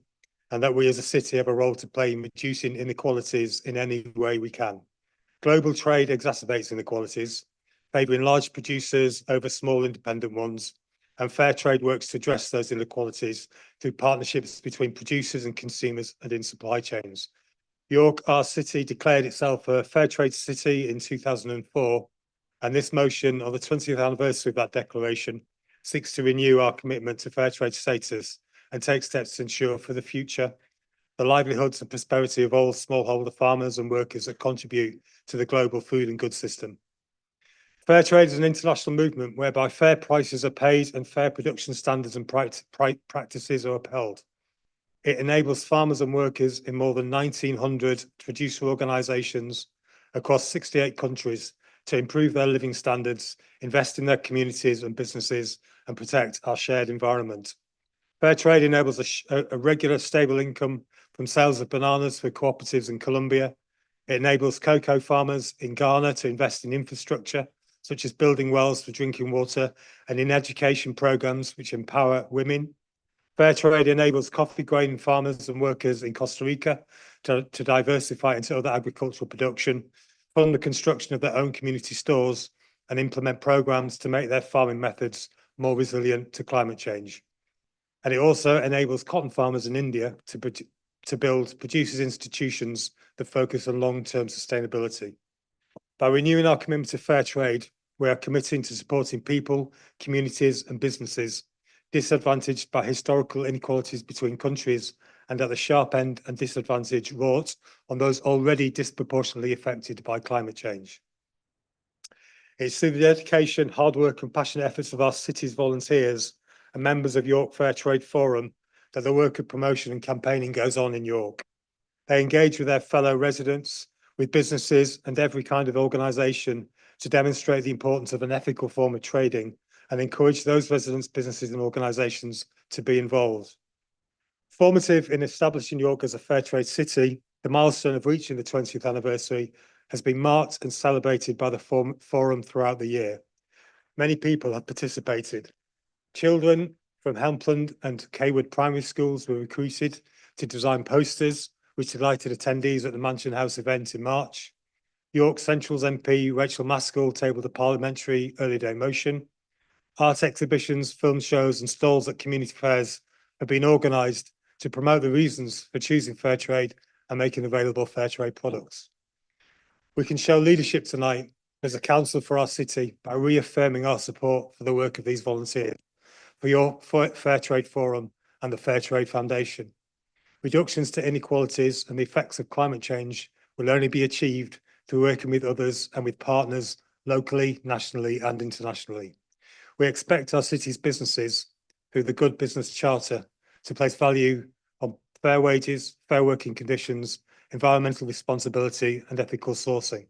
and that we as a city have a role to play in reducing inequalities in any way we can. Global trade exacerbates inequalities, favouring large producers over small independent ones, and fair trade works to address those inequalities through partnerships between producers and consumers and in supply chains. York, our city, declared itself a fair trade city in 2004, and this motion on the 20th anniversary of that declaration seeks to renew our commitment to fair trade status and take steps to ensure for the future the livelihoods and prosperity of all smallholder farmers and workers that contribute to the global food and goods system. Fair trade is an international movement whereby fair prices are paid and fair production standards and practices are upheld. It enables farmers and workers in more than 1,900 producer organisations across 68 countries to improve their living standards, invest in their communities and businesses, and protect our shared environment. Fair trade enables a regular, stable income from sales of bananas for cooperatives in Colombia. It enables cocoa farmers in Ghana to invest in infrastructure, such as building wells for drinking water and in education programs which empower women. Fair trade enables coffee grain farmers and workers in Costa Rica to diversify into other agricultural production, fund the construction of their own community stores, and implement programs to make their farming methods more resilient to climate change. And it also enables cotton farmers in India to build producers' institutions that focus on long-term sustainability. By renewing our commitment to fair trade, we are committing to supporting people, communities, and businesses disadvantaged by historical inequalities between countries and at the sharp end and disadvantage wrought on those already disproportionately affected by climate change. It's through the dedication, hard work, and passionate efforts of our city's volunteers and members of York Fair Trade Forum that the work of promotion and campaigning goes on in York. They engage with their fellow residents, with businesses and every kind of organisation to demonstrate the importance of an ethical form of trading and encourage those residents, businesses and organisations to be involved. Formative in establishing York as a fair trade city, the milestone of reaching the 20th anniversary has been marked and celebrated by the forum throughout the year. Many people have participated. Children from Helmland and Cawood primary schools were recruited to design posters which delighted attendees at the Mansion House event in March. York Central's MP Rachel Maskell tabled a parliamentary early day motion. Art exhibitions, film shows and stalls at community fairs have been organised to promote the reasons for choosing fair trade and making available fair trade products. We can show leadership tonight as a council for our city by reaffirming our support for the work of these volunteers, for your Fair Trade Forum and the Fair Trade Foundation. Reductions to inequalities and the effects of climate change will only be achieved through working with others and with partners locally, nationally and internationally. We expect our city's businesses, through the Good Business Charter, to place value on fair wages, fair working conditions, environmental responsibility and ethical sourcing.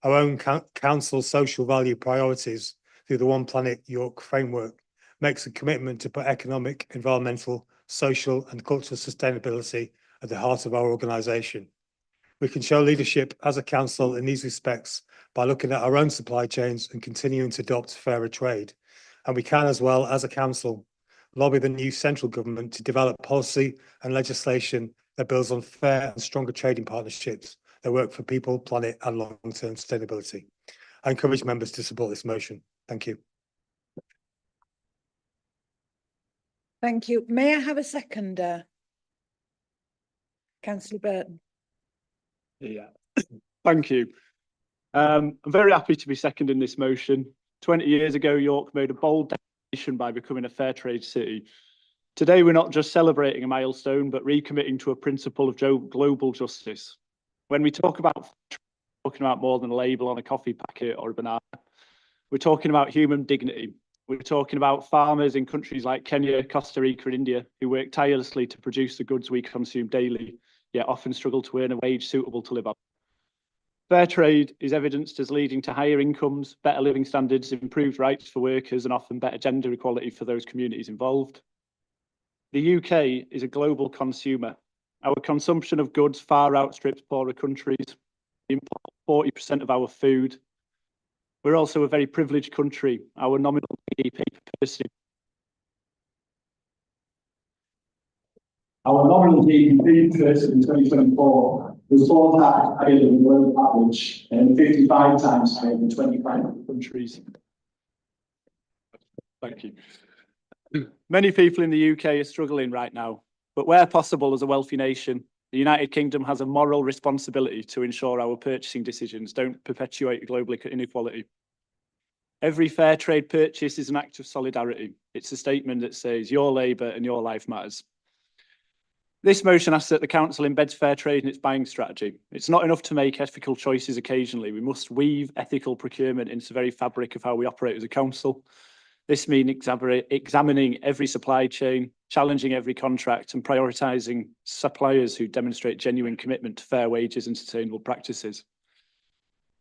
Our own council's social value priorities through the One Planet York framework makes a commitment to put economic, environmental, social and cultural sustainability at the heart of our organisation. We can show leadership as a council in these respects by looking at our own supply chains and continuing to adopt fairer trade. And we can as well, as a council, lobby the new central government to develop policy and legislation that builds on fair and stronger trading partnerships that work for people, planet and long-term sustainability. I encourage members to support this motion. Thank you. Thank you. May I have a seconder? Councillor Burton. Yeah, thank you. I'm very happy to be seconding this motion. 20 years ago, York made a bold declaration by becoming a fair trade city. Today, we're not just celebrating a milestone, but recommitting to a principle of global justice. When we talk about talking about more than a label on a coffee packet or a banana, we're talking about human dignity. We're talking about farmers in countries like Kenya, Costa Rica, and India who work tirelessly to produce the goods we consume daily, yet often struggle to earn a wage suitable to live on. Fair trade is evidenced as leading to higher incomes, better living standards, improved rights for workers, and often better gender equality for those communities involved. The UK is a global consumer. Our consumption of goods far outstrips poorer countries. We import 40% of our food. We're also a very privileged country. Our nominal GDP per person. Our nominal GDP per person in 2024 was 4 times higher than the world average and 55 times higher than 25 countries. Thank you. Many people in the UK are struggling right now, but where possible as a wealthy nation, the United Kingdom has a moral responsibility to ensure our purchasing decisions don't perpetuate global inequality. Every fair trade purchase is an act of solidarity. It's a statement that says your labour and your life matters. This motion asks that the council embeds fair trade in its buying strategy. It's not enough to make ethical choices occasionally. We must weave ethical procurement into the very fabric of how we operate as a council. This means examining every supply chain, challenging every contract, and prioritising suppliers who demonstrate genuine commitment to fair wages and sustainable practices.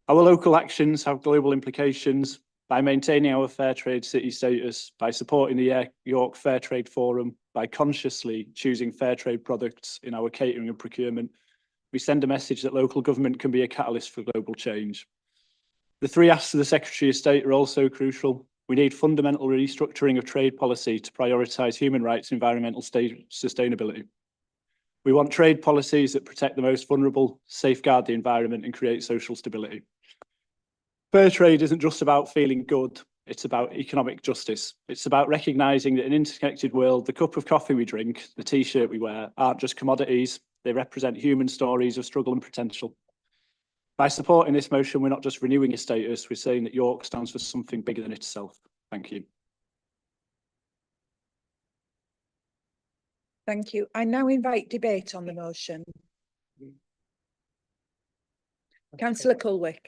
Our local actions have global implications. By maintaining our fair trade city status, by supporting the York Fair Trade Forum, by consciously choosing fair trade products in our catering and procurement, we send a message that local government can be a catalyst for global change. The 3 asks of the Secretary of State are also crucial. We need fundamental restructuring of trade policy to prioritise human rights and environmental sustainability. We want trade policies that protect the most vulnerable, safeguard the environment, and create social stability. Fair trade isn't just about feeling good, it's about economic justice. It's about recognising that in an interconnected world, the cup of coffee we drink, the t-shirt we wear, aren't just commodities, they represent human stories of struggle and potential. By supporting this motion, we're not just renewing a status, we're saying that York stands for something bigger than itself. Thank you. Thank you. I now invite debate on the motion. Councillor Culwick.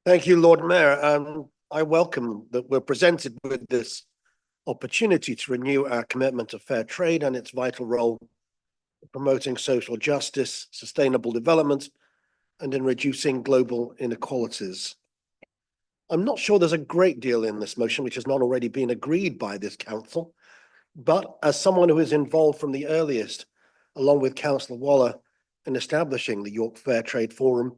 Thank you, Lord Mayor. I welcome that we're presented with this opportunity to renew our commitment to fair trade and its vital role in promoting social justice, sustainable development, and in reducing global inequalities. I'm not sure there's a great deal in this motion which has not already been agreed by this council, but as someone who is involved from the earliest, along with Councillor Waller, in establishing the York Fair Trade Forum,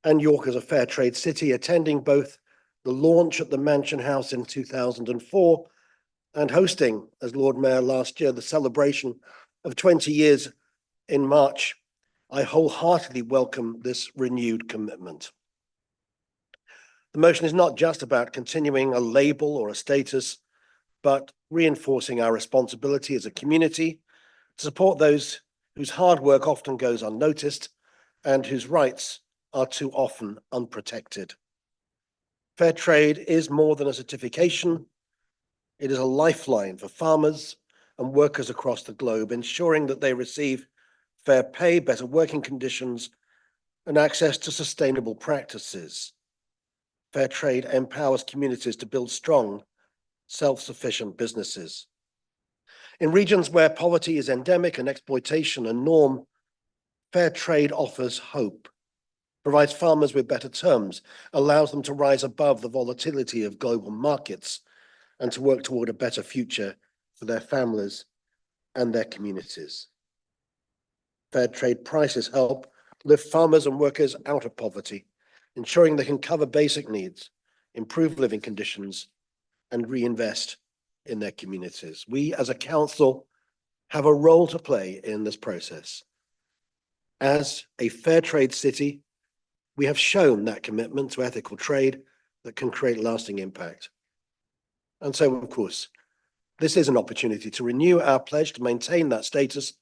and York as a fair trade city, attending both the launch at the Mansion House in 2004 and hosting, as Lord Mayor last year, the celebration of 20 years in March, I wholeheartedly welcome this renewed commitment. The motion is not just about continuing a label or a status, but reinforcing our responsibility as a community to support those whose hard work often goes unnoticed and whose rights are too often unprotected. Fair trade is more than a certification. It is a lifeline for farmers and workers across the globe, ensuring that they receive fair pay, better working conditions, and access to sustainable practices. Fair trade empowers communities to build strong, self-sufficient businesses. In regions where poverty is endemic and exploitation a norm, fair trade offers hope, provides farmers with better terms, allows them to rise above the volatility of global markets and to work toward a better future for their families and their communities. Fair trade prices help lift farmers and workers out of poverty, ensuring they can cover basic needs, improve living conditions, and reinvest in their communities. We as a council have a role to play in this process. As a fair trade city, we have shown that commitment to ethical trade that can create lasting impact. And so, of course, this is an opportunity to renew our pledge to maintain that status,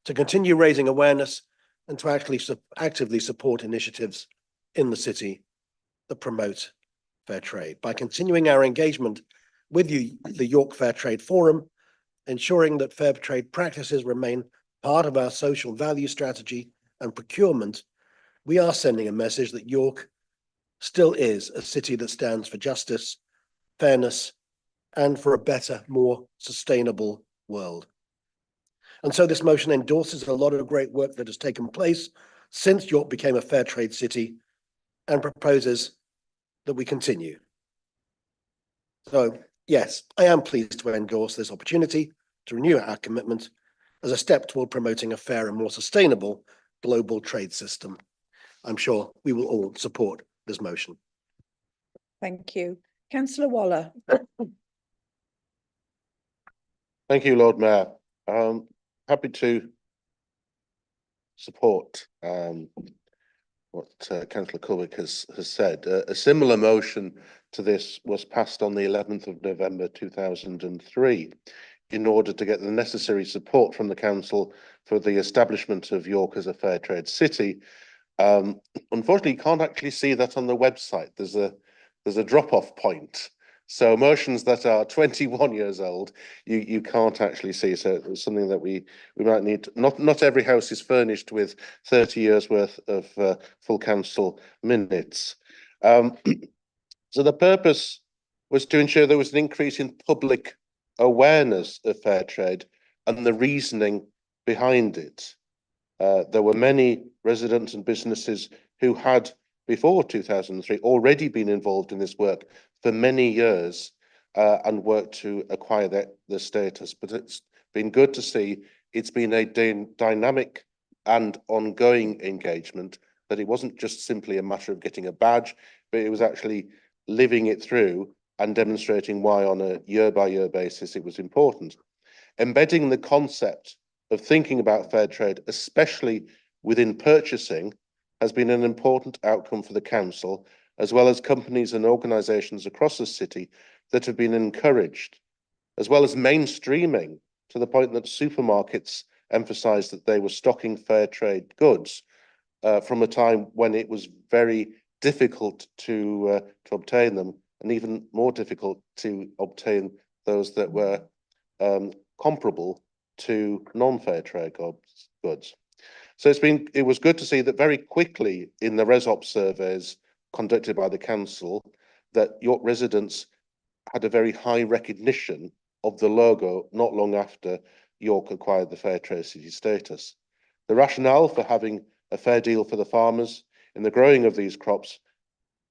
to continue raising awareness, and to actually actively support initiatives in the city that promote fair trade. By continuing our engagement with the York Fair Trade Forum, ensuring that fair trade practices remain part of our social value strategy and procurement, we are sending a message that York still is a city that stands for justice, fairness, and for a better, more sustainable world. And so this motion endorses a lot of great work that has taken place since York became a fair trade city and proposes that we continue. So, yes, I am pleased to endorse this opportunity to renew our commitment as a step toward promoting a fair and more sustainable global trade system. I'm sure we will all support this motion. Thank you. Councillor Waller. Thank you, Lord Mayor. Happy to support what Councillor Cubic has said. A similar motion to this was passed on the 11th of November 2003 in order to get the necessary support from the council for the establishment of York as a fair trade city. Unfortunately, you can't actually see that on the website. There's a drop-off point. So motions that are 21 years old, you can't actually see. So it's something that we might need. Not every house is furnished with 30 years worth of full council minutes. So the purpose was to ensure there was an increase in public awareness of fair trade and the reasoning behind it. There were many residents and businesses who had, before 2003, already been involved in this work for many years and worked to acquire the status. But it's been good to see it's been a dynamic and ongoing engagement, that it wasn't just simply a matter of getting a badge, but it was actually living it through and demonstrating why on a year-by-year basis it was important. Embedding the concept of thinking about fair trade, especially within purchasing, has been an important outcome for the council, as well as companies and organisations across the city that have been encouraged, as well as mainstreaming to the point that supermarkets emphasised that they were stocking fair trade goods from a time when it was very difficult to obtain them, and even more difficult to obtain those that were comparable to non-fair trade goods. So it was good to see that very quickly in the ResOp surveys conducted by the council, that York residents had a very high recognition of the logo not long after York acquired the fair trade city status. The rationale for having a fair deal for the farmers in the growing of these crops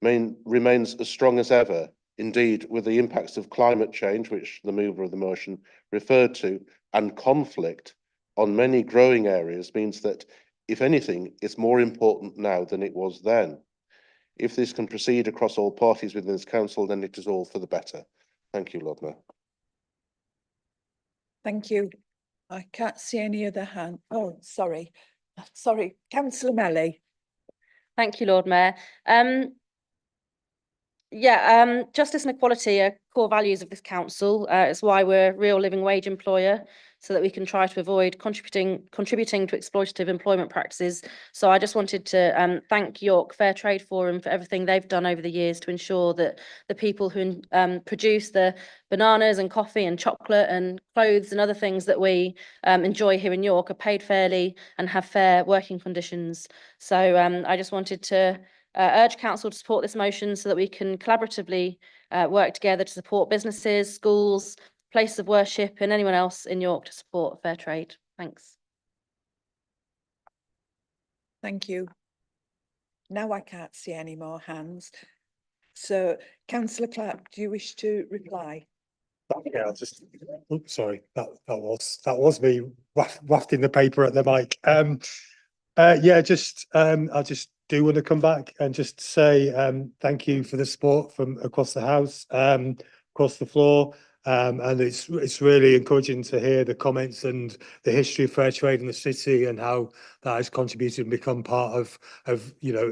remains as strong as ever. Indeed, with the impacts of climate change, which the mover of the motion referred to, and conflict on many growing areas, means that, if anything, it's more important now than it was then. If this can proceed across all parties within this council, then it is all for the better. Thank you, Lord Mayor. Thank you. I can't see any other hand. Oh, sorry. Sorry, Councillor Melly. Thank you, Lord Mayor. Justice and equality are core values of this council. It's why we're a real living wage employer, so that we can try to avoid contributing to exploitative employment practices. So I just wanted to thank York Fair Trade Forum for everything they've done over the years to ensure that the people who produce the bananas and coffee and chocolate and clothes and other things that we enjoy here in York are paid fairly and have fair working conditions. So I just wanted to urge council to support this motion so that we can collaboratively work together to support businesses, schools, places of worship and anyone else in York to support fair trade. Thanks. Thank you. Now I can't see any more hands. So, Councillor Clark, do you wish to reply? Yeah, I'll just. Oops, sorry. That was me wafting the paper at the mic. I just do want to come back and just say thank you for the support from across the house, across the floor. And it's really encouraging to hear the comments and the history of fair trade in the city and how that has contributed and become part of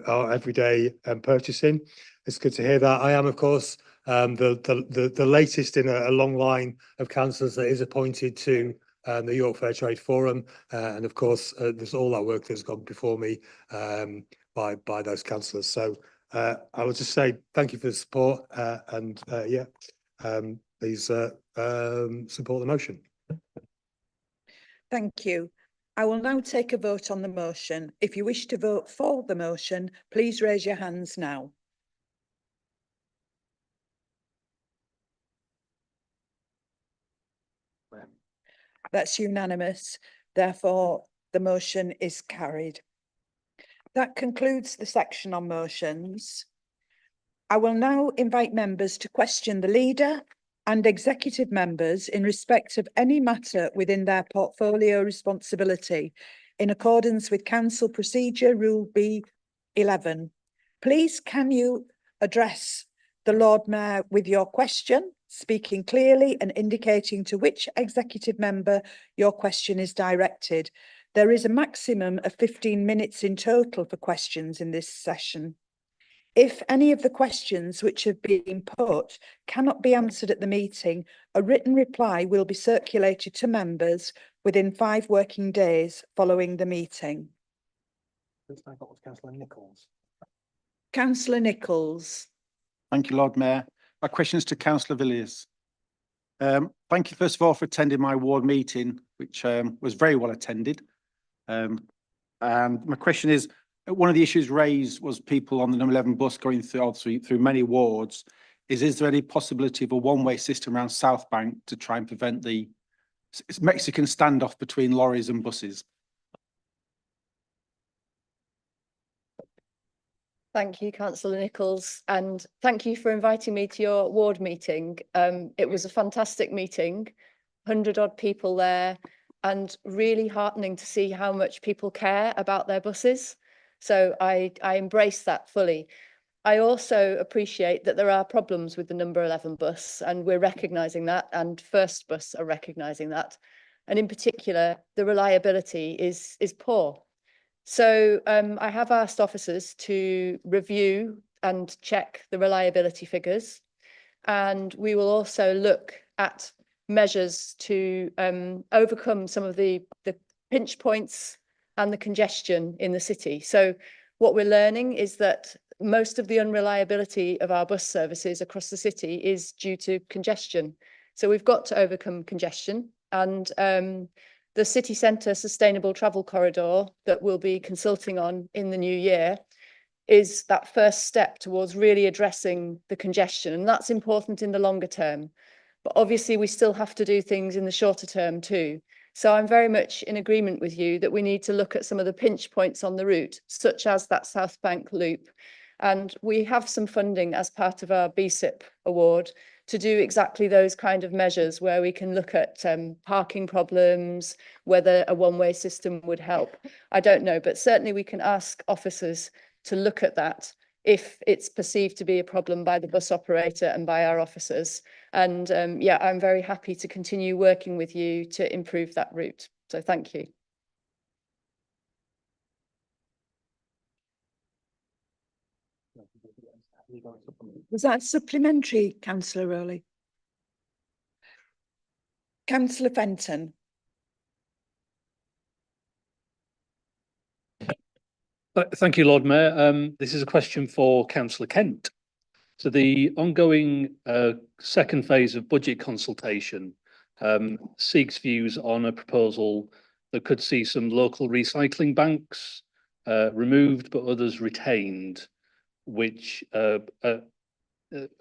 our everyday purchasing. It's good to hear that. I am, of course, the latest in a long line of councillors that is appointed to the York Fair Trade Forum, and of course there's all that work that's gone before me by those councillors. So I will just say thank you for the support please support the motion. Thank you. I will now take a vote on the motion. If you wish to vote for the motion, please raise your hands now. That's unanimous. Therefore, the motion is carried. That concludes the section on motions. I will now invite members to question the leader and executive members in respect of any matter within their portfolio responsibility in accordance with Council Procedure Rule B11. Please, can you address the Lord Mayor with your question, speaking clearly and indicating to which executive member your question is directed. There is a maximum of 15 minutes in total for questions in this session. If any of the questions which have been put cannot be answered at the meeting, a written reply will be circulated to members within 5 working days following the meeting. Councillor Nichols. Councillor Nichols. Thank you, Lord Mayor. My question is to Councillor Villiers. Thank you, first of all, for attending my ward meeting, which was very well attended. And my question is, one of the issues raised was people on the number 11 bus going through many wards. Is there any possibility of a one-way system around South Bank to try and prevent the Mexican standoff between lorries and buses? Thank you, Councillor Nichols, and thank you for inviting me to your ward meeting. It was a fantastic meeting, 100-odd people there, and really heartening to see how much people care about their buses. So I embrace that fully. I also appreciate that there are problems with the number 11 bus, and we're recognising that, and First Bus are recognising that. And in particular, the reliability is poor. So I have asked officers to review and check the reliability figures, and we will also look at measures to overcome some of the pinch points and the congestion in the city. So what we're learning is that most of the unreliability of our bus services across the city is due to congestion. So we've got to overcome congestion, and the city centre sustainable travel corridor that we'll be consulting on in the new year is that first step towards really addressing the congestion. And that's important in the longer term. But obviously we still have to do things in the shorter term too. So I'm very much in agreement with you that we need to look at some of the pinch points on the route, such as that South Bank loop. And we have some funding as part of our BSIP award to do exactly those kind of measures where we can look at parking problems, whether a one-way system would help. I don't know, but certainly we can ask officers to look at that if it's perceived to be a problem by the bus operator and by our officers. And yeah, I'm very happy to continue working with you to improve that route. So thank you. Was that supplementary, Councillor Rowley? Councillor Fenton. Thank you, Lord Mayor. This is a question for Councillor Kent. So the ongoing second phase of budget consultation seeks views on a proposal that could see some local recycling banks removed but others retained, which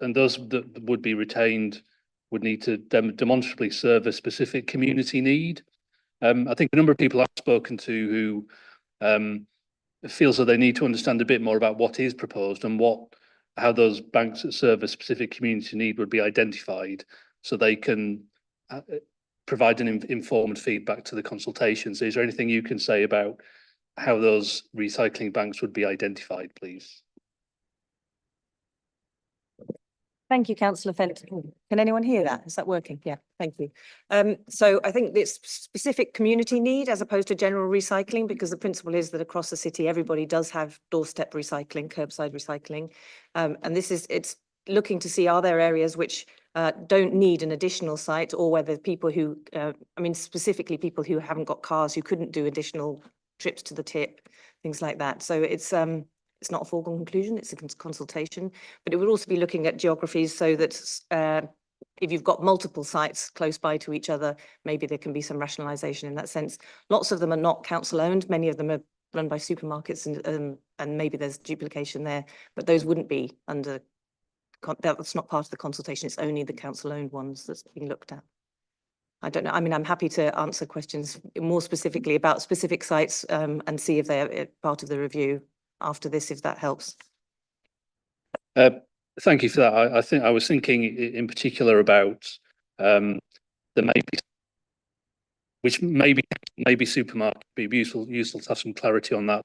and those that would be retained would need to demonstrably serve a specific community need. I think a number of people I've spoken to who feels that they need to understand a bit more about what is proposed and how those banks that serve a specific community need would be identified, so they can provide an informed feedback to the consultations. Is there anything you can say about how those recycling banks would be identified, please? Thank you, Councillor Fenton. Can anyone hear that? Is that working? Yeah, thank you. So I think this specific community need as opposed to general recycling, because the principle is that across the city, everybody does have doorstep recycling, curbside recycling. And it's looking to see, are there areas which don't need an additional site, or whether people who, specifically people who haven't got cars, who couldn't do additional trips to the tip, things like that. So it's not a foregone conclusion, it's a consultation, but it would also be looking at geographies so that if you've got multiple sites close by to each other, maybe there can be some rationalisation in that sense. Lots of them are not council owned. Many of them are run by supermarkets, and maybe there's duplication there, but those wouldn't be under, that's not part of the consultation. It's only the council owned ones that's being looked at. I don't know. I mean, I'm happy to answer questions more specifically about specific sites and see if they're part of the review after this, if that helps. Thank you for that. I think I was thinking in particular about the maybe, which maybe supermarket be useful to have some clarity on that.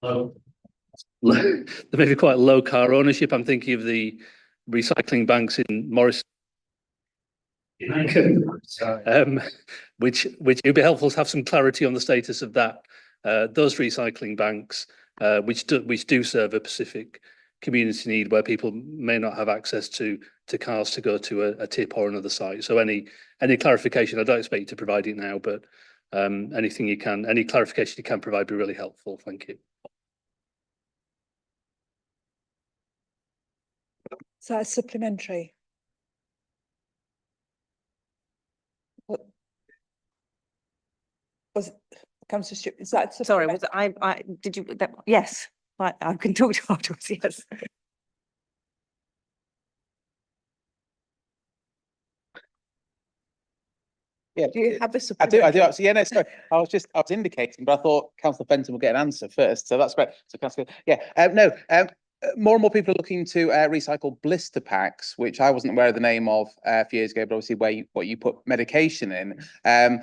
There may be quite low car ownership. I'm thinking of the recycling banks in Morris. Which it would be helpful to have some clarity on the status of that. Those recycling banks, which do serve a specific community need where people may not have access to cars to go to a tip or another site. So any clarification, I don't expect you to provide it now, but anything you can, any clarification you can provide would be really helpful. Thank you. Is that a supplementary? Was Councillor Stewart, is that? Sorry, was I did you, that, yes, I can talk to you afterwards, yes. Yeah, do you have a I do. Actually, yeah, no, sorry. I was indicating, but I thought Councillor Fenton will get an answer first, so that's great. So Councillor, more and more people are looking to recycle blister packs, which I wasn't aware of the name of a few years ago, but obviously what you put medication in. And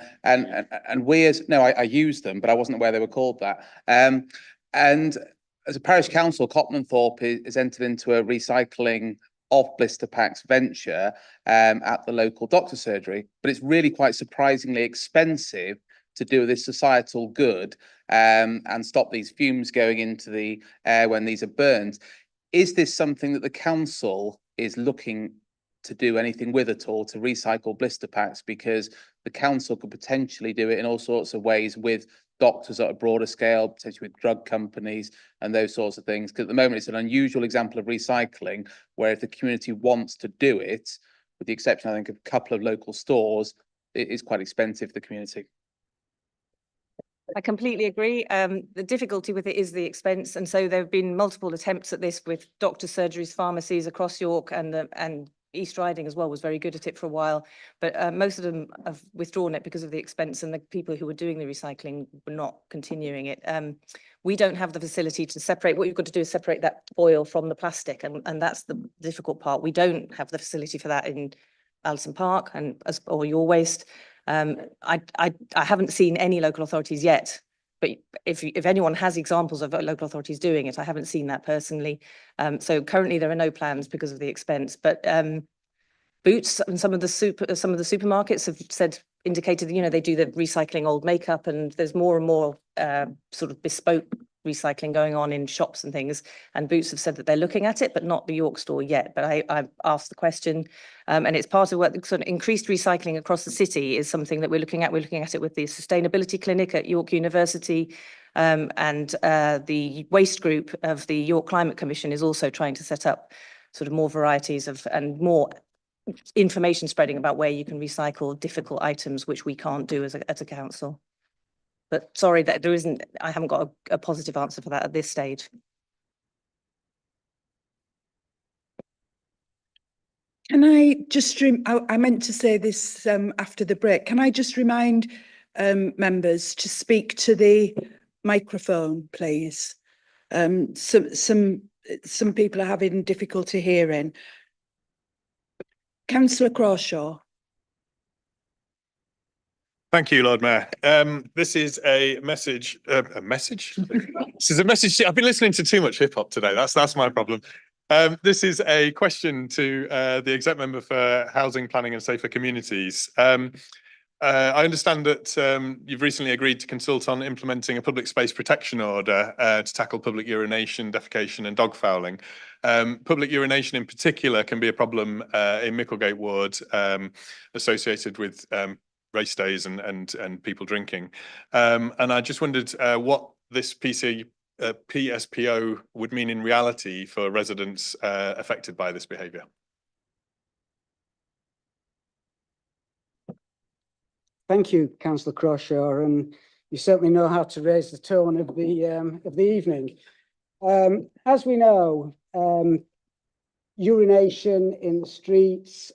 we I use them, but I wasn't aware they were called that. And as a parish council, Copmanthorpe is entered into a recycling of blister packs venture at the local doctor surgery, but it's really quite surprisingly expensive to do this societal good and stop these fumes going into the air when these are burned. Is this something that the council is looking to do anything with at all, to recycle blister packs? Because the council could potentially do it in all sorts of ways with doctors at a broader scale, potentially with drug companies and those sorts of things. Because at the moment, it's an unusual example of recycling, where if the community wants to do it, with the exception, I think, of a couple of local stores, it is quite expensive for the community. I completely agree. The difficulty with it is the expense, and so there have been multiple attempts at this with doctor surgeries, pharmacies across York, and East Riding as well was very good at it for a while. But most of them have withdrawn it because of the expense, and the people who were doing the recycling were not continuing it. We don't have the facility to separate. What you've got to do is separate that foil from the plastic, and that's the difficult part. We don't have the facility for that in Alison Park or Your Waste. I haven't seen any local authorities yet, but if anyone has examples of local authorities doing it, I haven't seen that personally. So currently there are no plans because of the expense, but Boots and some of the supermarkets have indicated that, they do the recycling old makeup, and there's more and more sort of bespoke recycling going on in shops and things, and Boots have said that they're looking at it, but not the York store yet. But I've asked the question, and it's part of what sort of increased recycling across the city is something that we're looking at. We're looking at it with the Sustainability Clinic at York University, and the waste group of the York Climate Commission is also trying to set up sort of more varieties of and more information spreading about where you can recycle difficult items, which we can't do as a council. But sorry that I haven't got a positive answer for that at this stage. Can I just, I meant to say this after the break. Can I just remind members to speak to the microphone, please? Some people are having difficulty hearing. Councillor Crawshaw. Thank you, Lord Mayor. This is a message. This is a message. I've been listening to too much hip hop today. That's my problem. This is a question to the exec member for Housing, Planning and Safer Communities. I understand that you've recently agreed to consult on implementing a public space protection order to tackle public urination, defecation and dog fouling. Public urination in particular can be a problem in Micklegate Ward associated with race days and people drinking. And I just wondered what this PSPO would mean in reality for residents affected by this behaviour. Thank you, Councillor Crawshaw, and you certainly know how to raise the tone of the evening. As we know, urination in the streets,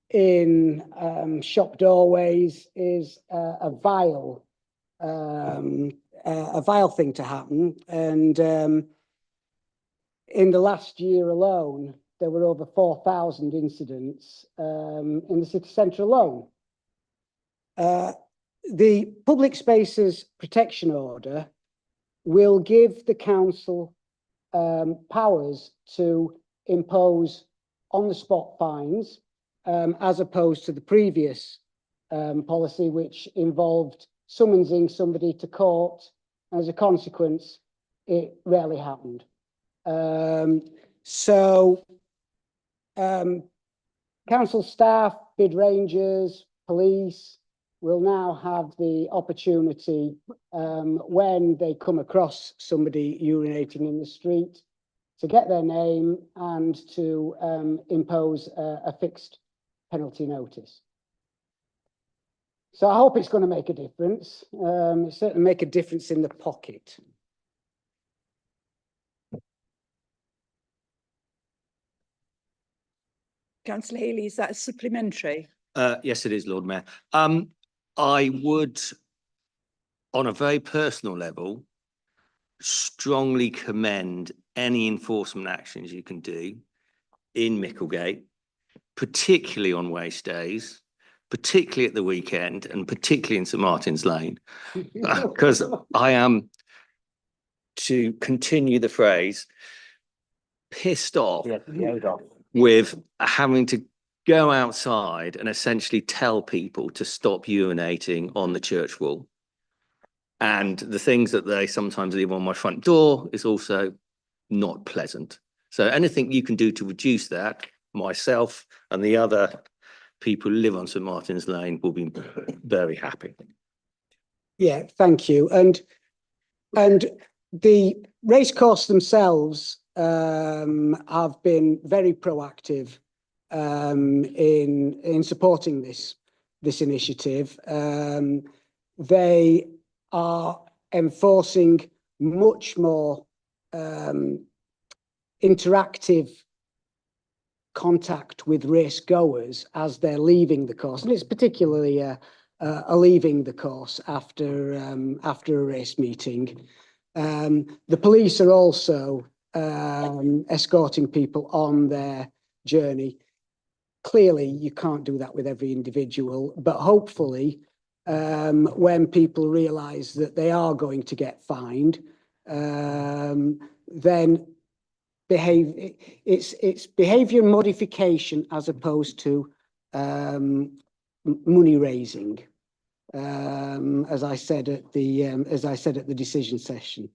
in shop doorways is a vile thing to happen. And in the last year alone, there were over 4,000 incidents in the city centre alone. The Public Spaces Protection Order will give the council powers to impose on-the-spot fines, as opposed to the previous policy, which involved summonsing somebody to court. As a consequence, it rarely happened. Council staff, bid rangers, police will now have the opportunity, when they come across somebody urinating in the street, to get their name and to impose a fixed penalty notice. So I hope it's going to make a difference. It certainly make a difference in the pocket. Councillor Healy, is that a supplementary? Yes, it is, Lord Mayor. I would, on a very personal level, strongly commend any enforcement actions you can do in Micklegate, particularly on waste days, particularly at the weekend, and particularly in St Martin's Lane, because I am, to continue the phrase, pissed off with having to go outside and essentially tell people to stop urinating on the church wall. And the things that they sometimes leave on my front door is also not pleasant. So anything you can do to reduce that, myself and the other people who live on St Martin's Lane will be very happy. Yeah, thank you. And the racecourse themselves have been very proactive in supporting this initiative. They are enforcing much more interactive contact with race goers as they're leaving the course, and it's particularly a leaving the course after a race meeting. The police are also escorting people on their journey. Clearly, you can't do that with every individual, but hopefully, when people realise that they are going to get fined, then it's behaviour modification as opposed to money raising, as I said at the decision session.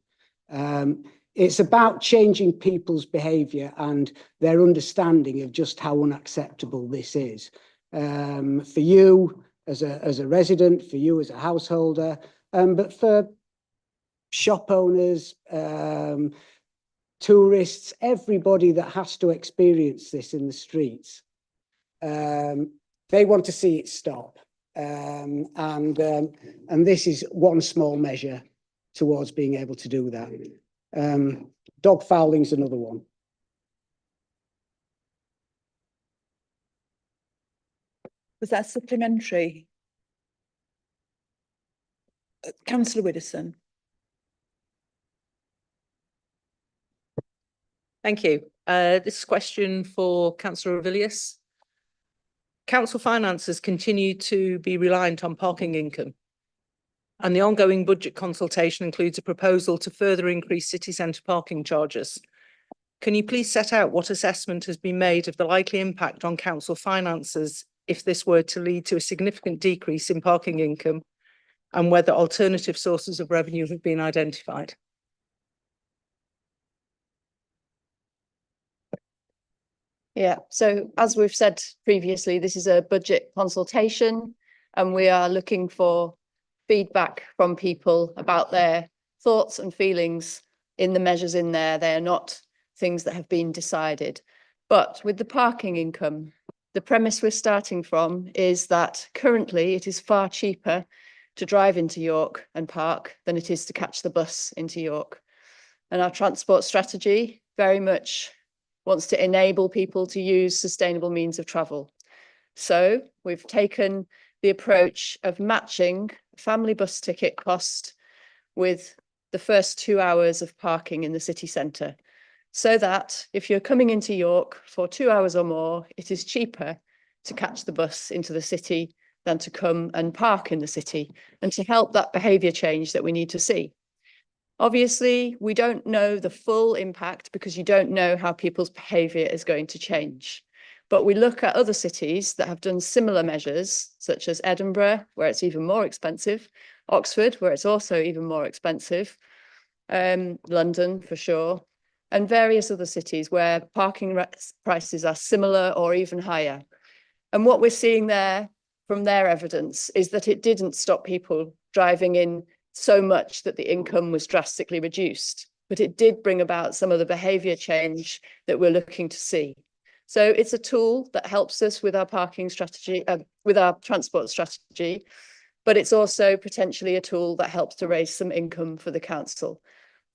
It's about changing people's behaviour and their understanding of just how unacceptable this is. For you as a resident, for you as a householder, but for shop owners, tourists, everybody that has to experience this in the streets. They want to see it stop. And this is one small measure towards being able to do that. Dog fouling is another one. Was that supplementary? Councillor Widdowson. Thank you. This question for Councillor Villiers. Council finances continue to be reliant on parking income, and the ongoing budget consultation includes a proposal to further increase city centre parking charges. Can you please set out what assessment has been made of the likely impact on council finances if this were to lead to a significant decrease in parking income, and whether alternative sources of revenue have been identified? Yeah, so as we've said previously, this is a budget consultation and we are looking for feedback from people about their thoughts and feelings in the measures in there. They are not things that have been decided. But with the parking income, The premise we're starting from is that currently it is far cheaper to drive into York and park than it is to catch the bus into York. And our transport strategy very much wants to enable people to use sustainable means of travel. So we've taken the approach of matching family bus ticket cost with the first 2 hours of parking in the city centre, so that if you're coming into York for 2 hours or more, it is cheaper to catch the bus into the city than to come and park in the city, and to help that behaviour change that we need to see. Obviously, we don't know the full impact because you don't know how people's behaviour is going to change. But we look at other cities that have done similar measures, such as Edinburgh, where it's even more expensive, Oxford, where it's also even more expensive, London for sure, and various other cities where parking prices are similar or even higher. And what we're seeing there from their evidence is that it didn't stop people driving in so much that the income was drastically reduced, but it did bring about some of the behaviour change that we're looking to see. So it's a tool that helps us with our parking strategy, with our transport strategy, but it's also potentially a tool that helps to raise some income for the council.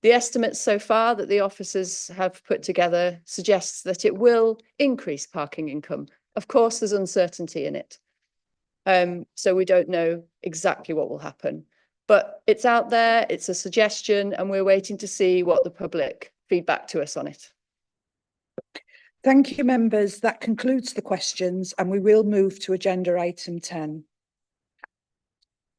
The estimates so far that the officers have put together suggests that it will increase parking income. Of course, there's uncertainty in it. So we don't know exactly what will happen, but it's out there, it's a suggestion, and we're waiting to see what the public feedback to us on it. Thank you, members. That concludes the questions, and we will move to agenda item 10.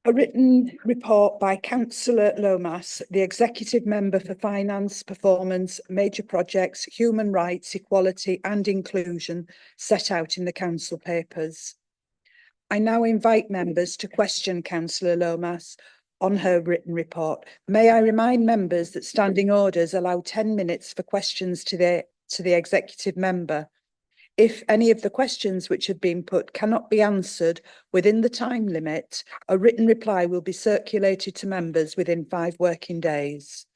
A written report by Councillor Lomas, the Executive Member for Finance, Performance, Major Projects, Human Rights, Equality and Inclusion, set out in the Council papers. I now invite members to question Councillor Lomas on her written report. May I remind members that standing orders allow 10 minutes for questions to the Executive Member. If any of the questions which have been put cannot be answered within the time limit, a written reply will be circulated to members within 5 working days.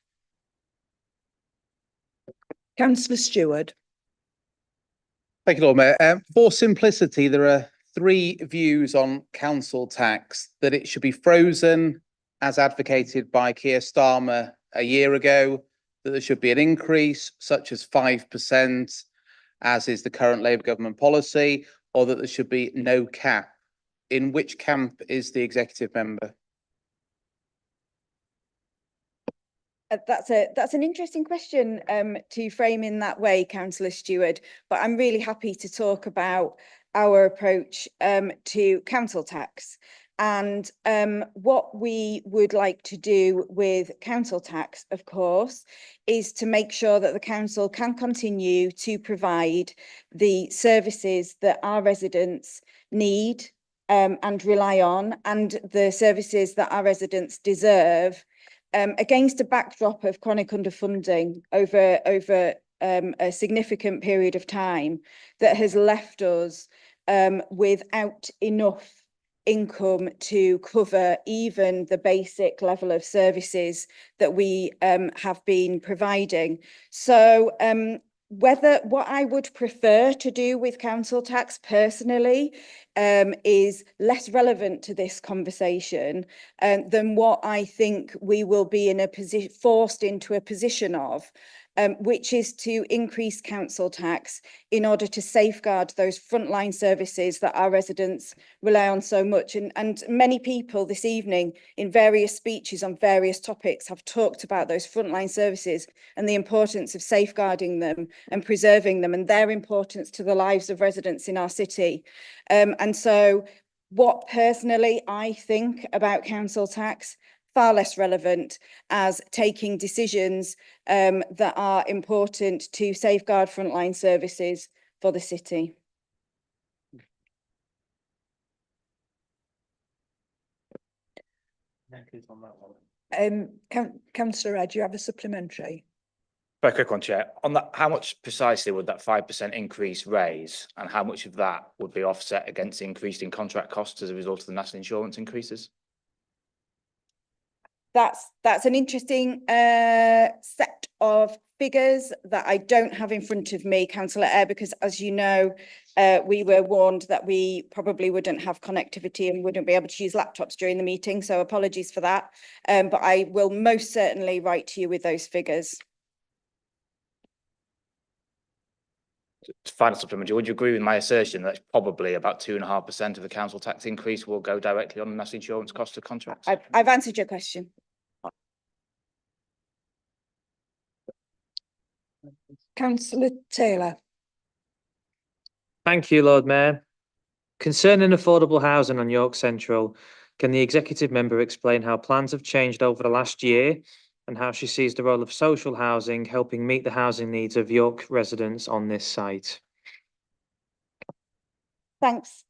Councillor Stewart. Thank you, Lord Mayor. For simplicity, there are 3 views on council tax: that it should be frozen, as advocated by Keir Starmer a year ago, that there should be an increase, such as 5%, as is the current Labour government policy, or that there should be no cap. In which camp is the Executive Member? That's an interesting question to frame in that way, Councillor Stewart, but I'm really happy to talk about our approach to council tax. And what we would like to do with council tax, of course, is to make sure that the council can continue to provide the services that our residents need and rely on, and the services that our residents deserve, against a backdrop of chronic underfunding over a significant period of time that has left us without enough income to cover even the basic level of services that we have been providing. So what I would prefer to do with council tax personally is less relevant to this conversation than what I think we will be in a position, forced into a position of, which is to increase council tax in order to safeguard those frontline services that our residents rely on so much. And many people this evening in various speeches on various topics have talked about those frontline services and the importance of safeguarding them and preserving them, and their importance to the lives of residents in our city. And so what personally I think about council tax, far less relevant as taking decisions that are important to safeguard frontline services for the city. Councillor Ed, do you have a supplementary? Very quick one, Chair. On that, how much precisely would that 5% increase raise, and how much of that would be offset against increased in contract costs as a result of the national insurance increases? That's an interesting set of figures that I don't have in front of me, Councillor Eyre, because as you know, we were warned that we probably wouldn't have connectivity and wouldn't be able to use laptops during the meeting. So apologies for that. But I will most certainly write to you with those figures. Final supplementary, would you agree with my assertion that probably about 2.5% of the council tax increase will go directly on the national insurance cost of contracts? I've answered your question. Councillor Taylor. Thank you, Lord Mayor. Concerning affordable housing on York Central, can the executive member explain how plans have changed over the last year and how she sees the role of social housing helping meet the housing needs of York residents on this site? Thanks,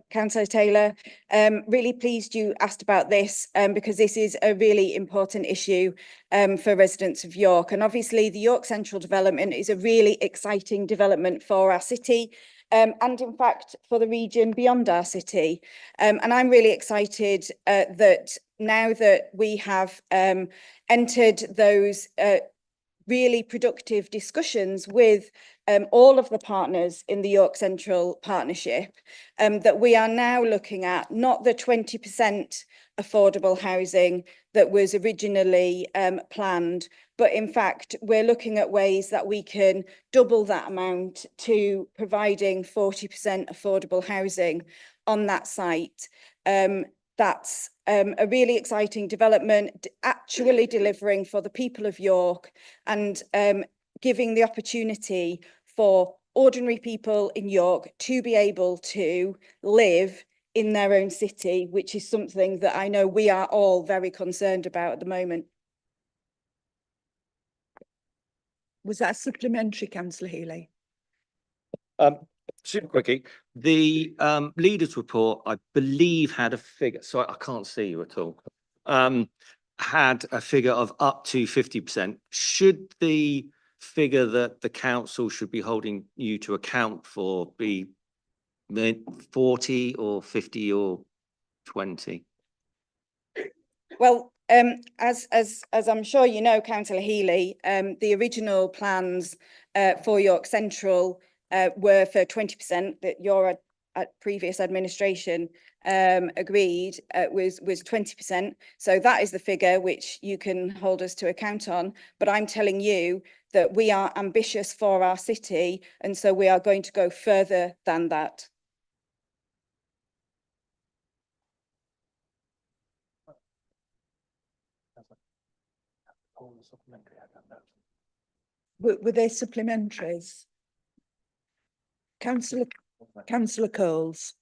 Councillor Taylor. Really pleased you asked about this because this is a really important issue for residents of York. And obviously the York Central development is a really exciting development for our city and in fact for the region beyond our city. And I'm really excited that now that we have entered those really productive discussions with all of the partners in the York Central Partnership, that we are now looking at not the 20% affordable housing that was originally planned, but in fact, we're looking at ways that we can double that amount to providing 40% affordable housing on that site. That's a really exciting development, actually delivering for the people of York and giving the opportunity for ordinary people in York to be able to live in their own city, which is something that I know we are all very concerned about at the moment. Was that a supplementary, Councillor Healy? Super quickie. The leaders report, I believe, had a figure. So I can't see you at all. Had a figure of up to 50%. Should the figure that the council should be holding you to account for be 40 or 50 or 20? Well, as I'm sure you know, Councillor Healy, the original plans for York Central were for 20% that your previous administration agreed was 20%. So that is the figure which you can hold us to account on. But I'm telling you that we are ambitious for our city, and so we are going to go further than that. Were they supplementaries? Councillor Coles.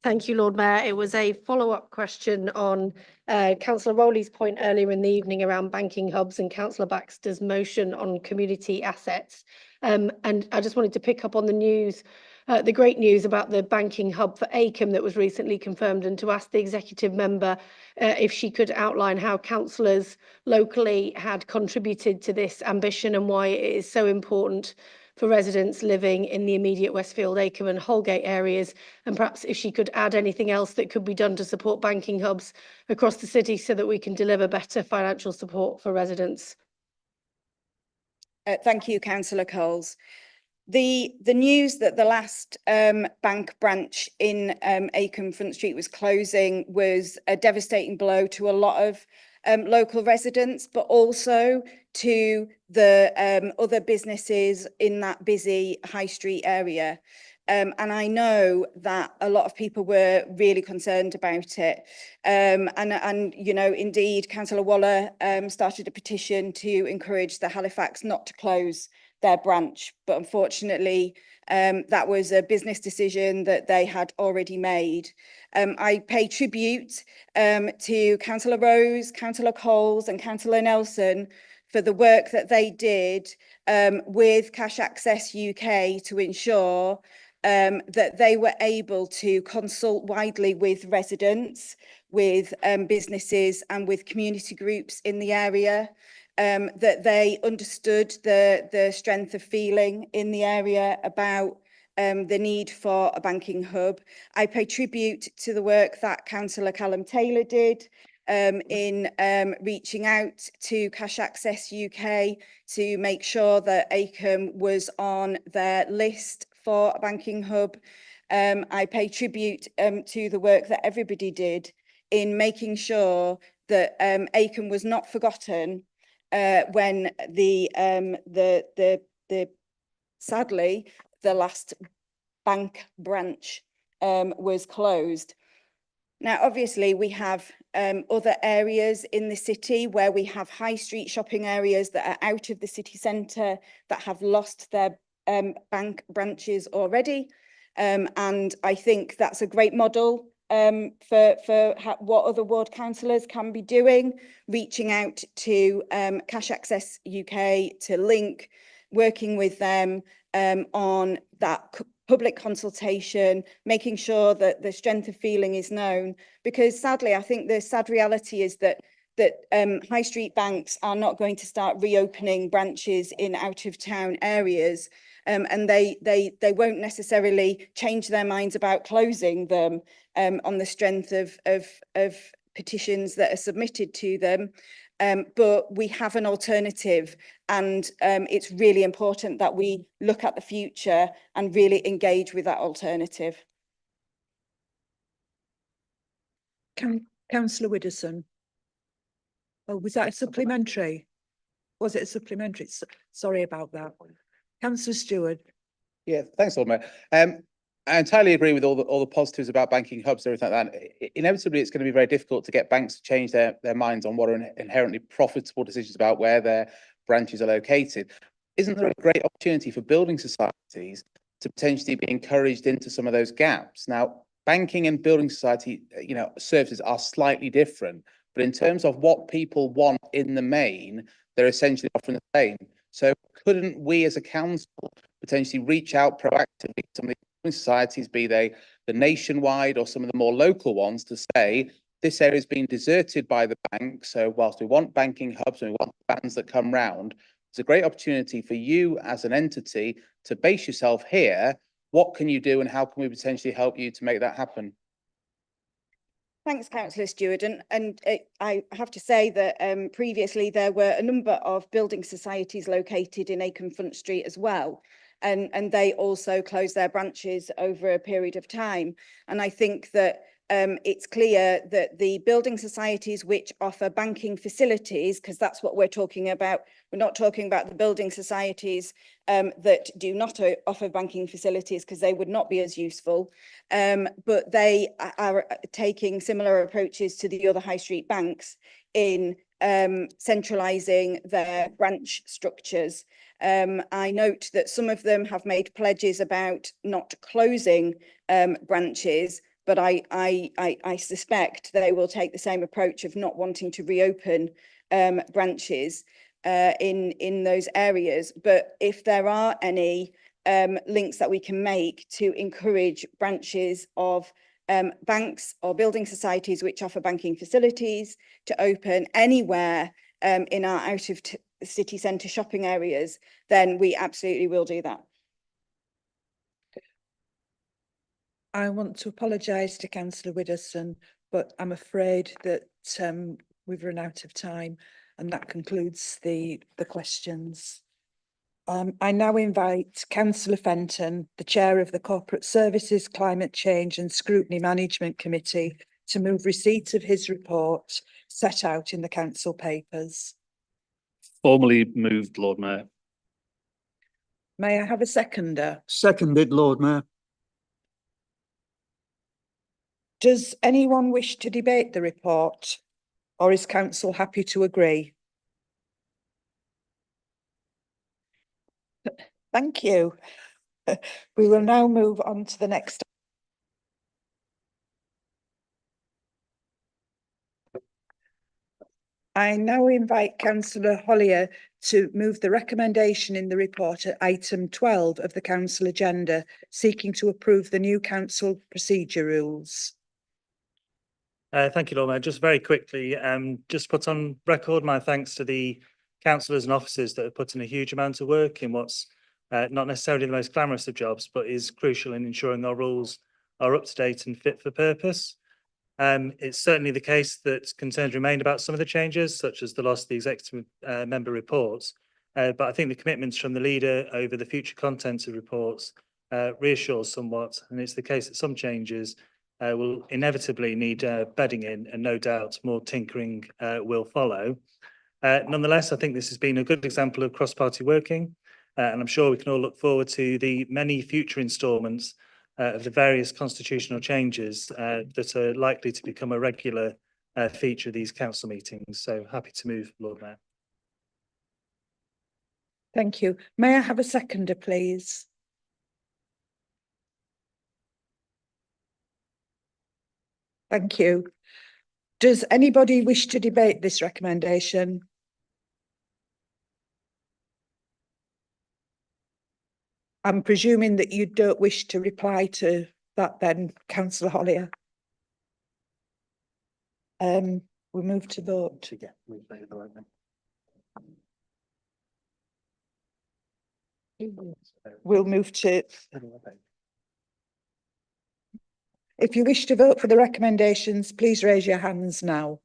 Thank you, Lord Mayor. It was a follow-up question on Councillor Rowley's point earlier in the evening around banking hubs and Councillor Baxter's motion on community assets. And I just wanted to pick up on the news, the great news about the banking hub for Acomb that was recently confirmed, and to ask the executive member if she could outline how councillors locally had contributed to this ambition and why it is so important for residents living in the immediate Westfield, Acomb and Holgate areas, and perhaps if she could add anything else that could be done to support banking hubs across the city so that we can deliver better financial support for residents. Thank you, Councillor Coles. The news that the last bank branch in Acomb Front Street was closing was a devastating blow to a lot of local residents, but also to the other businesses in that busy high street area. And I know that a lot of people were really concerned about it. And you know, indeed, Councillor Waller started a petition to encourage the Halifax not to close their branch. But unfortunately, that was a business decision that they had already made. I pay tribute to Councillor Rose, Councillor Coles and Councillor Nelson for the work that they did with Cash Access UK to ensure that they were able to consult widely with residents, with businesses and with community groups in the area, that they understood the strength of feeling in the area about the need for a banking hub. I pay tribute to the work that Councillor Callum Taylor did in reaching out to Cash Access UK to make sure that ACOM was on their list for a banking hub. I pay tribute to the work that everybody did in making sure that ACOM was not forgotten when sadly the last bank branch was closed. Now, obviously, we have other areas in the city where we have high street shopping areas that are out of the city centre that have lost their bank branches already. And I think that's a great model for what other ward councillors can be doing, reaching out to Cash Access UK, to Link, working with them on that public consultation, making sure that the strength of feeling is known, because sadly, I think the sad reality is that high street banks are not going to start reopening branches in out of town areas, and they won't necessarily change their minds about closing them on the strength of petitions that are submitted to them. But we have an alternative, and it's really important that we look at the future and really engage with that alternative. Councillor Widdowson. Oh, was that a supplementary? Was it a supplementary? Sorry about that. Councillor Stewart. Yeah, thanks, Lord Mayor. I entirely agree with all the positives about banking hubs and everything like that. Inevitably, it's going to be very difficult to get banks to change their minds on what are inherently profitable decisions about where their branches are located. Isn't there a great opportunity for building societies to potentially be encouraged into some of those gaps? Now, banking and building society, services are slightly different, but in terms of what people want in the main, they're essentially offering the same. So couldn't we as a council potentially reach out proactively to some of the societies, be they the nationwide or some of the more local ones, to say this area is being deserted by the bank. So whilst we want banking hubs and we want bands that come round, it's a great opportunity for you as an entity to base yourself here. What can you do and how can we potentially help you to make that happen? Thanks, Councillor Stewart. And I have to say that previously there were a number of building societies located in Acomb Front Street as well. And they also closed their branches over a period of time. And I think that it's clear that the building societies which offer banking facilities, because that's what we're talking about, we're not talking about the building societies that do not offer banking facilities, because they would not be as useful, but they are taking similar approaches to the other high street banks in centralising their branch structures. I note that some of them have made pledges about not closing branches, but I suspect they will take the same approach of not wanting to reopen branches in those areas. But if there are any links that we can make to encourage branches of banks or building societies which offer banking facilities to open anywhere in our out of city centre shopping areas, then we absolutely will do that. I want to apologise to Councillor Widdowson, but I'm afraid that we've run out of time, and that concludes the questions. I now invite Councillor Fenton, the Chair of the Corporate Services, Climate Change and Scrutiny Management Committee, to move receipt of his report set out in the council papers. Formally moved, Lord Mayor. May I have a seconder? Seconded, Lord Mayor. Does anyone wish to debate the report, or is council happy to agree? Thank you. We will now move on to the next. I now invite Councillor Hollier to move the recommendation in the report at item 12 of the council agenda, seeking to approve the new council procedure rules. Thank you, Lord Mayor. Just very quickly, just put on record my thanks to the councillors and officers that have put in a huge amount of work in what's not necessarily the most glamorous of jobs, but is crucial in ensuring our rules are up to date and fit for purpose. It's certainly the case that concerns remain about some of the changes, such as the loss of the executive member reports. But I think the commitments from the leader over the future contents of reports reassures somewhat. And it's the case that some changes will inevitably need bedding in, and no doubt more tinkering will follow. Nonetheless, I think this has been a good example of cross-party working, and I'm sure we can all look forward to the many future instalments of the various constitutional changes that are likely to become a regular feature of these council meetings. So happy to move, Lord Mayor. Thank you. May I have a seconder, please? Thank you. Does anybody wish to debate this recommendation? I'm presuming that you don't wish to reply to that then, Councillor Hollier. We move to vote. We'll move to... If you wish to vote for the recommendations, please raise your hands now.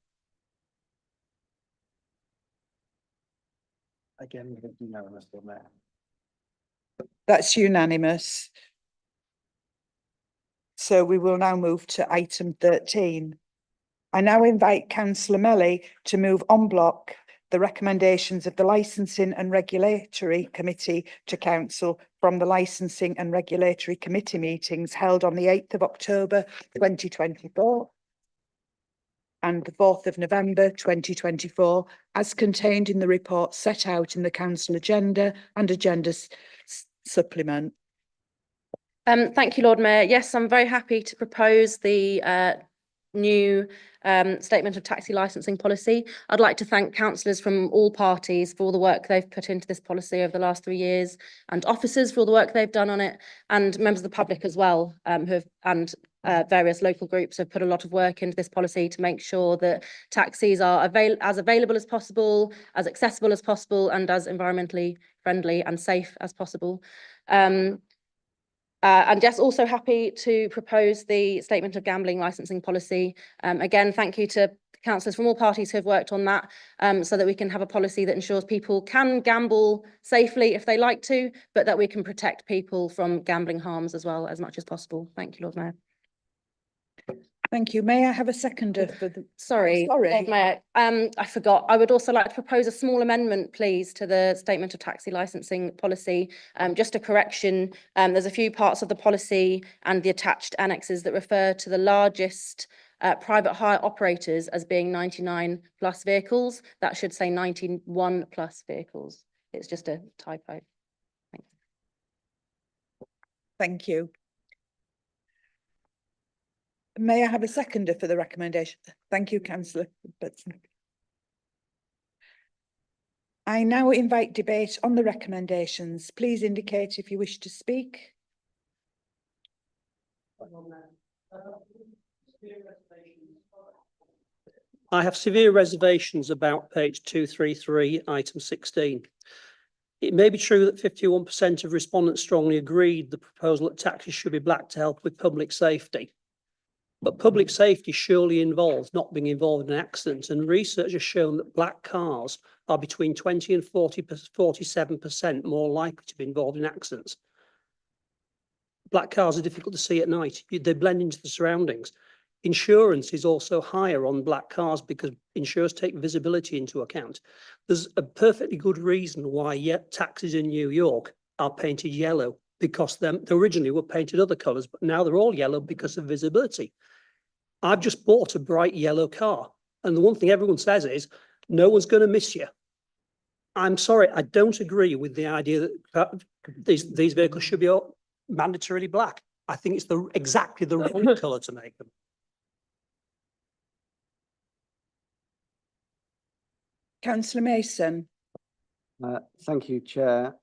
Again, unanimous, Lord Mayor. That's unanimous. So we will now move to item 13. I now invite Councillor Melly to move en bloc the recommendations of the Licensing and Regulatory Committee to Council from the Licensing and Regulatory Committee meetings held on the 8th of October 2024 and the 4th of November 2024, as contained in the report set out in the Council agenda and agenda supplement. Thank you, Lord Mayor. Yes, I'm very happy to propose the new statement of taxi licensing policy. I'd like to thank councillors from all parties for all the work they've put into this policy over the last 3 years, and officers for all the work they've done on it, and members of the public as well, various local groups have put a lot of work into this policy to make sure that taxis are as available as possible, as accessible as possible, and as environmentally friendly and safe as possible. And yes, also happy to propose the statement of gambling licensing policy. Again, thank you to councillors from all parties who have worked on that, so that we can have a policy that ensures people can gamble safely if they like to, but that we can protect people from gambling harms as well as much as possible. Thank you, Lord Mayor. Thank you. May I have a seconder for the... Sorry, Lord Mayor, I forgot. I would also like to propose a small amendment, please, to the statement of taxi licensing policy. Just a correction. There's a few parts of the policy and the attached annexes that refer to the largest private hire operators as being 99 plus vehicles. That should say 91 plus vehicles. It's just a typo. Thanks. Thank you. May I have a seconder for the recommendation? Thank you, Councillor Butson. I now invite debate on the recommendations. Please indicate if you wish to speak. I have severe reservations about page 233, item 16. It may be true that 51% of respondents strongly agreed the proposal that taxis should be black to help with public safety. But public safety surely involves not being involved in accidents, and research has shown that black cars are between 20 and 47% more likely to be involved in accidents. Black cars are difficult to see at night. They blend into the surroundings. Insurance is also higher on black cars because insurers take visibility into account. There's a perfectly good reason why taxis in New York are painted yellow, because they originally were painted other colours, but now they're all yellow because of visibility. I've just bought a bright yellow car, and the one thing everyone says is, no one's going to miss you. I'm sorry, I don't agree with the idea that these vehicles should be mandatorily black. I think it's exactly the wrong colour to make them. Councillor Mason. Thank you, Chair.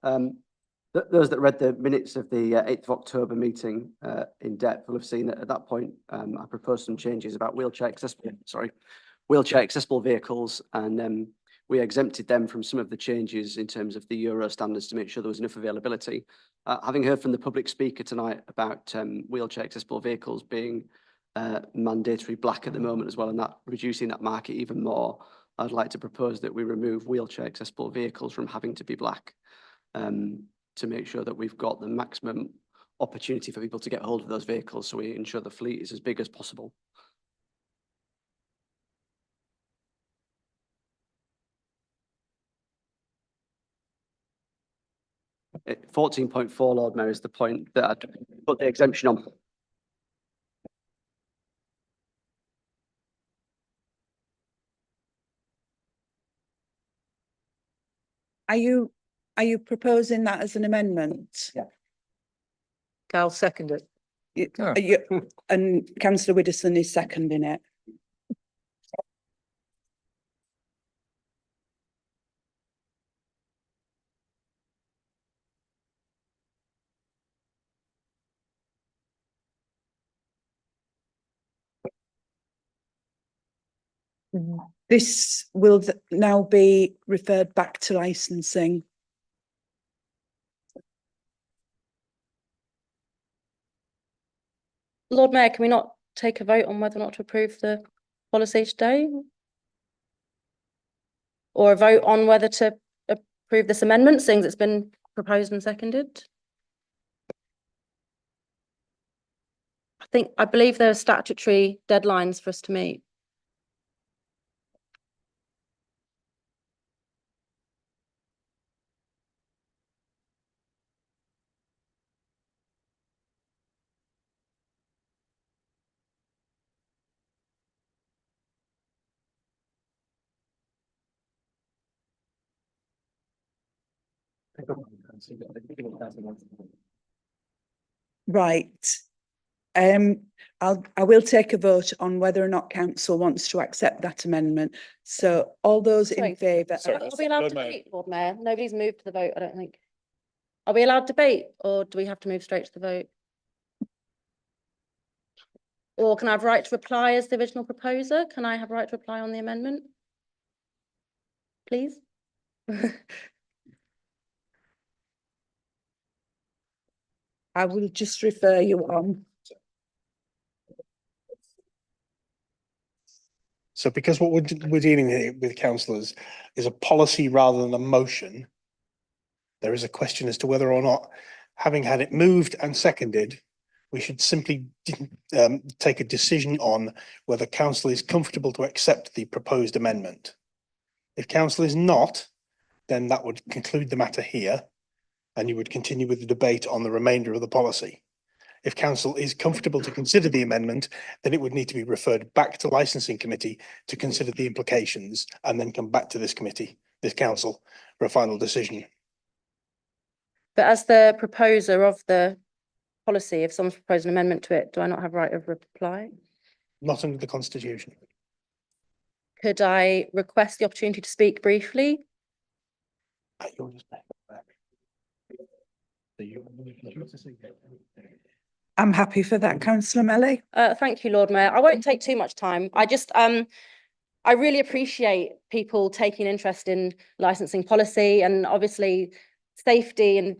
Those that read the minutes of the 8th of October meeting in depth will have seen that at that point I proposed some changes about wheelchair accessible vehicles, and we exempted them from some of the changes in terms of the Euro standards to make sure there was enough availability. Having heard from the public speaker tonight about wheelchair accessible vehicles being mandatory black at the moment as well, and that reducing that market even more. I'd like to propose that we remove wheelchair accessible vehicles from having to be black, to make sure that we've got the maximum opportunity for people to get hold of those vehicles, so we ensure the fleet is as big as possible. 14.4, Lord Mayor, is the point that I'd put the exemption on. Are you proposing that as an amendment? Yeah. I'll second it. And councillor Widdowson is seconding it. This will now be referred back to licensing. Lord Mayor, can we not take a vote on whether or not to approve the policy today? Or a vote on whether to approve this amendment, seeing it's been proposed and seconded? I believe there are statutory deadlines for us to meet. Right. I will take a vote on whether or not council wants to accept that amendment. So all those in favour. Are we allowed to debate, Lord Mayor? Nobody's moved to the vote, I don't think. Are we allowed to debate, or do we have to move straight to the vote? Or can I have right to reply as the original proposer? Can I have right to reply on the amendment? Please? I will just refer you on. So because what we're dealing with councillors is a policy rather than a motion, there is a question as to whether or not, having had it moved and seconded, we should simply take a decision on whether council is comfortable to accept the proposed amendment. If council is not, then that would conclude the matter here, and you would continue with the debate on the remainder of the policy. If council is comfortable to consider the amendment, then it would need to be referred back to licensing committee to consider the implications, and then come back to this committee, this council, for a final decision. But as the proposer of the policy, if someone's proposed an amendment to it, do I not have right of reply? Not under the constitution. Could I request the opportunity to speak briefly? I'm happy for that, councillor Melly. Thank you, Lord Mayor. I won't take too much time. I really appreciate people taking interest in licensing policy, and obviously safety and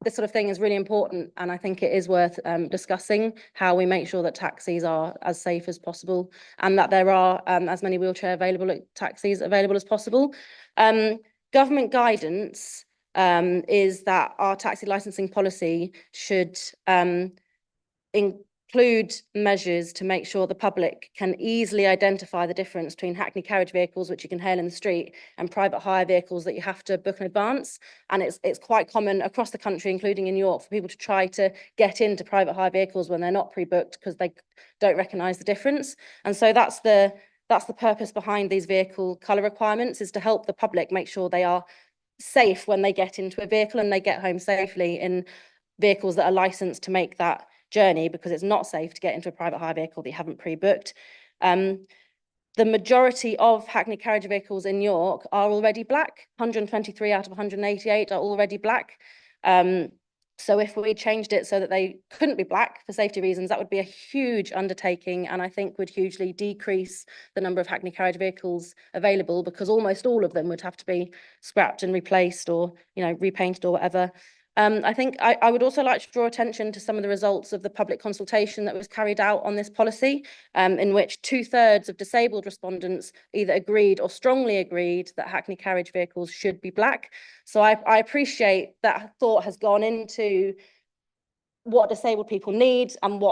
this sort of thing is really important. And I think it is worth discussing how we make sure that taxis are as safe as possible, and that there are as many wheelchair taxis available as possible. Government guidance is that our taxi licensing policy should include measures to make sure the public can easily identify the difference between Hackney carriage vehicles, which you can hail in the street, and private hire vehicles that you have to book in advance. And it's quite common across the country, including in York, for people to try to get into private hire vehicles when they're not pre-booked because they don't recognise the difference. And so that's the purpose behind these vehicle colour requirements, is to help the public make sure they are safe when they get into a vehicle and they get home safely in vehicles that are licensed to make that journey, because it's not safe to get into a private hire vehicle that you haven't pre-booked. The majority of Hackney carriage vehicles in York are already black. 123 out of 188 are already black. So if we changed it so that they couldn't be black for safety reasons, that would be a huge undertaking, and I think would hugely decrease the number of Hackney carriage vehicles available, because almost all of them would have to be scrapped and replaced, or repainted or whatever. I think I would also like to draw attention to some of the results of the public consultation that was carried out on this policy, in which 2/3 of disabled respondents either agreed or strongly agreed that Hackney carriage vehicles should be black. So I appreciate that thought has gone into what disabled people need and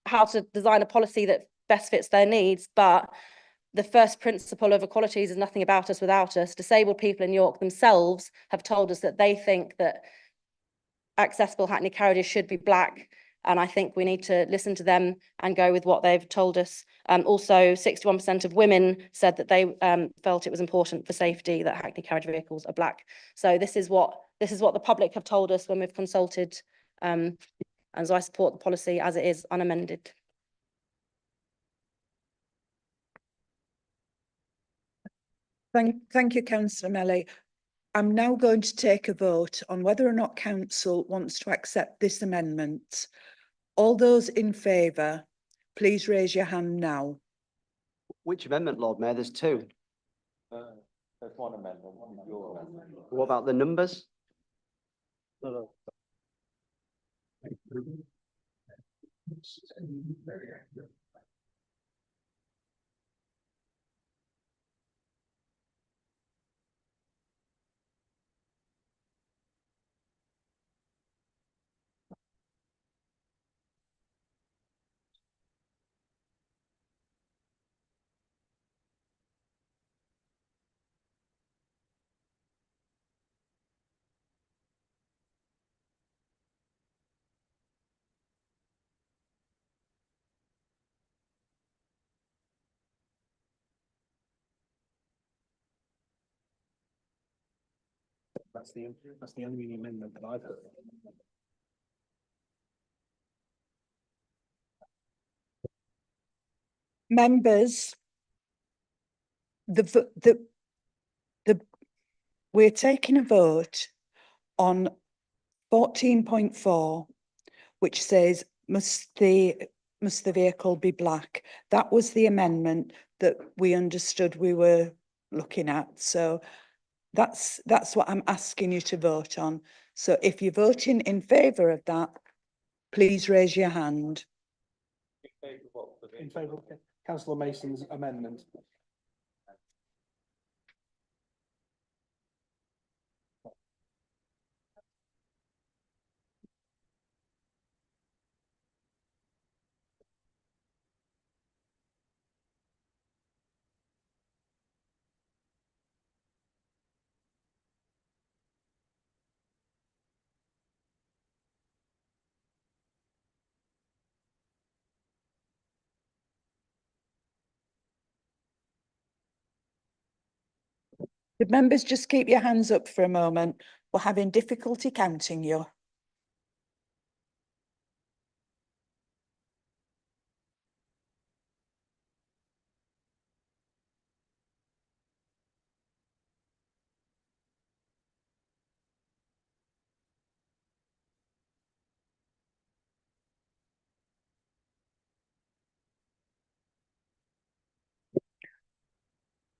how to design a policy that best fits their needs. But the first principle of equalities is nothing about us without us. Disabled people in York themselves have told us that they think that accessible Hackney carriages should be black. And I think we need to listen to them and go with what they've told us. Also, 61% of women said that they felt it was important for safety that Hackney carriage vehicles are black. So this is what the public have told us when we've consulted. And so I support the policy as it is, unamended. Thank you, Councillor Melly. I'm now going to take a vote on whether or not council wants to accept this amendment. All those in favour, please raise your hand now. Which amendment, Lord Mayor? There's two. There's one amendment, your amendment. What about the numbers? That's the only amendment that I've heard. Members, we're taking a vote on 14.4, which says must the vehicle be black. That was the amendment that we understood we were looking at. So that's what I'm asking you to vote on. So if you're voting in favour of that, please raise your hand. In favour of Councillor Mason's amendment. Could members just keep your hands up for a moment? We're having difficulty counting you.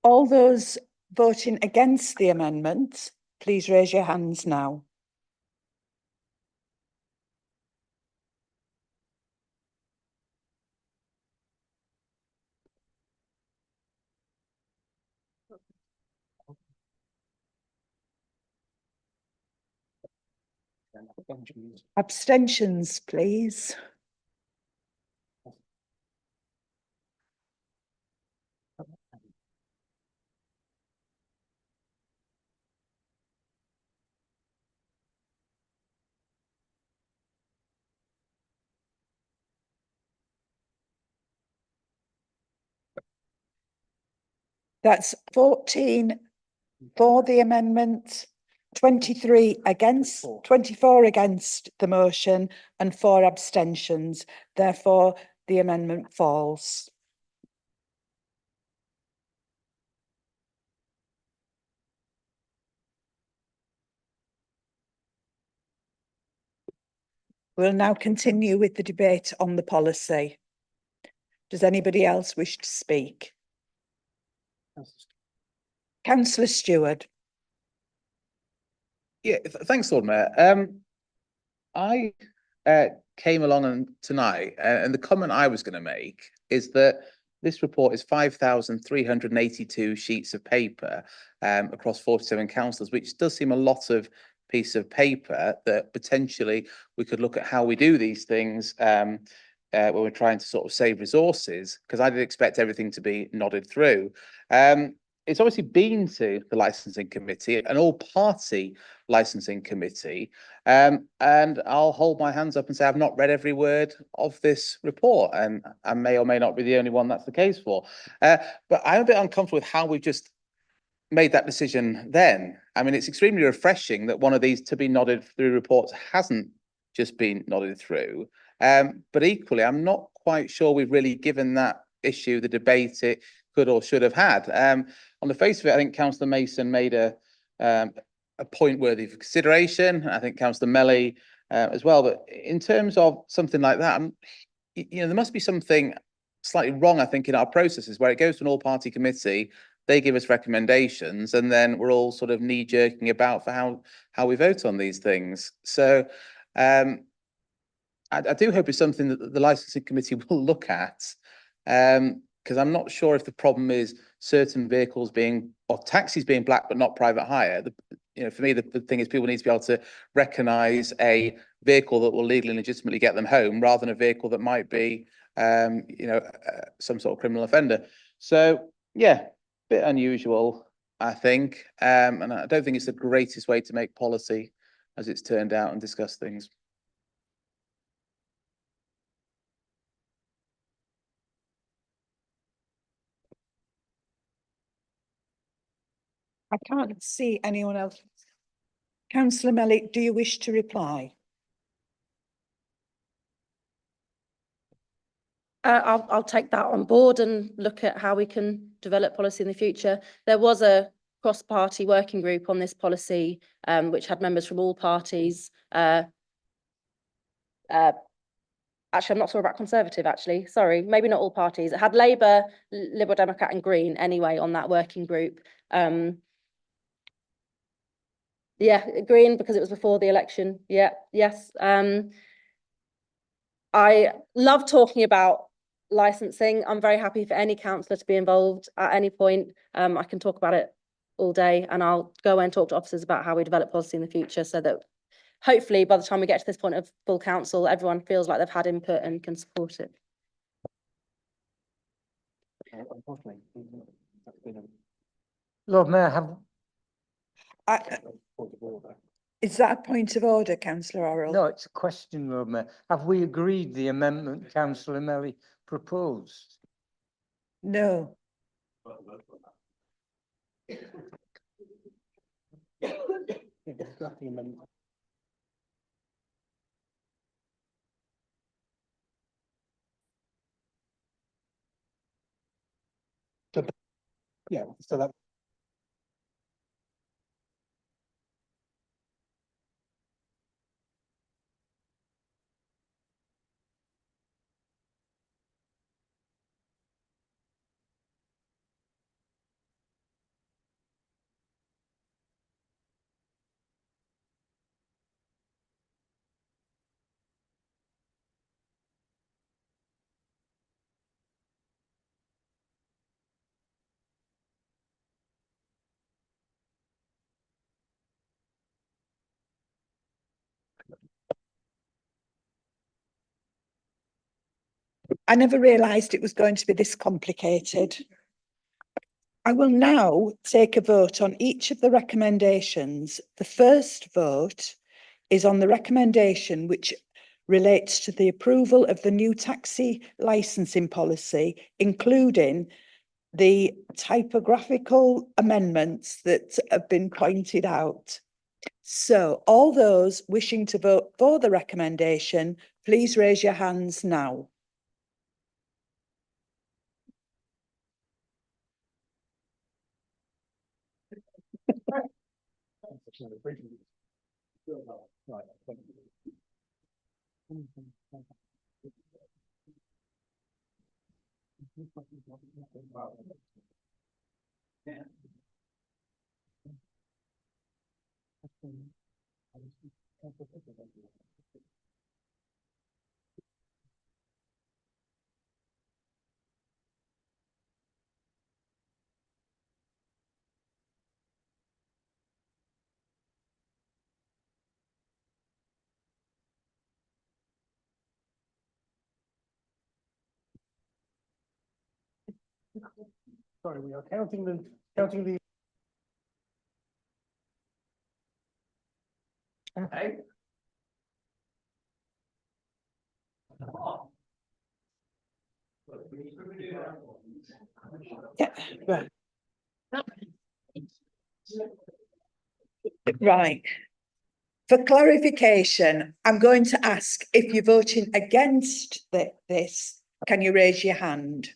All those voting against the amendment, please raise your hands now. Abstentions, please. That's 14 for the amendment, 23 against, 24 against the motion and 4 abstentions. Therefore, the amendment falls. We'll now continue with the debate on the policy. Does anybody else wish to speak? Councillor Stewart. Yeah, thanks, Lord Mayor. I came along tonight, and the comment I was going to make is that this report is 5,382 sheets of paper across 47 councillors, which does seem a lot of piece of paper that potentially we could look at how we do these things when we're trying to sort of save resources, because I did expect everything to be nodded through. It's obviously been to the licensing committee, an all-party licensing committee, and I'll hold my hands up and say I've not read every word of this report, and I may or may not be the only one that's the case for. But I'm a bit uncomfortable with how we've just made that decision then. I mean, it's extremely refreshing that one of these to be nodded through reports hasn't just been nodded through. But equally, I'm not quite sure we've really given that issue the debate it could or should have had. On the face of it, I think Councillor Mason made a point worthy of consideration. I think Councillor Melly as well. But in terms of something like that, there must be something slightly wrong, I think, in our processes where it goes to an all-party committee, they give us recommendations, and then we're all sort of knee-jerking about for how we vote on these things. So I do hope it's something that the licensing committee will look at, because I'm not sure if the problem is certain vehicles or taxis being black but not private hire. For me, the thing is people need to be able to recognise a vehicle that will legally and legitimately get them home, rather than a vehicle that might be, some sort of criminal offender. So yeah, bit unusual, I think, and I don't think it's the greatest way to make policy, as it's turned out, and discuss things. I can't see anyone else. Councillor Mellick, do you wish to reply? I'll take that on board and look at how we can develop policy in the future. There was a cross-party working group on this policy, which had members from all parties. Actually, I'm not sure about Conservative, actually. Sorry, maybe not all parties. It had Labour, Liberal Democrat and Green anyway on that working group. Yeah, Green, because it was before the election. Yeah, yes. I love talking about licensing. I'm very happy for any councillor to be involved at any point. I can talk about it all day, and I'll go and talk to officers about how we develop policy in the future, so that hopefully by the time we get to this point of full council, everyone feels like they've had input and can support it. Lord Mayor, Is that a point of order, Councillor Orrell? no, it's a question, Lord Mayor. Have we agreed the amendment Councillor Melly proposed? No. Yeah, so that. I never realised it was going to be this complicated. I will now take a vote on each of the recommendations. The first vote is on the recommendation which relates to the approval of the new taxi licensing policy, including the typographical amendments that have been pointed out. So all those wishing to vote for the recommendation, please raise your hands now. Sorry, we are counting the. Okay. Yeah, right. Right. For clarification, I'm going to ask if you're voting against this, can you raise your hand?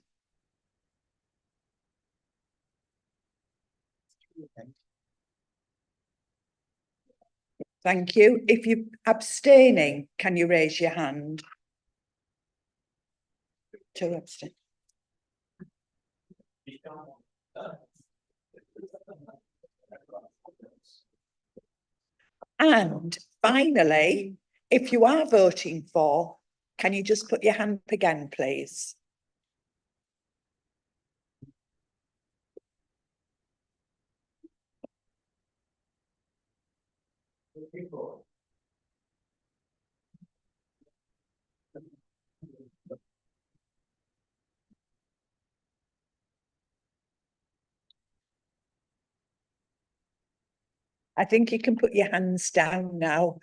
Thank you. If you're abstaining, can you raise your hand? 2 abstain. And finally, if you are voting for, can you just put your hand up again, please? I think you can put your hands down now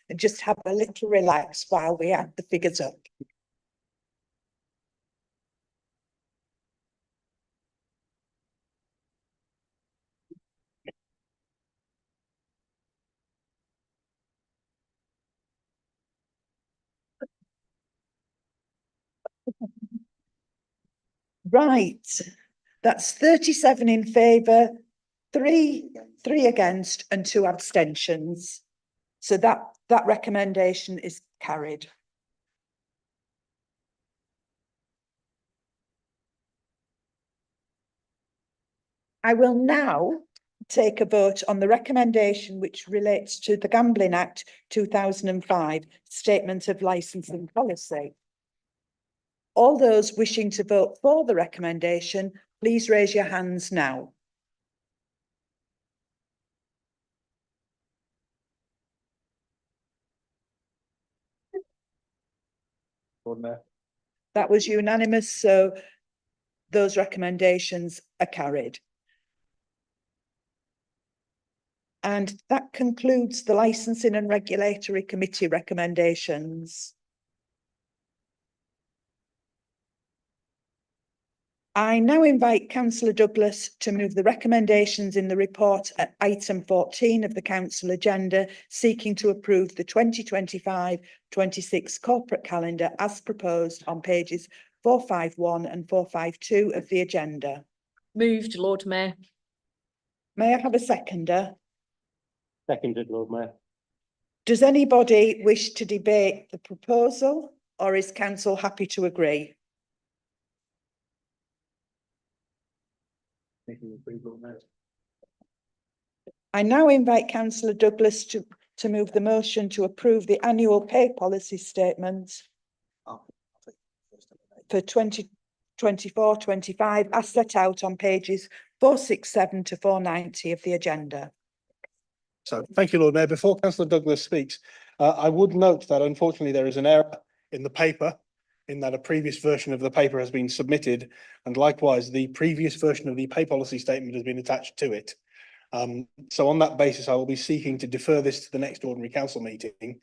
and just have a little relax while we add the figures up. Right, that's 37 in favour, three against and 2 abstentions. So that recommendation is carried. I will now take a vote on the recommendation which relates to the Gambling Act 2005 Statement of Licensing Policy. All those wishing to vote for the recommendation, please raise your hands now. That was unanimous, so those recommendations are carried. And that concludes the Licensing and Regulatory Committee recommendations. I now invite Councillor Douglas to move the recommendations in the report at item 14 of the council agenda, seeking to approve the 2025-26 corporate calendar as proposed on pages 451 and 452 of the agenda. Moved, Lord Mayor. May I have a seconder? Seconded, Lord Mayor. Does anybody wish to debate the proposal, or is council happy to agree? I now invite Councillor Douglas to move the motion to approve the annual pay policy statement for 2024-25 as set out on pages 467 to 490 of the agenda. So thank you, Lord Mayor. Before Councillor Douglas speaks, I would note that unfortunately there is an error in the paper, in that a previous version of the paper has been submitted, and likewise the previous version of the pay policy statement has been attached to it. So on that basis, I will be seeking to defer this to the next ordinary council meeting.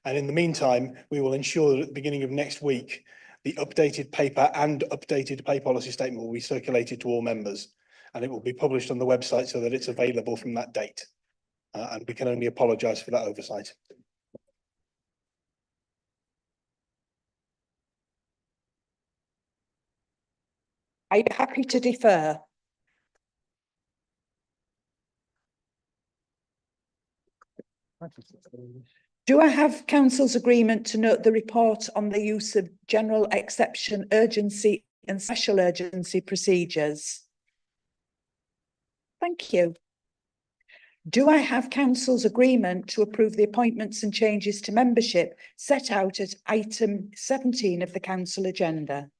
And in the meantime, we will ensure that at the beginning of next week, the updated paper and updated pay policy statement will be circulated to all members, and it will be published on the website so that it's available from that date. And we can only apologise for that oversight. Are you happy to defer? Do I have council's agreement to note the report on the use of general exception, urgency and special urgency procedures? Thank you. Do I have council's agreement to approve the appointments and changes to membership set out at item 17 of the council agenda?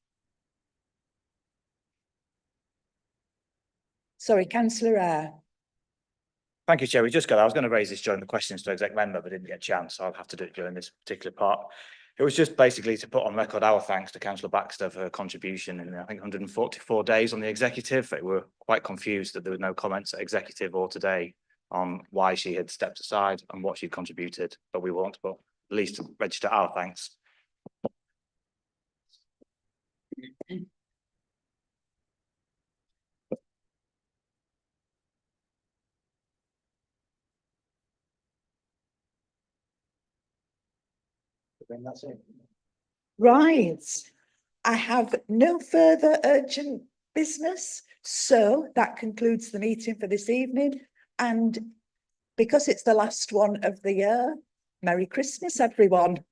Sorry, Councillor Eyre. Thank you, Chair. We just got, I was going to raise this during the questions to exec member, but didn't get a chance, so I'll have to do it during this particular part. It was just basically to put on record our thanks to Councillor Baxter for her contribution in, I think, 144 days on the executive. They were quite confused that there were no comments at executive or today on why she had stepped aside and what she'd contributed, but we want to at least register our thanks. Then that's it. Right. I have no further urgent business, so that concludes the meeting for this evening. And because it's the last one of the year, Merry Christmas, everyone.